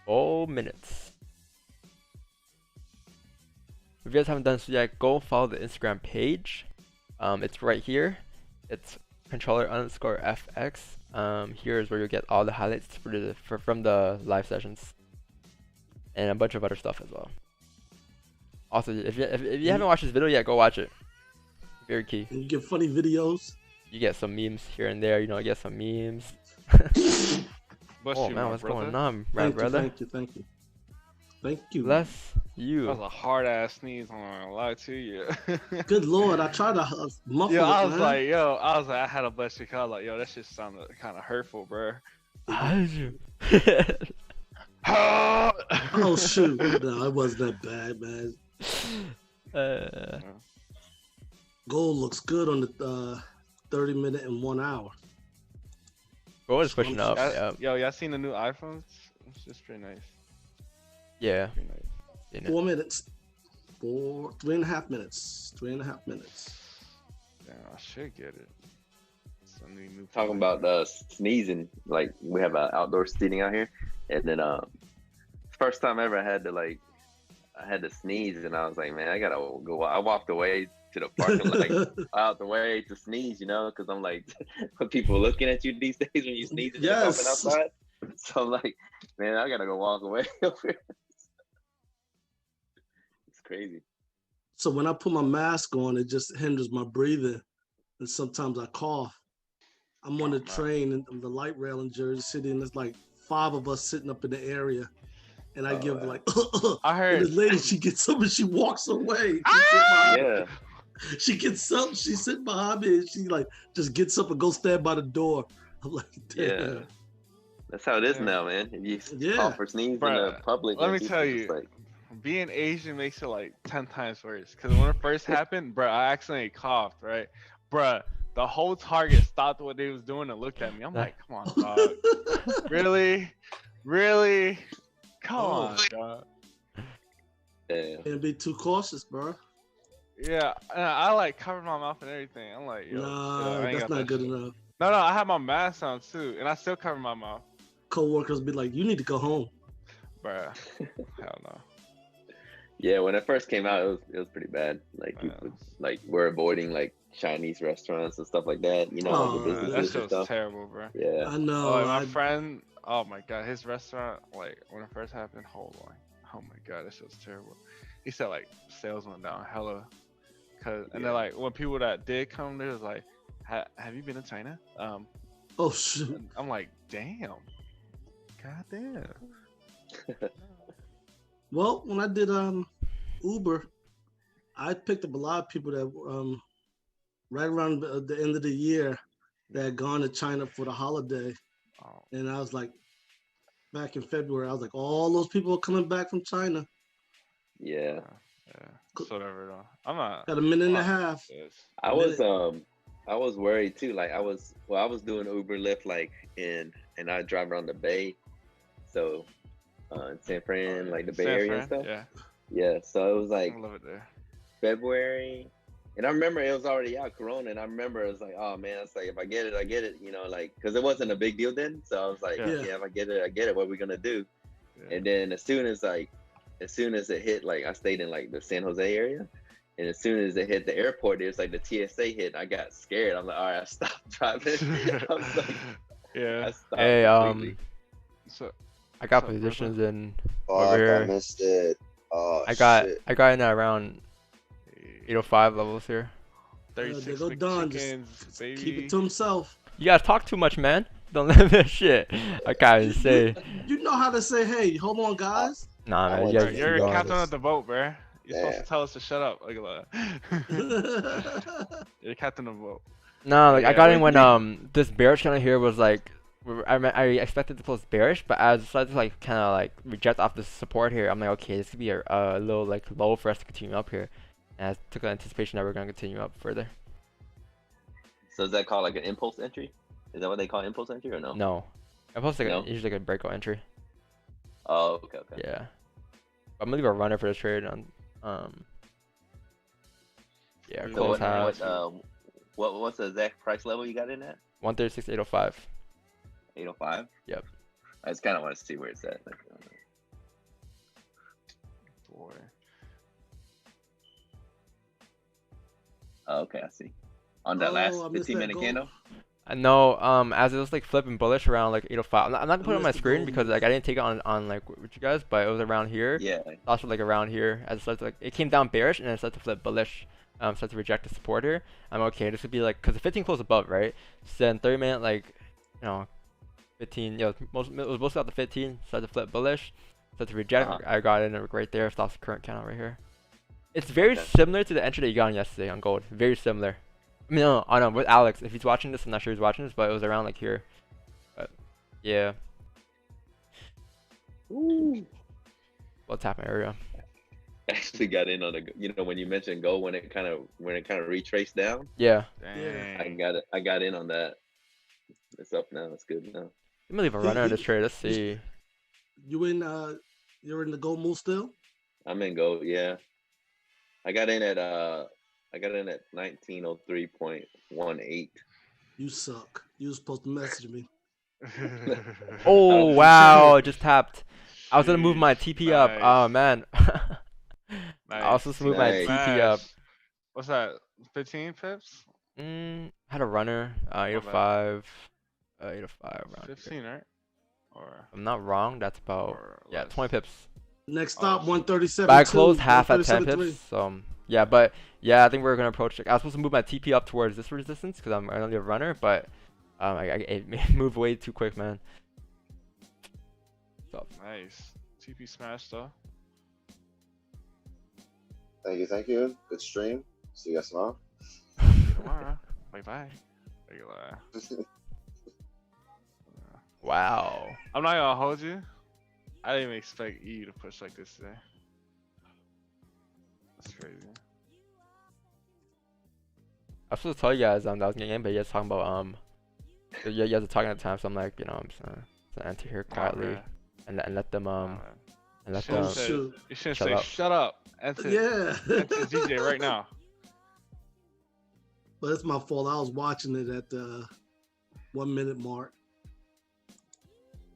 4 minutes. If you guys haven't done so yet, go follow the Instagram page. It's right here. It's controller_FX. Here is where you'll get all the highlights from the live sessions, and a bunch of other stuff as well. Also, if you haven't watched this video yet, go watch it. Very key. And you get funny videos. You get some memes here and there. You know, you get some memes. Oh man, what's going on, brother? Thank you. Bless you. That was a hard ass sneeze. I'm not gonna lie to you. Good lord, I tried to muffle it. I was like, I had a bless because I was like, yo, that shit sounded kind of hurtful, bro. How'd you? Oh shoot, no, it wasn't that bad, man. Gold looks good on the 30-minute and 1 hour. Gold is pushing up. Yo, y'all seen the new iPhones? It's just pretty nice. Yeah. Pretty nice. 4 minutes. 3.5 minutes. 3.5 minutes. Yeah, I should get it. New Talking about sneezing, like we have outdoor seating out here, and then first time ever I had to sneeze, and I was like, man, I gotta go. I walked away to the parking lot, out the way to sneeze, you know, because I'm like, when people looking at you these days when you sneeze and you're popping outside. So I'm like, man, I gotta go walk away over here. It's crazy. So when I put my mask on, it just hinders my breathing, and sometimes I cough. I'm on the train in the light rail in Jersey City, and there's like 5 of us sitting up in the area, and I give like, I heard this lady, she gets up and she walks away. She gets up, she's sitting behind me, and she like just gets up and goes stand by the door. I'm like, damn. That's how it is now, man. If you call for sneeze in the public, let me people tell just you, like, being Asian makes it like 10 times worse. Cause when it first happened, bro, I accidentally coughed, right? Bro, the whole Target stopped what they was doing and looked at me. I'm like, come on, dog. Really? Really? Come on, dog. yeah. Can't be too cautious, bro. Yeah, I like covered my mouth and everything. I'm like, yo, Nah, I ain't that's got not that good shit. enough. No, I had my mask on too, and I still covered my mouth. Co-workers be like, you need to go home. Bruh, hell no. Yeah, when it first came out, it was pretty bad. Like people like were avoiding like Chinese restaurants and stuff like that. You know, like the That businesses shit and was stuff. terrible, bro. Yeah. I know. Oh, like my friend, oh my god, his restaurant, like when it first happened, hold on. Oh my god, that shit was terrible. He said like sales went down hella. And then like when people that did come, they was like, have you been to China? Oh shoot. I'm like, damn. God damn. Well, when I did Uber, I picked up a lot of people that right around the end of the year that had gone to China for the holiday. Oh. And I was like, back in February, I was like, all those people are coming back from China. Yeah. Whatever though. I'm not. Got a minute and a half. I was worried too. Like I was doing Uber Lyft like and I drive around the Bay, so in San Fran, like the Bay Area and stuff. Yeah. So it was like I love it there. February, and I remember it was already out Corona, and I remember it was like, oh man, it's like if I get it, I get it. You know, like because it wasn't a big deal then. So I was like, yeah, if I get it, I get it. What are we gonna do? And then as soon as it hit, like I stayed in like the San Jose area, and as soon as it hit the airport, it was like the TSA hit. I got scared. I'm like, all right, I stopped driving. I was like, I stopped hey, completely. So I got positions in Fuck, over here. I missed it. Oh, I got shit. in at around 805 levels here. 36 there go Don, just baby. keep it to himself. You guys talk too much, man. Don't let that shit. I can't even say. You know how to say, hey, hold on, guys. Nah, man. You guys You're keep a going. captain of the boat, bro. You're supposed Yeah. to tell us to shut up. Like, you're captain of the boat. No, like I Yeah, got in we- when this bearish kind of here was like, I expected to close bearish, but as I decided to like kind of like reject off the support here, I'm like, okay, this could be a little like low for us to continue up here, and I took an anticipation that we're gonna continue up further. So is that called like an impulse entry? Is that what they call impulse entry or no? No, I post like No? usually like a breakout entry. Oh, okay. Yeah, I'm gonna leave a runner for this trade on yeah, So close half. What's the exact price level you got in at? 136.805. 805. Yep. I just kind of want to see where it's at. Like, Boy. oh, okay, I see. On that last I missed that 15-minute goal. candle. I know, as it was like flipping bullish around like 805. I'm not gonna put it on my missed the screen goal because like I didn't take it on like with you guys, but it was around here. Yeah. Also like around here as it started to, like it came down bearish and then it started to flip bullish. Started to reject the support here. I'm okay. This would be like because the 15 closed above, right? So then 30-minute like, 15. It was mostly out the 15. Started to flip bullish. Started to reject. I got in right there. Stops the current candle right here. It's very similar to the entry that you got on yesterday on gold. Very similar. I mean, no, with Alex. If he's watching this, I'm not sure he's watching this, but it was around like here. But yeah. Ooh. What's happening area? Actually got in on the, when you mentioned gold when it kind of retraced down. Yeah. Dang. I got in on that. It's up now. It's good now. Let me leave a runner on this trade. Let's see. You're in the gold move still? I'm in gold. Yeah. I got in at 1903.18. You suck. You were supposed to message me. Oh wow! Just tapped. I was gonna move my TP up. Oh man. I was supposed to move my TP up. What's that? 15 pips? Had a runner. 805. 805 around 15, here. right? Or If I'm not wrong. That's about less. 20 pips. Next stop, 137. But I closed half at 10 pips. So yeah, but yeah, I think we're gonna approach. I was supposed to move my TP up towards this resistance because I'm only a runner, but it moved way too quick, man. So. Nice. TP smash though. Thank you. Good stream. See you guys tomorrow. See you tomorrow. Bye bye. Regular. Wow. I'm not gonna hold you. I didn't even expect E to push like this today. That's crazy. I was supposed to tell you guys that I was getting in, but you guys talking about you guys are talking at the time, so I'm like, you know, I'm just gonna enter here quietly and let them and let them shoot. You shouldn't shut say up. shut up. Enter, Yeah. enter DJ right now. But it's my fault. I was watching it at the 1 minute mark.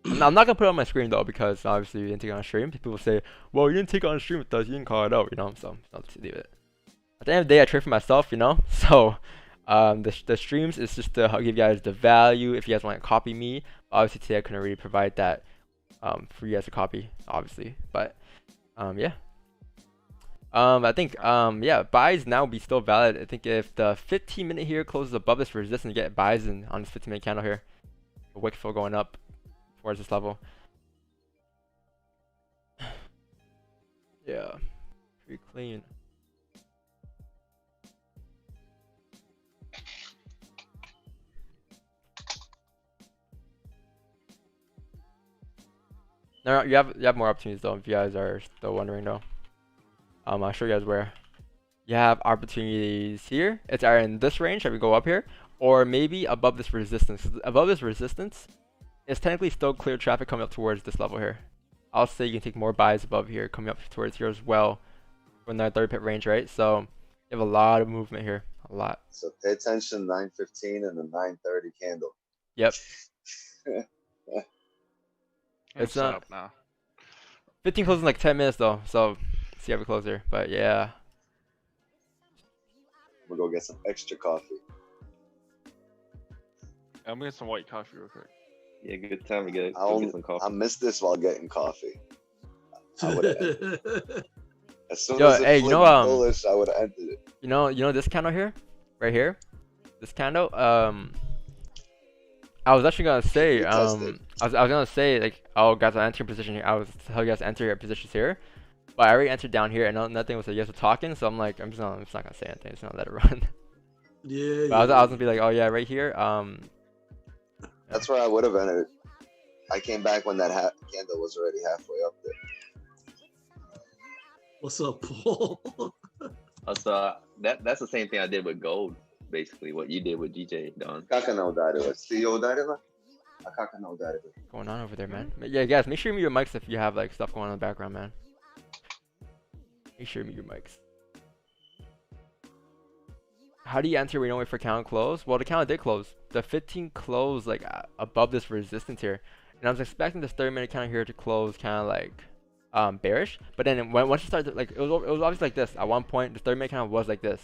I'm not gonna put it on my screen though, because obviously you didn't take it on stream. People will say, well, you didn't take it on stream with us, you didn't call it out, you know, so I'll just leave it. At the end of the day, I trade for myself, you know, so the streams is just to give you guys the value if you guys want to copy me. Obviously today I couldn't really provide that for you guys to copy, obviously, but yeah. I think yeah, buys now be still valid. I think if the 15-minute here closes above this resistance, you get buys in on this 15-minute candle here. The wick fill going up towards this level. Yeah, pretty clean. No, you have more opportunities though, if you guys are still wondering though. I'll show you guys where. You have opportunities here. It's either in this range that we go up here, or maybe above this resistance. Above this resistance, it's technically still clear traffic coming up towards this level here. I'll say you can take more buys above here, coming up towards here as well, from that 30 pip range, right? So you have a lot of movement here, a lot. So pay attention, 9:15 and the 9:30 candle. Yep. It's not up now. 15 closes in like 10 minutes though, so see how we close here. But yeah. I'm gonna go get some extra coffee. I'm gonna get some white coffee real quick. Yeah, good time to get some coffee. I missed this while getting coffee. I would have. As soon Yo, as it hey, you know, bullish, I would have entered it. You know this candle here, right here, this candle. I was actually gonna say, I was gonna say like, oh guys, I'm entering position here. I was tell you guys to enter your positions here, but I already entered down here, and nothing was like, you guys were talking, so I'm like, I'm just not gonna say anything. Just gonna let it run. Yeah. But I was gonna be like, oh yeah, right here. That's where I would have entered. I came back when that candle was already halfway up there. What's up, Paul? So that's the same thing I did with gold. Basically, what you did with GJ, Don. Going on over there, man. But yeah, guys, make sure you mute your mics if you have like stuff going on in the background, man. Make sure you mute your mics. How do you enter when you don't wait for count close? Well, the count did close. The 15 closed like above this resistance here, and I was expecting this 30-minute counter here to close kind of like bearish. But then once you started, like it was obviously like this. At one point, the 30-minute counter was like this.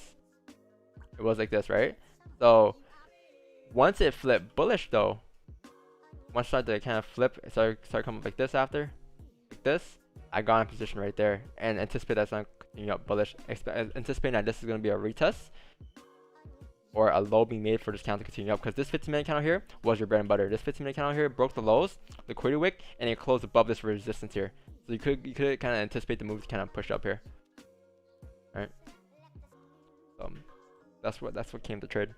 It was like this, right? So once it flipped bullish though, once it started to kind of flip, it started coming up like this after, like this. I got in position right there and anticipate that's not continuing up bullish. Anticipating that this is going to be a retest or a low being made for this candle to continue up, because this 15-minute candle here was your bread and butter. This 15-minute candle here broke the lows, liquidity wick, and it closed above this resistance here. So you could kind of anticipate the move to kind of push up here. All right. That's what came to trade.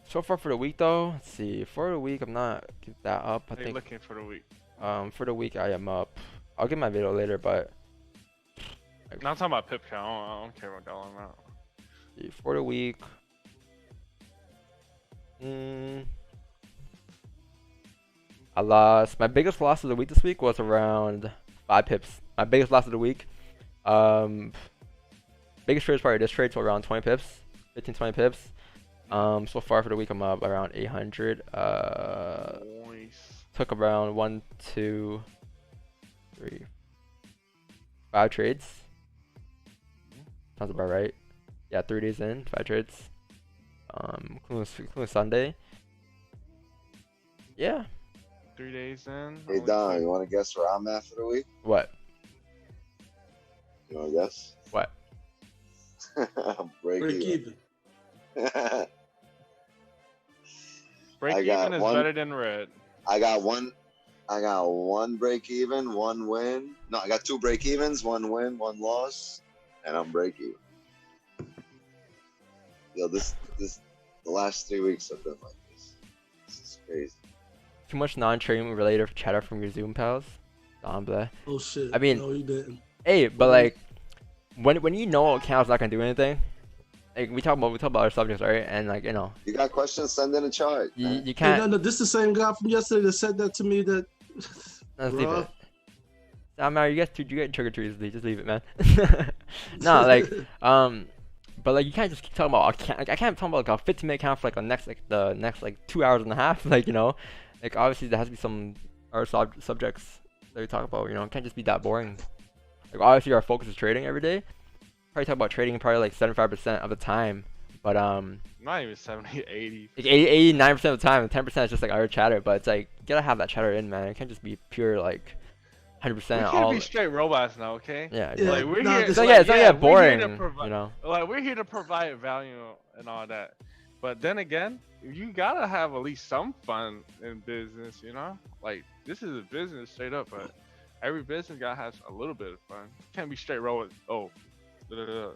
So far for the week though, let's see. For the week, I'm not get that up. I think looking for the week. For the week I am up. I'll get my video later, but Not talking about pip count. I don't care about dollar amount. For the week, I lost. My biggest loss of the week this week was around 5 pips. My biggest loss of the week. Biggest trade is probably this trade, so around 20 pips, 15, 20 pips. So far for the week, I'm up around 800. Nice. Took around 1, 2, 3, 5 trades. Sounds about right. Yeah, 3 days in, 5 trades. Including Sunday. Yeah. 3 days in. Hey Don, you want to guess where I'm at for the week? What? You want to guess? What? Break even. Break even is better than red. I got one I got 1 break even, 1 win. No, I got 2 break evens, 1 win, 1 loss, and I'm break even. Yo, the last 3 weeks have been like this. This is crazy. Too much non-trading related chatter from your Zoom pals. Domble. Oh shit. I mean, no, you didn't. Hey, but like, when you know account's not gonna do anything, like we talk about other subjects, right? And like, you know, You got questions? Send in a chart. you Hey, can't. no, this is the same guy from yesterday that said that to me. That. Let's leave Bruh. it. Nah, man, you get triggered too easily. Just leave it, man. Nah, like, but like you can't just keep talking about. I can't talk about like a 15-minute count for like the next 2 hours and a half. Like, you know, like obviously there has to be some other subjects that we talk about. You know, it can't just be that boring. Like obviously our focus is trading every day. Probably talk about trading probably like 75% of the time, but Not even 70, 80. like 89% of the time, and 10% is just like our chatter. But it's like you gotta have that chatter in, man. It can't just be pure like 100% We can't all. be straight robots now, okay? Yeah, Yeah, Like we're nah, here. it's not like, get we're here boring, to you know. Like we're here to provide value and all that. But then again, you gotta have at least some fun in business, you know? Like this is a business straight up, but every business gotta have a little bit of fun. Can't be straight robot. Oh, da-da-da.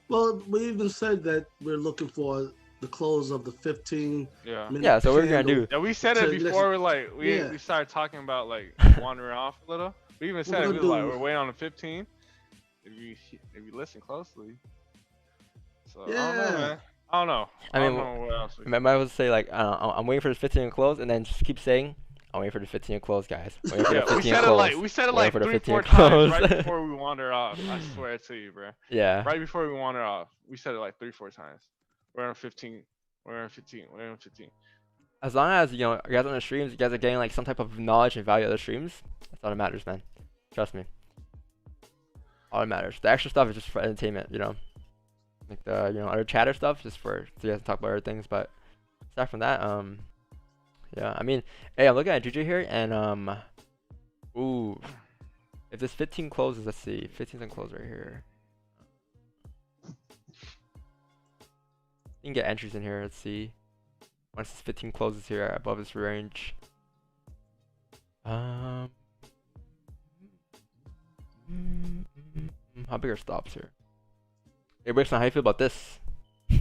Well, we even said that we're looking for the close of the 15. Yeah. Yeah, so what we're gonna do? Yeah, we said it before. We started talking about like wandering off a little. We even said it. We was like, we're waiting on the 15. If you listen closely. So I don't know, man. I don't know. I mean, don't know what else. I might as well say like I'm waiting for the 15 to close, and then just keep saying I'm waiting for the 15 to close, guys. Waiting for the 15 to close. We said it Waiting like for the 3-4 15 times right close. before we wander off. I swear to you, bro. Yeah. Right before we wander off, we said it like 3-4 times. We're on 15. We're on 15. We're on 15. As long as you know, you guys on the streams, you guys are getting like some type of knowledge and value of the streams. That's all that matters, man. Trust me. All that matters. The extra stuff is just for entertainment, you know. Like the other chatter stuff, just for so you guys can talk about other things. But aside from that, yeah. I mean, hey, I'm looking at Juju here, and ooh, if this 15 closes, let's see, 15's gonna close right here. You can get entries in here. Let's see. Once this 15 closes here above this range. How big are stops here? Hey, Brixton, how you feel about this? Oh,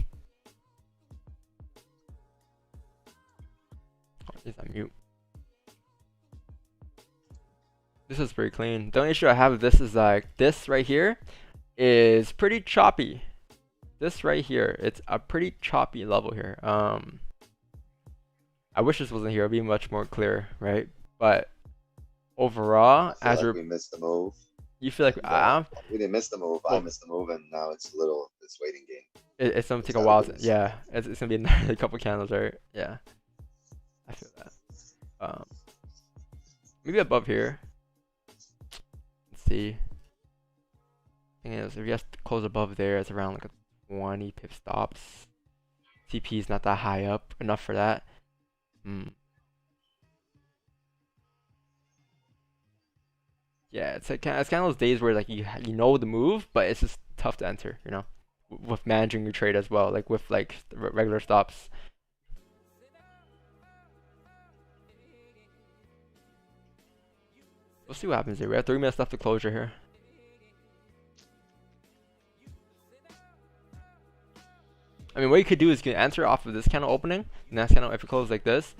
he's on mute. This is pretty clean. The only issue I have with this is like this right here is pretty choppy. This right here, it's a pretty choppy level here. I wish this wasn't here. It'd be much more clear, right? But overall, as we missed the move. You feel like we didn't miss the move. I missed the move, and now it's waiting game. It's gonna take a while. Yeah, it's gonna be a couple candles, right? Yeah, I feel that. Maybe above here. Let's see. Thing is, if you have to close above there, it's around like a 20 pip stops. CP is not that high up enough for that. Yeah, it's kind of those days where like you know the move, but it's just tough to enter, you know, with managing your trade as well, like with like regular stops. We'll see what happens here. We have 3 minutes left to closure here. I mean, what you could do is you can enter off of this kind of opening, and that's kind of if it closes like this.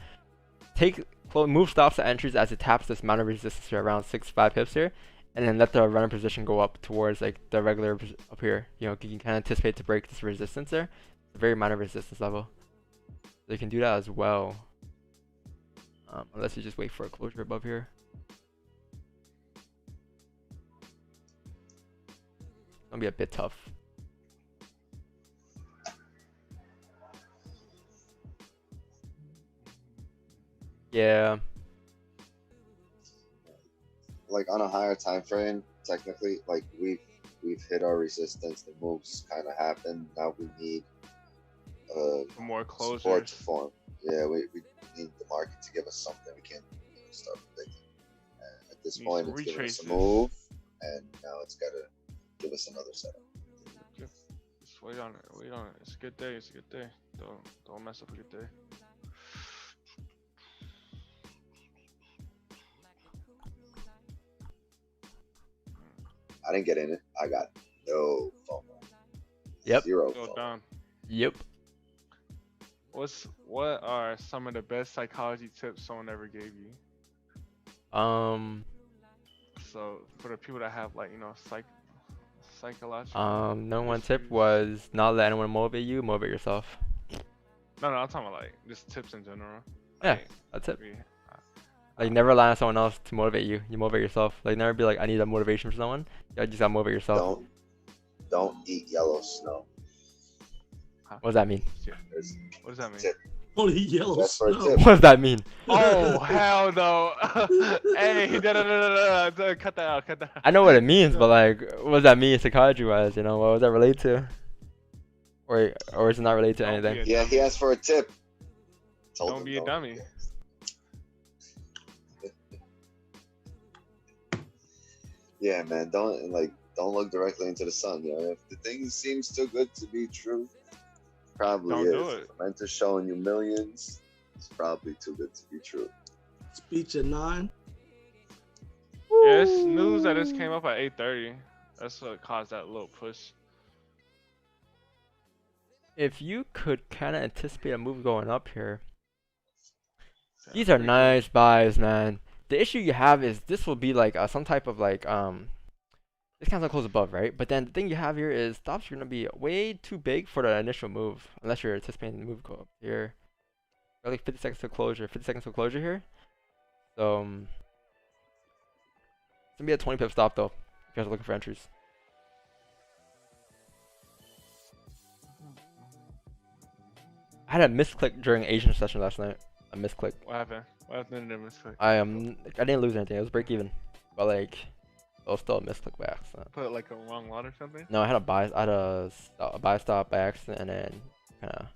Move stops to entries as it taps this amount of resistance here around 6-5 pips here, and then let the runner position go up towards like the regular up here. You know, you can kind of anticipate to break this resistance there. It's a very minor resistance level. So you can do that as well, unless you just wait for a closure above here. It's gonna be a bit tough. Yeah. Like on a higher time frame, technically, like we've hit our resistance. The moves kind of happened. Now we need more closures. Support to form. Yeah, we need the market to give us something we can start predicting. At this point, it's giving us a move, and now it's gotta give us another setup. Just wait on it. Wait on it. It's a good day. It's a good day. Don't mess up a good day. I didn't get in it. I got no FOMO. Yep. Zero Go FOMO. down. Yep. What are some of the best psychology tips someone ever gave you? So for the people that have like psychological. No one tip issues. was not let anyone motivate you, motivate yourself. No, I'm talking about like just tips in general. Yeah, Like, that's it. maybe, Like never rely on someone else to motivate you. You motivate yourself. Like never be like, I need a motivation from someone. You just gotta motivate yourself. Don't eat yellow snow. What does that mean? There's What does that mean? tip. Only yellow That's for a snow. tip. What does that mean? Oh hell no! Hey, no, cut that out. Cut that out. I know what it means, but like, what does that mean psychology wise? You know, what does that relate to? Or is it not related to Don't be anything? a Yeah, he asked for a tip. Told Don't him be a dummy. Yeah, man. Don't look directly into the sun. You know, if the thing seems too good to be true, probably Don't is. do it. If Mentor's showing you millions, it's probably too good to be true. Speech at 9. Yeah, it's news that this came up at 8:30. That's what caused that little push. If you could kind of anticipate a move going up here, Yeah, these are pretty nice buys, man. The issue you have is this will be like some type of like this kind of close above, right? But then the thing you have here is stops are gonna be way too big for the initial move, unless you're anticipating the move go up here. Or like 50 seconds to closure, 50 seconds to closure here. So it's gonna be a 20 pip stop though. If you guys are looking for entries. I had a misclick during Asian session last night. A misclick. What happened? What happened in the misclick? I didn't lose anything. It was break even, but like it was still a misclick by accident. Put like a wrong lot or something? No, I had a buy. I had a buy stop by accident, and then kind of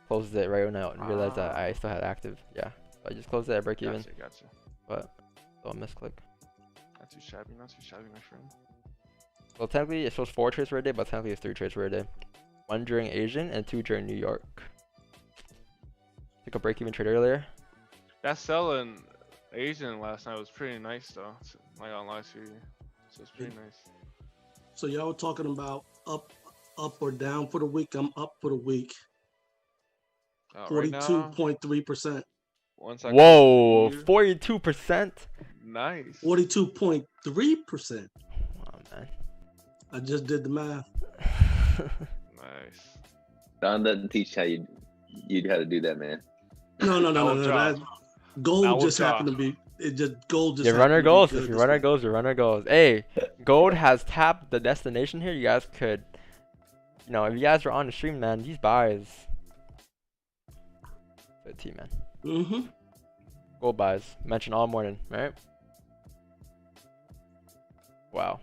closed it right when I realized that I still had active. Yeah, so I just closed it at break even. Gotcha. But still a misclick. Not too shabby, my friend. Well, technically it shows 4 trades for a day, but technically it's 3 trades for a day. 1 during Asian and 2 during New York. Took a break even trade earlier. That sell in Asian last night was pretty nice though. Like on last year, so it's pretty nice. So y'all were talking about up or down for the week. I'm up for the week. 42.3%. Whoa, 42%. Nice. 42.3%. Wow, man. I just did the math. Nice. Don doesn't teach how you how to do that, man. No. That gold just drop. happened to be. It just gold just. Your runner happened to be goes. good If your this runner week. goes, your runner goes. Hey, gold has tapped the destination here. You guys could, you know, if you guys are on the stream, man, these buys. Good team, man. Mm-hmm. Gold buys mentioned all morning, right? Wow.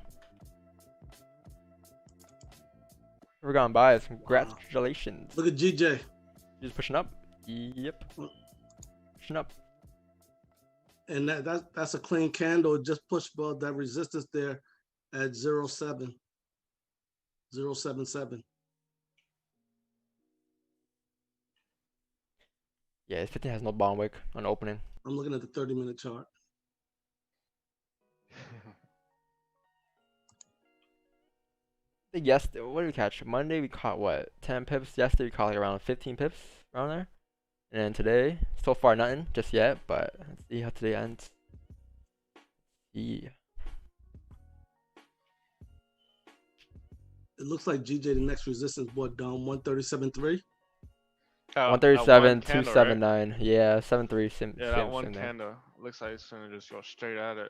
We're going buys. Congratulations. Look at GJ. Just pushing up. Yep. Pushing up. And that's a clean candle. It just pushed above that resistance there at 0.7. 0.77. Yeah, this 15 has no bond wick on opening. I'm looking at the 30-minute chart. I think what did we catch? Monday we caught what? 10 pips. Yesterday we caught like around 15 pips around there. And then today, so far nothing just yet, but let's see how today ends. Yeah. It looks like GJ, the next resistance, what, down 137.3? 137, that one candle, 279. right? Yeah, 73. Yeah, that one candle looks like it's gonna just go straight at it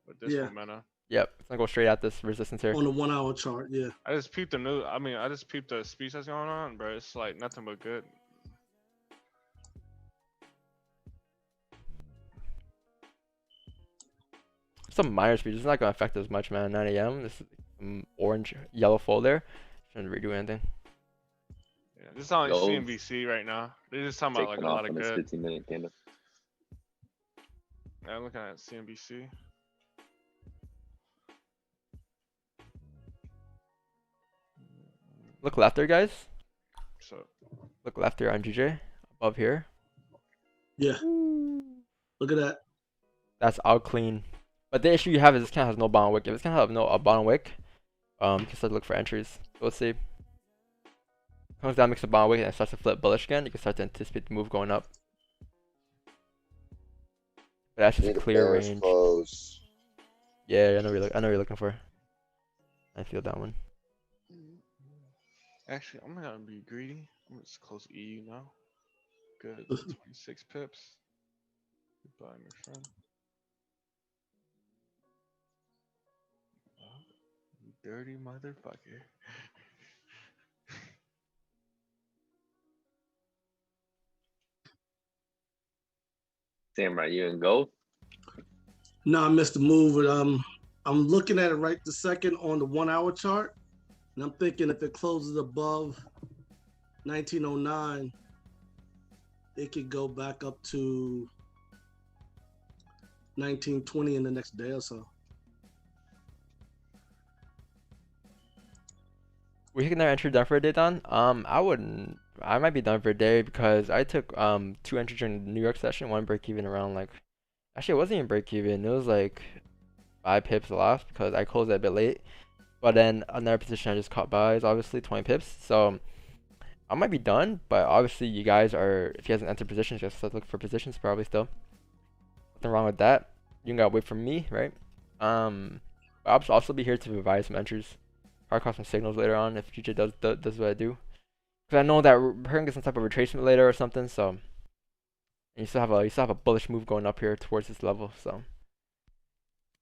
with this momentum. Yep, it's gonna go straight at this resistance here. On the 1 hour chart, yeah. I just peeped the speech that's going on, bro. It's like nothing but good. Some minor speeds. It's not gonna affect as much, man. 9 a.m. This orange, yellow folder. Shouldn't redo anything. Yeah, this is on CNBC right now. They're just talking about like a lot of good. 15-minute candle. Yeah, I'm looking at CNBC. Look left there, guys. So look left there on GJ. Above here. Yeah. Look at that. That's out clean. But the issue you have is this kind has no bottom wick. If this kind have a bottom wick, you can start to look for entries. So let's see. Comes down, makes a bottom wick, and it starts to flip bullish again. You can start to anticipate the move going up. But that's just a clear range. Close. Yeah, I know what you're looking for. I feel that one. Actually, I'm not gonna be greedy. I'm gonna just close EU now. Good. 26 pips. Goodbye, my friend. Oh, you dirty motherfucker. Samurai, you in gold? No, I missed the move. But, I'm looking at it right this second on the 1 hour chart. And I'm thinking if it closes above 1909, it could go back up to 1920 in the next day or so. We taking our entry done for a day, Don? I might be done for a day because I took 2 entries during the New York session. One break even around like, actually it wasn't even break even. It was like 5 pips lost because I closed it a bit late. But then another position I just caught buys, obviously 20 pips. So I might be done, but obviously you guys are, if you guys entered positions, just look for positions probably still. Nothing wrong with that. You gotta wait for me, right? I'll also be here to provide some entries. Probably call some signals later on if GJ does what I do. Because I know that we're gonna get some type of retracement later or something. So and you still have a bullish move going up here towards this level. So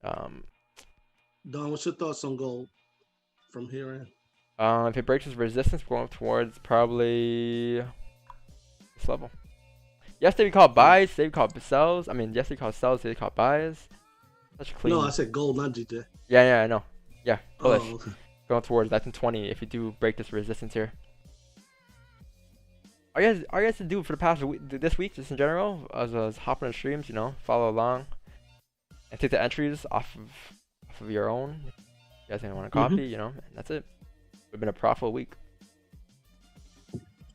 Don, what's your thoughts on gold from here in? if it breaks its resistance, we're going towards probably this level. Yesterday we called buys, today we called sells. I mean, yesterday we called sells, today we called buys. Such clean. No, I said gold, not GJ. Yeah, I know. Yeah, bullish. Oh, okay. Going towards 1920 if you do break this resistance here. All you guys to do for the past this week, just in general, as hop on the streams, follow along, and take the entries off of your own. If you guys didn't want to copy, and that's it. It's been a profitable week.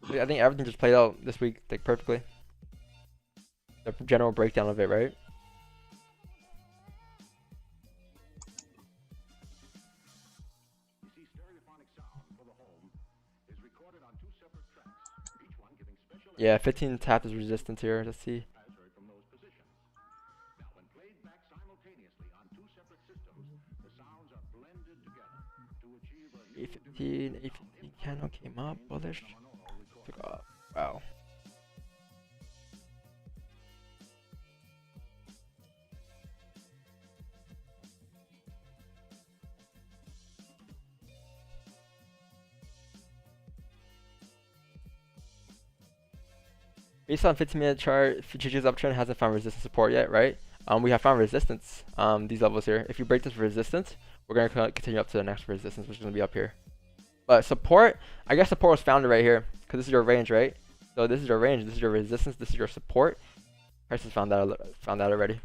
I think everything just played out this week like perfectly. The general breakdown of it, right? Yeah, 15 tap is resistance here. Let's see. 815, 815 candle came up, bullish. Took off. Wow. Based on 15-minute chart, GG's uptrend hasn't found resistance support yet, right? We have found resistance, these levels here. If you break this resistance, we're going to continue up to the next resistance, which is going to be up here. But support, I guess support was found right here, because this is your range, right? So this is your range, this is your resistance, this is your support. Price has found that already.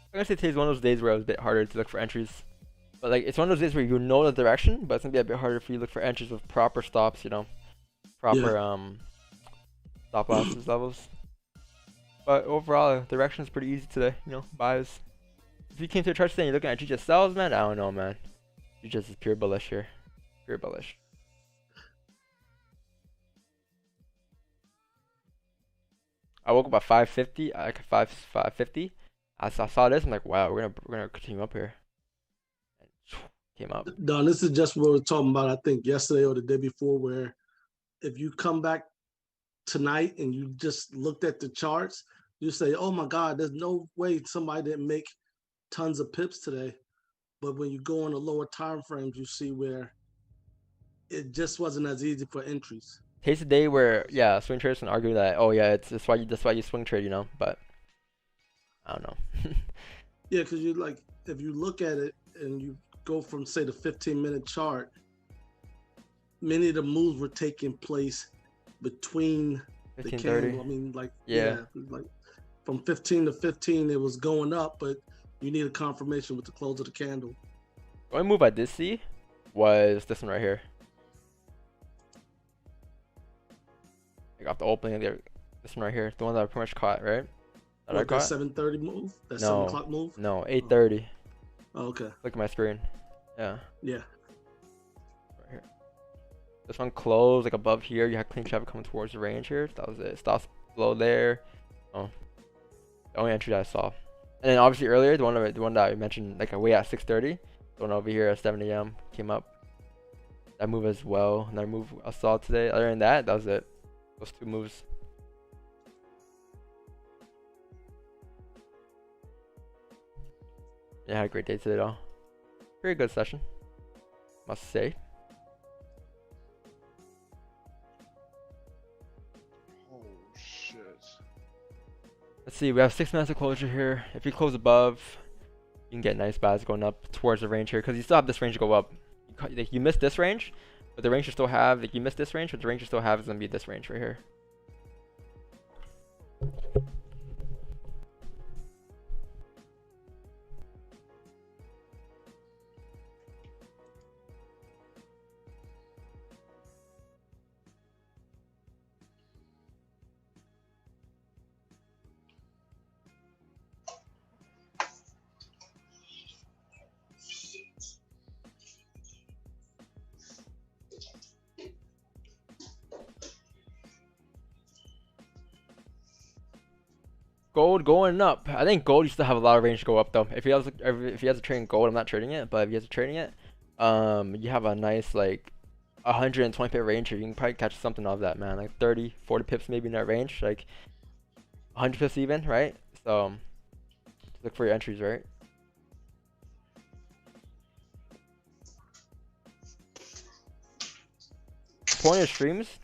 I'm gonna say today's one of those days where it was a bit harder to look for entries. But like, it's one of those days where you know the direction, but it's gonna be a bit harder for you to look for entries with proper stops, proper stop losses levels. But overall, the direction is pretty easy today, buys. If you came to a chart today and you're looking at GJ sells, man, I don't know, man. You just is pure bullish here. Pure bullish. I woke up at 550, like 550. I saw this, I'm like, wow, we're gonna continue up here. And came up. Don, this is just what we were talking about, I think, yesterday or the day before, where if you come back tonight and you just looked at the charts, you say, oh my God, there's no way somebody didn't make tons of pips today. But when you go on the lower time frames, you see where it just wasn't as easy for entries. Today's a day where, swing traders can argue that, oh yeah, that's why you swing trade, but I don't know. Yeah, because if you look at it, and you go from say the 15-minute chart, many of the moves were taking place between the 15:30. candle. I mean, like like from 15 to 15, it was going up, but you need a confirmation with the close of the candle. The only move I did see was this one right here. I got the opening there. This one right here, the one that I pretty much caught, right? That 7:30 move? That 7 o'clock move? No, 8:30. Oh, okay. Look at my screen. Yeah. Yeah. Right here. This one closed like above here. You had clean traffic coming towards the range here. That was it. Stops below there. Oh, the only entry that I saw. And then obviously earlier, the one that I mentioned, like way at 6:30. The one over here at 7 a.m. came up. That move as well. Another move I saw today. Other than that, that was it. Those two moves. Yeah, I had a great day today though. Very good session, must say. Oh shit. Let's see, we have 6 minutes of closure here. If you close above, you can get nice buys going up towards the range here, because you still have this range to go up. You missed this range, but the range you still have, like you missed this range, but the range you still have is going to be this range right here. Gold going up. I think gold, you still have a lot of range to go up though. If he has a trade in gold, I'm not trading it, but if he has a trading it, you have a nice like 120 pip range here. You can probably catch something off that, man. Like 30, 40 pips maybe in that range, like 100 pips even, right? So look for your entries, right? The point of streams,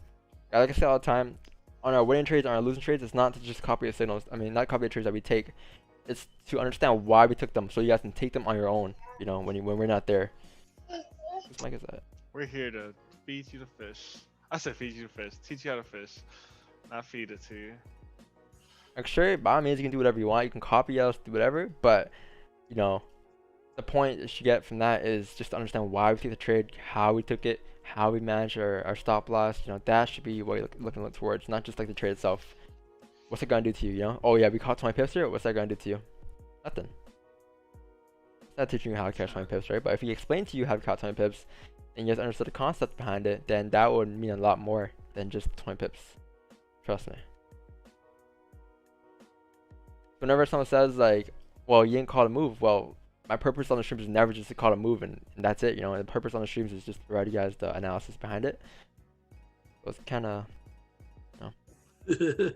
like I say all the time, on our winning trades, on our losing trades, it's not to just copy the signals. I mean, not copy the trades that we take. It's to understand why we took them, so you guys can take them on your own. You know, when we're not there. Whose mic is that? We're here to feed you the fish. I said feed you the fish. Teach you how to fish, not feed it to you. Like sure, by all means, you can do whatever you want. You can copy us, do whatever. But you know, the point that you get from that is just to understand why we took the trade, how we took it, how we manage our stop loss. You know, that should be what you're looking towards, not just like the trade itself. What's it gonna do to you? You know? Oh yeah, we caught 20 pips here. What's that gonna do to you? Nothing. It's not teaching you how to catch 20 pips, right? But if we explain to you how to catch 20 pips, and you guys understood the concept behind it, then that would mean a lot more than just 20 pips. Trust me. Whenever someone says like, well, you didn't call a move, well, my purpose on the streams is never just to call a move and that's it, you know. And the purpose on the streams is just to provide you guys the analysis behind it. So it's kind of, you know.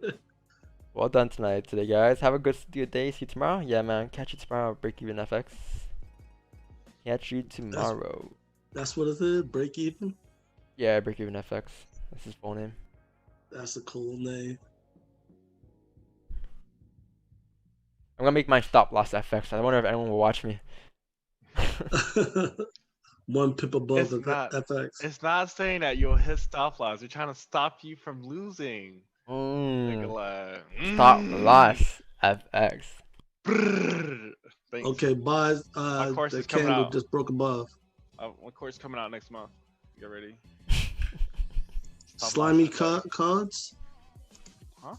Well done today, guys. Have a good day. See you tomorrow. Yeah, man. Catch you tomorrow. Break even FX. Catch you tomorrow. That's what it is. Break even. Yeah, break even FX. That's his full name. That's a cool name. I'm gonna make my stop loss FX. I wonder if anyone will watch me. 1 pip above the FX. It's not saying that you'll hit stop loss. They're trying to stop you from losing. Stop loss FX. Okay, buys. The candle just broke above. My course coming out next month. Get ready. Slimy cards. Huh?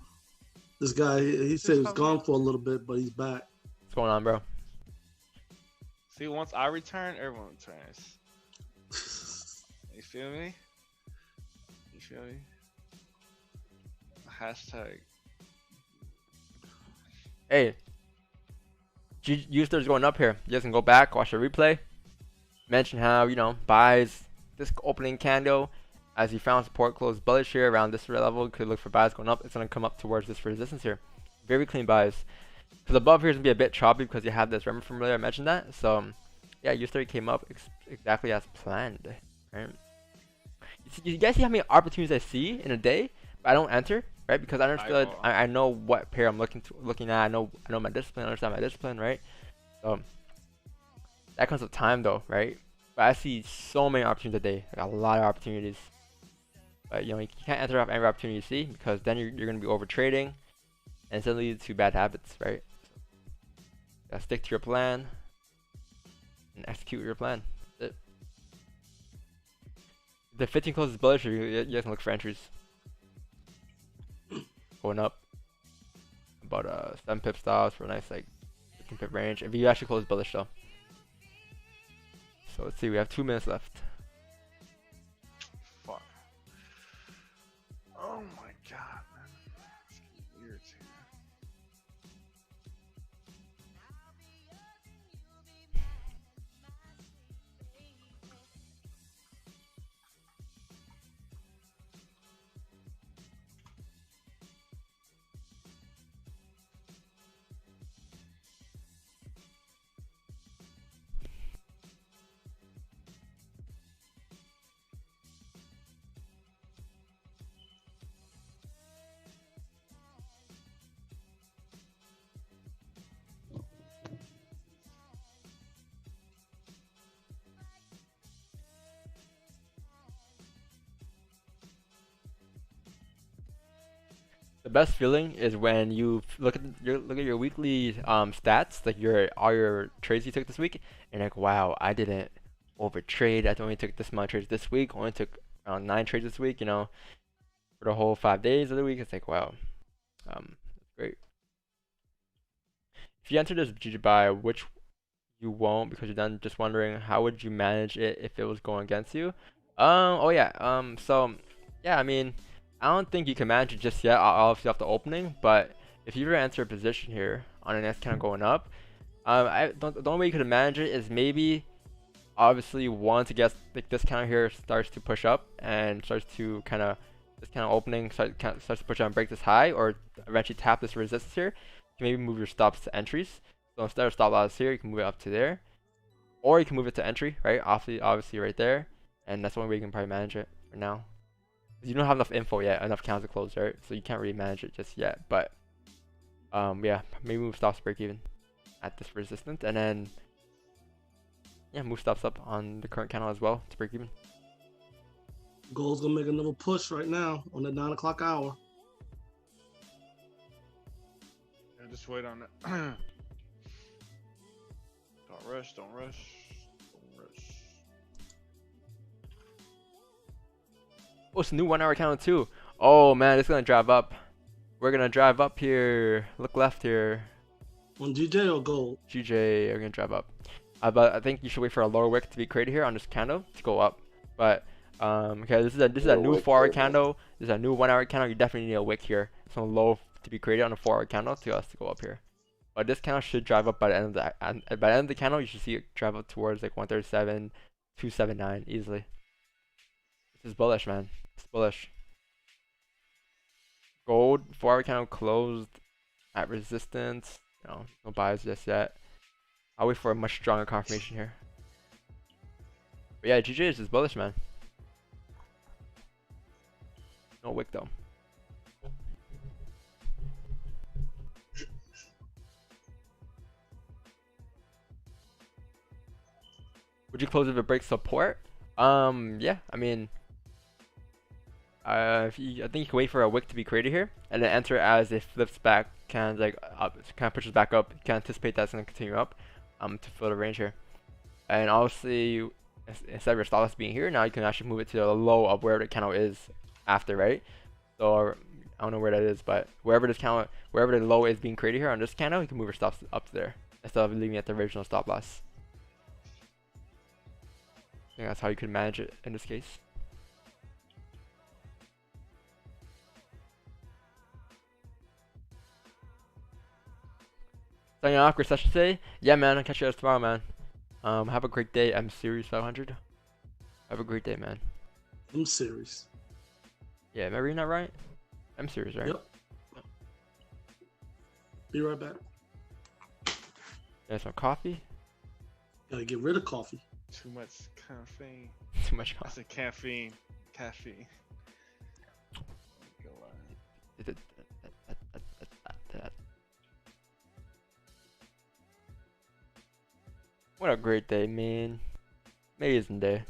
This guy, he said he was gone for a little bit, but he's back. What's going on, bro? See, once I return, everyone returns. You feel me? You feel me? Hashtag. Hey, Uster's going up here. You guys can go back, watch the replay. Mention how, you know, buys this opening candle as you found support close bullish here around this level. Could look for buys going up. It's going to come up towards this resistance here. Very clean buys. Because above here is going to be a bit choppy because you have this. Remember from earlier I mentioned that? So, yeah, Uster came up exactly as planned. Right? You guys see how many opportunities I see in a day, but I don't enter, right? Because I understood. I know what pair I'm looking at. I know my discipline. I understand my discipline, right? So That comes with time though, right? But I see so many opportunities a day, like a lot of opportunities. But you know, you can't enter off every opportunity you see because then you're gonna be over trading, and it's gonna lead to bad habits, right? Gotta stick to your plan and execute your plan. That's it. The 15 closes bullish, you guys can look for entries. Going up about 7 pip stops for a nice like 15 pip range. If you actually close bullish though. So let's see, we have 2 minutes left. Fuck. Oh my god, man. It's getting irritating. The best feeling is when you look at your weekly stats, like all your trades you took this week, and like, wow, I didn't over trade. I only took this amount of trades this week. Only took around 9 trades this week. You know, for the whole 5 days of the week. It's like, wow, that's great. If you enter this GG buy, which you won't because you're done just wondering how would you manage it if it was going against you. Oh yeah. So yeah, I mean, I don't think you can manage it just yet, obviously off the opening, but if you were to enter a position here on an S count going up, the only way you could manage it is maybe, obviously, once it gets, like this counter here starts to push up and starts to kind of, this kind of opening starts to push up and break this high, or eventually tap this resistance here, you can maybe move your stops to entries. So instead of stop loss here, you can move it up to there, or you can move it to entry, right? Obviously right there, and that's the only way you can probably manage it for now. You don't have enough info yet, enough counts to close, right? So you can't really manage it just yet. But yeah, maybe move stops break even at this resistance, and then yeah, move stops up on the current candle as well to break even. Gold's gonna make another push right now on the 9 o'clock hour. Yeah, just wait on it. Don't rush, don't rush, don't rush. Oh, it's a new 1 hour candle too. Oh man, it's gonna drive up. We're gonna drive up here. Look left here. On GJ or gold? GJ, we're gonna drive up. But I think you should wait for a lower wick to be created here on this candle to go up. But okay, this is a new 4 hour candle. This is a new 1 hour candle. You definitely need a wick here. Some low to be created on a 4 hour candle to us to go up here. But this candle should drive up by the end of the candle. You should see it drive up towards like 137, 279 easily. This is bullish, man. It's bullish. Gold 4 hour candle closed at resistance. No buys just yet. I'll wait for a much stronger confirmation here. But yeah, GG is just bullish, man. No wick though. Would you close if it breaks support? Yeah, I mean, I think you can wait for a wick to be created here, and then enter as it flips back, kind of like up, kind of pushes back up. You can anticipate that's gonna continue up, to fill the range here. And obviously, instead of your stop loss being here, now you can actually move it to the low of wherever the candle is after, right? So I don't know where that is, but wherever the low is being created here on this candle, you can move your stops up to there instead of leaving it at the original stop loss. I think that's how you could manage it in this case. Signing off, great session today. Yeah, man, I'll catch you guys tomorrow, man. Have a great day. M Series 500. Have a great day, man. M Series. Yeah, am I reading that right? M Series, right? Yep. Be right back. Yeah, some coffee. Gotta get rid of coffee. Too much caffeine. Too much I coffee. said caffeine. Caffeine. What a great day, man. Amazing day.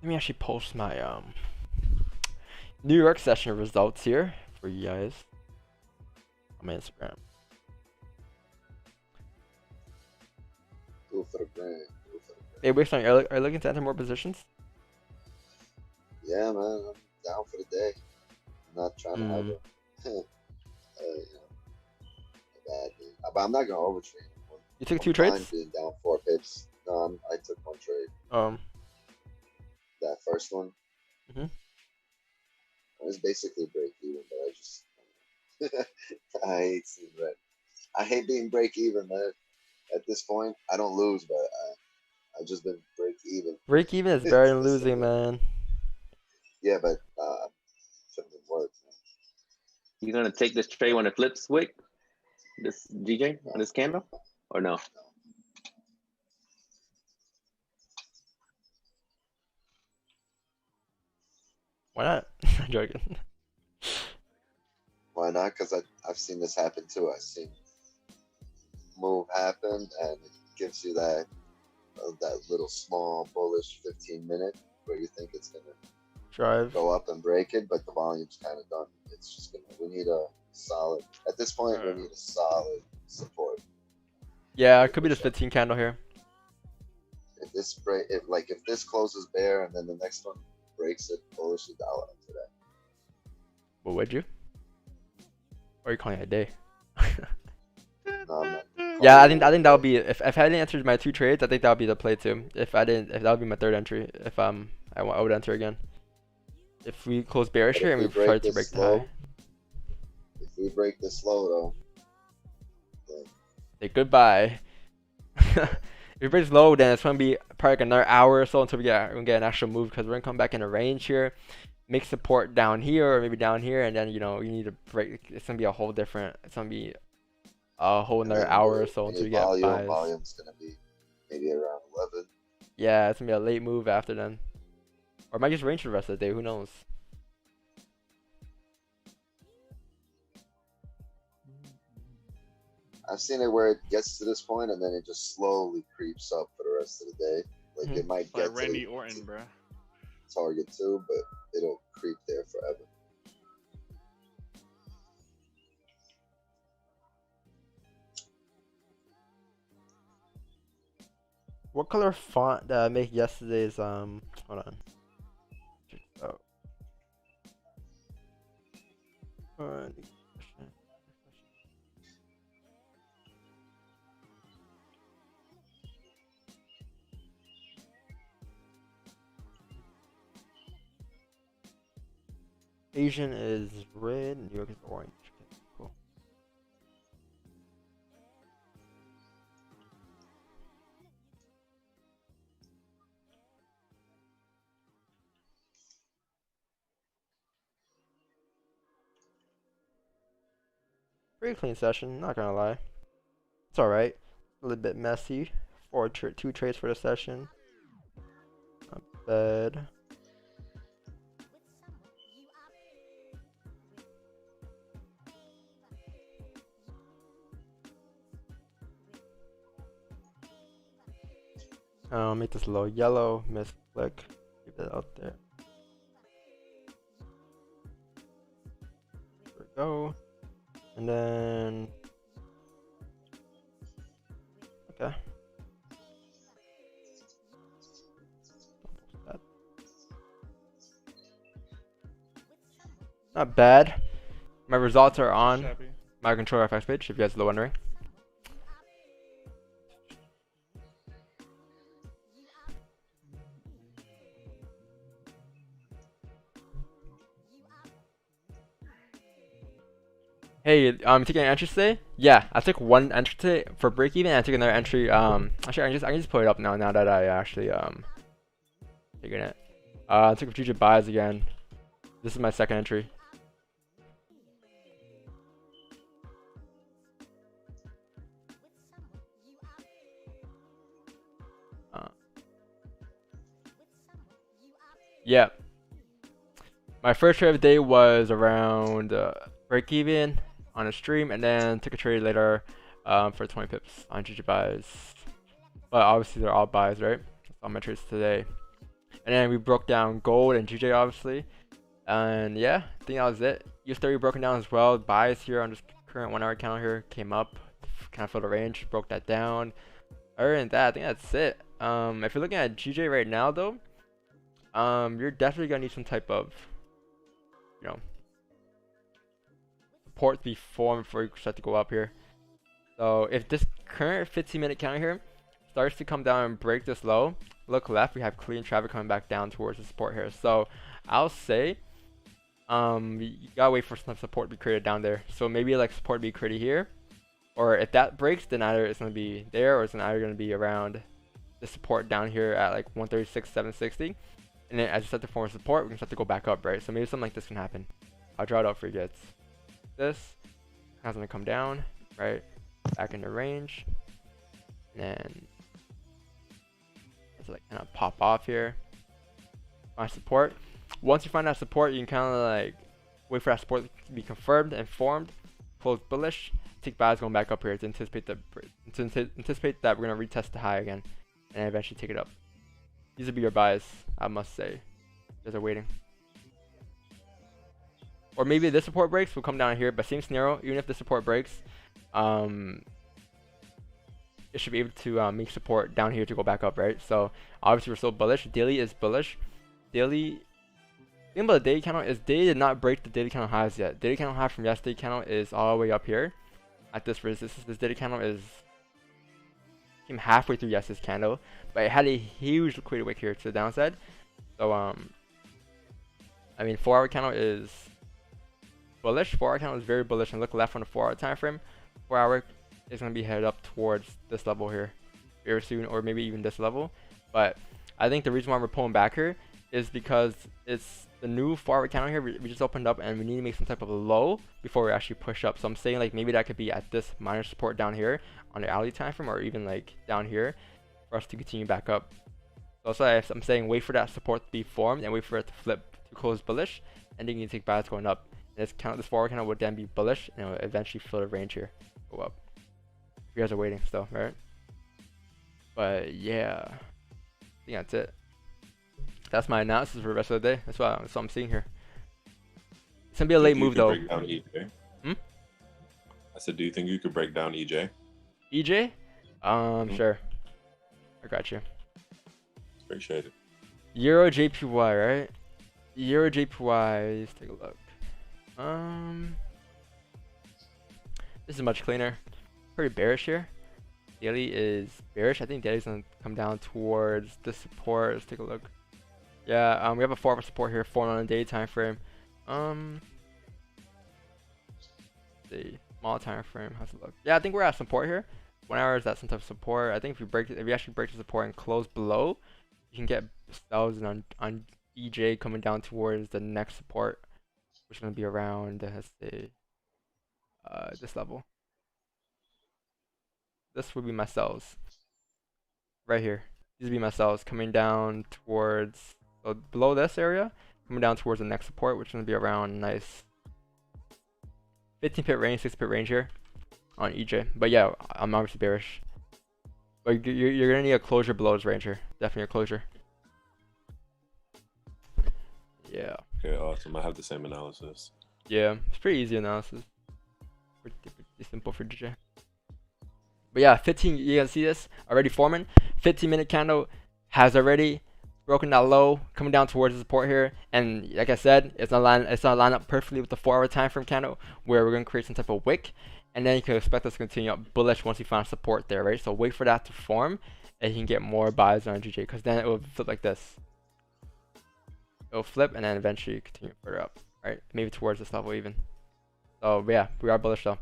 Let me actually post my New York session results here for you guys on my Instagram. Go for the brand. Hey, wait, are you looking to enter more positions? Yeah, man, I'm down for the day. I'm not trying to have a, a bad day. But I'm not gonna overtrade. You took 2 trades? Being down 4 pips. No, I took 1 trade. That first one. It was basically break even, but I just I hate seeing red. I hate being break even, man. At this point, I don't lose, but I've just been break even. Break even is better than losing, man. Yeah, but shouldn't have worked. You gonna take this trade when it flips, Wick? This GJ on this candle, or no? Why not? I'm joking. Why not? Because I've seen this happen too. I've seen move happen, and it gives you that little small bullish 15-minute where you think it's gonna go up and break it, but the volume's kind of done. It's just gonna. We need a solid. At this point, we need a solid support. Yeah, it could be this 15 candle here. If this if this closes bear and then the next one breaks it bullish, I'll enter that. Well, would you? Or are you calling it a day? No, I'm not. Yeah, I think that would be if I hadn't entered my 2 trades, I think that would be the play too. If that would be my 3rd entry. If I would enter again. If we close bearish here and we try to break the high. If we break this low though. Say goodbye. If it breaks low, then it's gonna be probably like another hour or so until we get an actual move, because we're gonna come back in a range here, make support down here or maybe down here, and then you need to break. It's gonna be a whole different. It's gonna be a whole another hour or so until we get buys. Volume's gonna be maybe around 11. Yeah, it's gonna be a late move after then, or it might just range for the rest of the day. Who knows? I've seen it where it gets to this point and then it just slowly creeps up for the rest of the day. Like it might get Randy Orton, bro. Target 2, but it'll creep there forever. What color font did I make yesterday's hold on. Check it out. Asian is red, New York is orange. Okay, cool. Pretty clean session, not gonna lie. It's alright. A little bit messy. 2 trades for the session. Not bad. I'll make this a little yellow, misclick, keep it out there. There we go. And then, okay. Not bad. My results are on my controller FX page, if you guys are wondering. Hey, taking an entry today? Yeah, I took 1 entry today for break even, and I took another entry. Actually, I can just put it up now that I actually Taking it. I took a future buys again. This is my second entry. Yeah. My first trade of the day was around break even on a stream, and then took a trade later for 20 pips on GG buys. But obviously they're all buys, right? That's all my trades today. And then we broke down gold and GJ obviously. And yeah, I think that was it. US30 broken down as well. Buys here on this current 1 hour candle here came up, kind of filled the range, broke that down. Other than that, I think that's it. If you're looking at GJ right now though, you're definitely gonna need some type of, you know, support to be formed before you start to go up here. So if this current 15-minute candle here starts to come down and break this low, look left, we have clean traffic coming back down towards the support here. So I'll say you gotta wait for some support to be created down there. So maybe like support to be created here, or if that breaks, then either it's gonna be there or it's either gonna be around the support down here at like 136.760. And then as you start to form support, we can start to go back up, right? So maybe something like this can happen. I'll draw it out for you guys. This is gonna come down, right? Back into range. And then it's like kind of pop off here. Find support. Once you find that support, you can kind of like wait for that support to be confirmed and formed. Close bullish. Take buys going back up here to anticipate that we're gonna retest the high again, and eventually take it up. These would be your buys, I must say. As they're waiting. Or maybe this support breaks, we'll come down here. But same scenario, even if the support breaks, it should be able to make support down here to go back up, right? So obviously we're still bullish. Daily is bullish. Daily, think about the daily candle is daily did not break the daily candle highs yet. Daily candle high from yesterday candle is all the way up here at this resistance. This daily candle is came halfway through yesterday's candle, but it had a huge liquidity wick here to the downside. So I mean 4 hour candle is bullish. 4 hour candle is very bullish, and look left on the 4 hour time frame. 4 hour is going to be headed up towards this level here very soon, or maybe even this level. But I think the reason why we're pulling back here is because it's the new 4 hour candle here. We just opened up and we need to make some type of a low before we actually push up. So I'm saying like maybe that could be at this minor support down here on the hourly time frame, or even like down here for us to continue back up. So I'm saying wait for that support to be formed and wait for it to flip to close bullish, and then you can take buys going up. And this 4 hour candle would then be bullish, and it will eventually fill the range here, go up. You guys are waiting still, right? But yeah, I think that's it. That's my analysis for the rest of the day. That's what I'm seeing here. It's gonna be a late move though. Break down EJ? I said, do you think you could break down EJ? EJ? Sure. I got you. Appreciate it. Euro JPY, right? Euro JPY. Let's take a look. This is much cleaner. Pretty bearish here. Daily is bearish. I think daily's gonna come down towards the support. Let's take a look. Yeah, we have a 4 hour support here, formed on a daily time frame. The small time frame. How's it look? Yeah, I think we're at support here. 1 hour is at some type of support. I think if you actually break the support and close below, you can get sells on EJ coming down towards the next support, which is gonna be around let's say this level. This would be my sells right here. These would be my sells coming down towards, so below this area, coming down towards the next support, which is going to be around nice 15 pip range, 6 pip range here on EJ. But yeah, I'm obviously bearish. But you're going to need a closure below this range here. Definitely a closure. Yeah. Okay, awesome. I have the same analysis. Yeah, it's pretty easy analysis. Pretty simple for DJ. But yeah, 15, you can see this already forming. 15-minute candle has already broken that low, coming down towards the support here. And like I said, it's not line up perfectly with the 4 hour time frame candle, where we're going to create some type of wick. And then you can expect us to continue up bullish once we find support there, right? So wait for that to form, and you can get more buys on GJ, because then it will flip like this. It will flip and then eventually continue further up, right? Maybe towards this level even. So yeah, we are bullish though.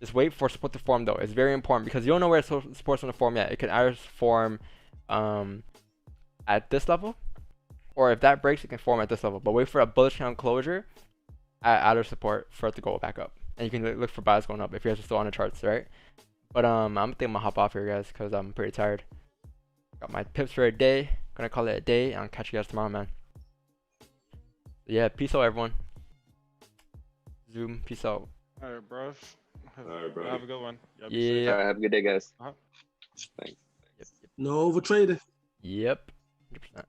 Just wait for support to form though. It's very important, because you don't know where support's going to form yet. It could either form at this level, or if that breaks, it can form at this level. But wait for a bullish candle closure at outer support for it to go back up, and you can look for buys going up if you guys are still on the charts, right? But I'm gonna hop off here, guys, because I'm pretty tired. Got my pips for a day. Gonna call it a day, and I'll catch you guys tomorrow, man. Yeah, peace out, everyone. Zoom, peace out. All right, bro. All right, bro. Have a good one. Y'all be Yeah. safe. All right, have a good day, guys. Uh-huh. Thanks. Yep. No overtrading. Yep. 100%.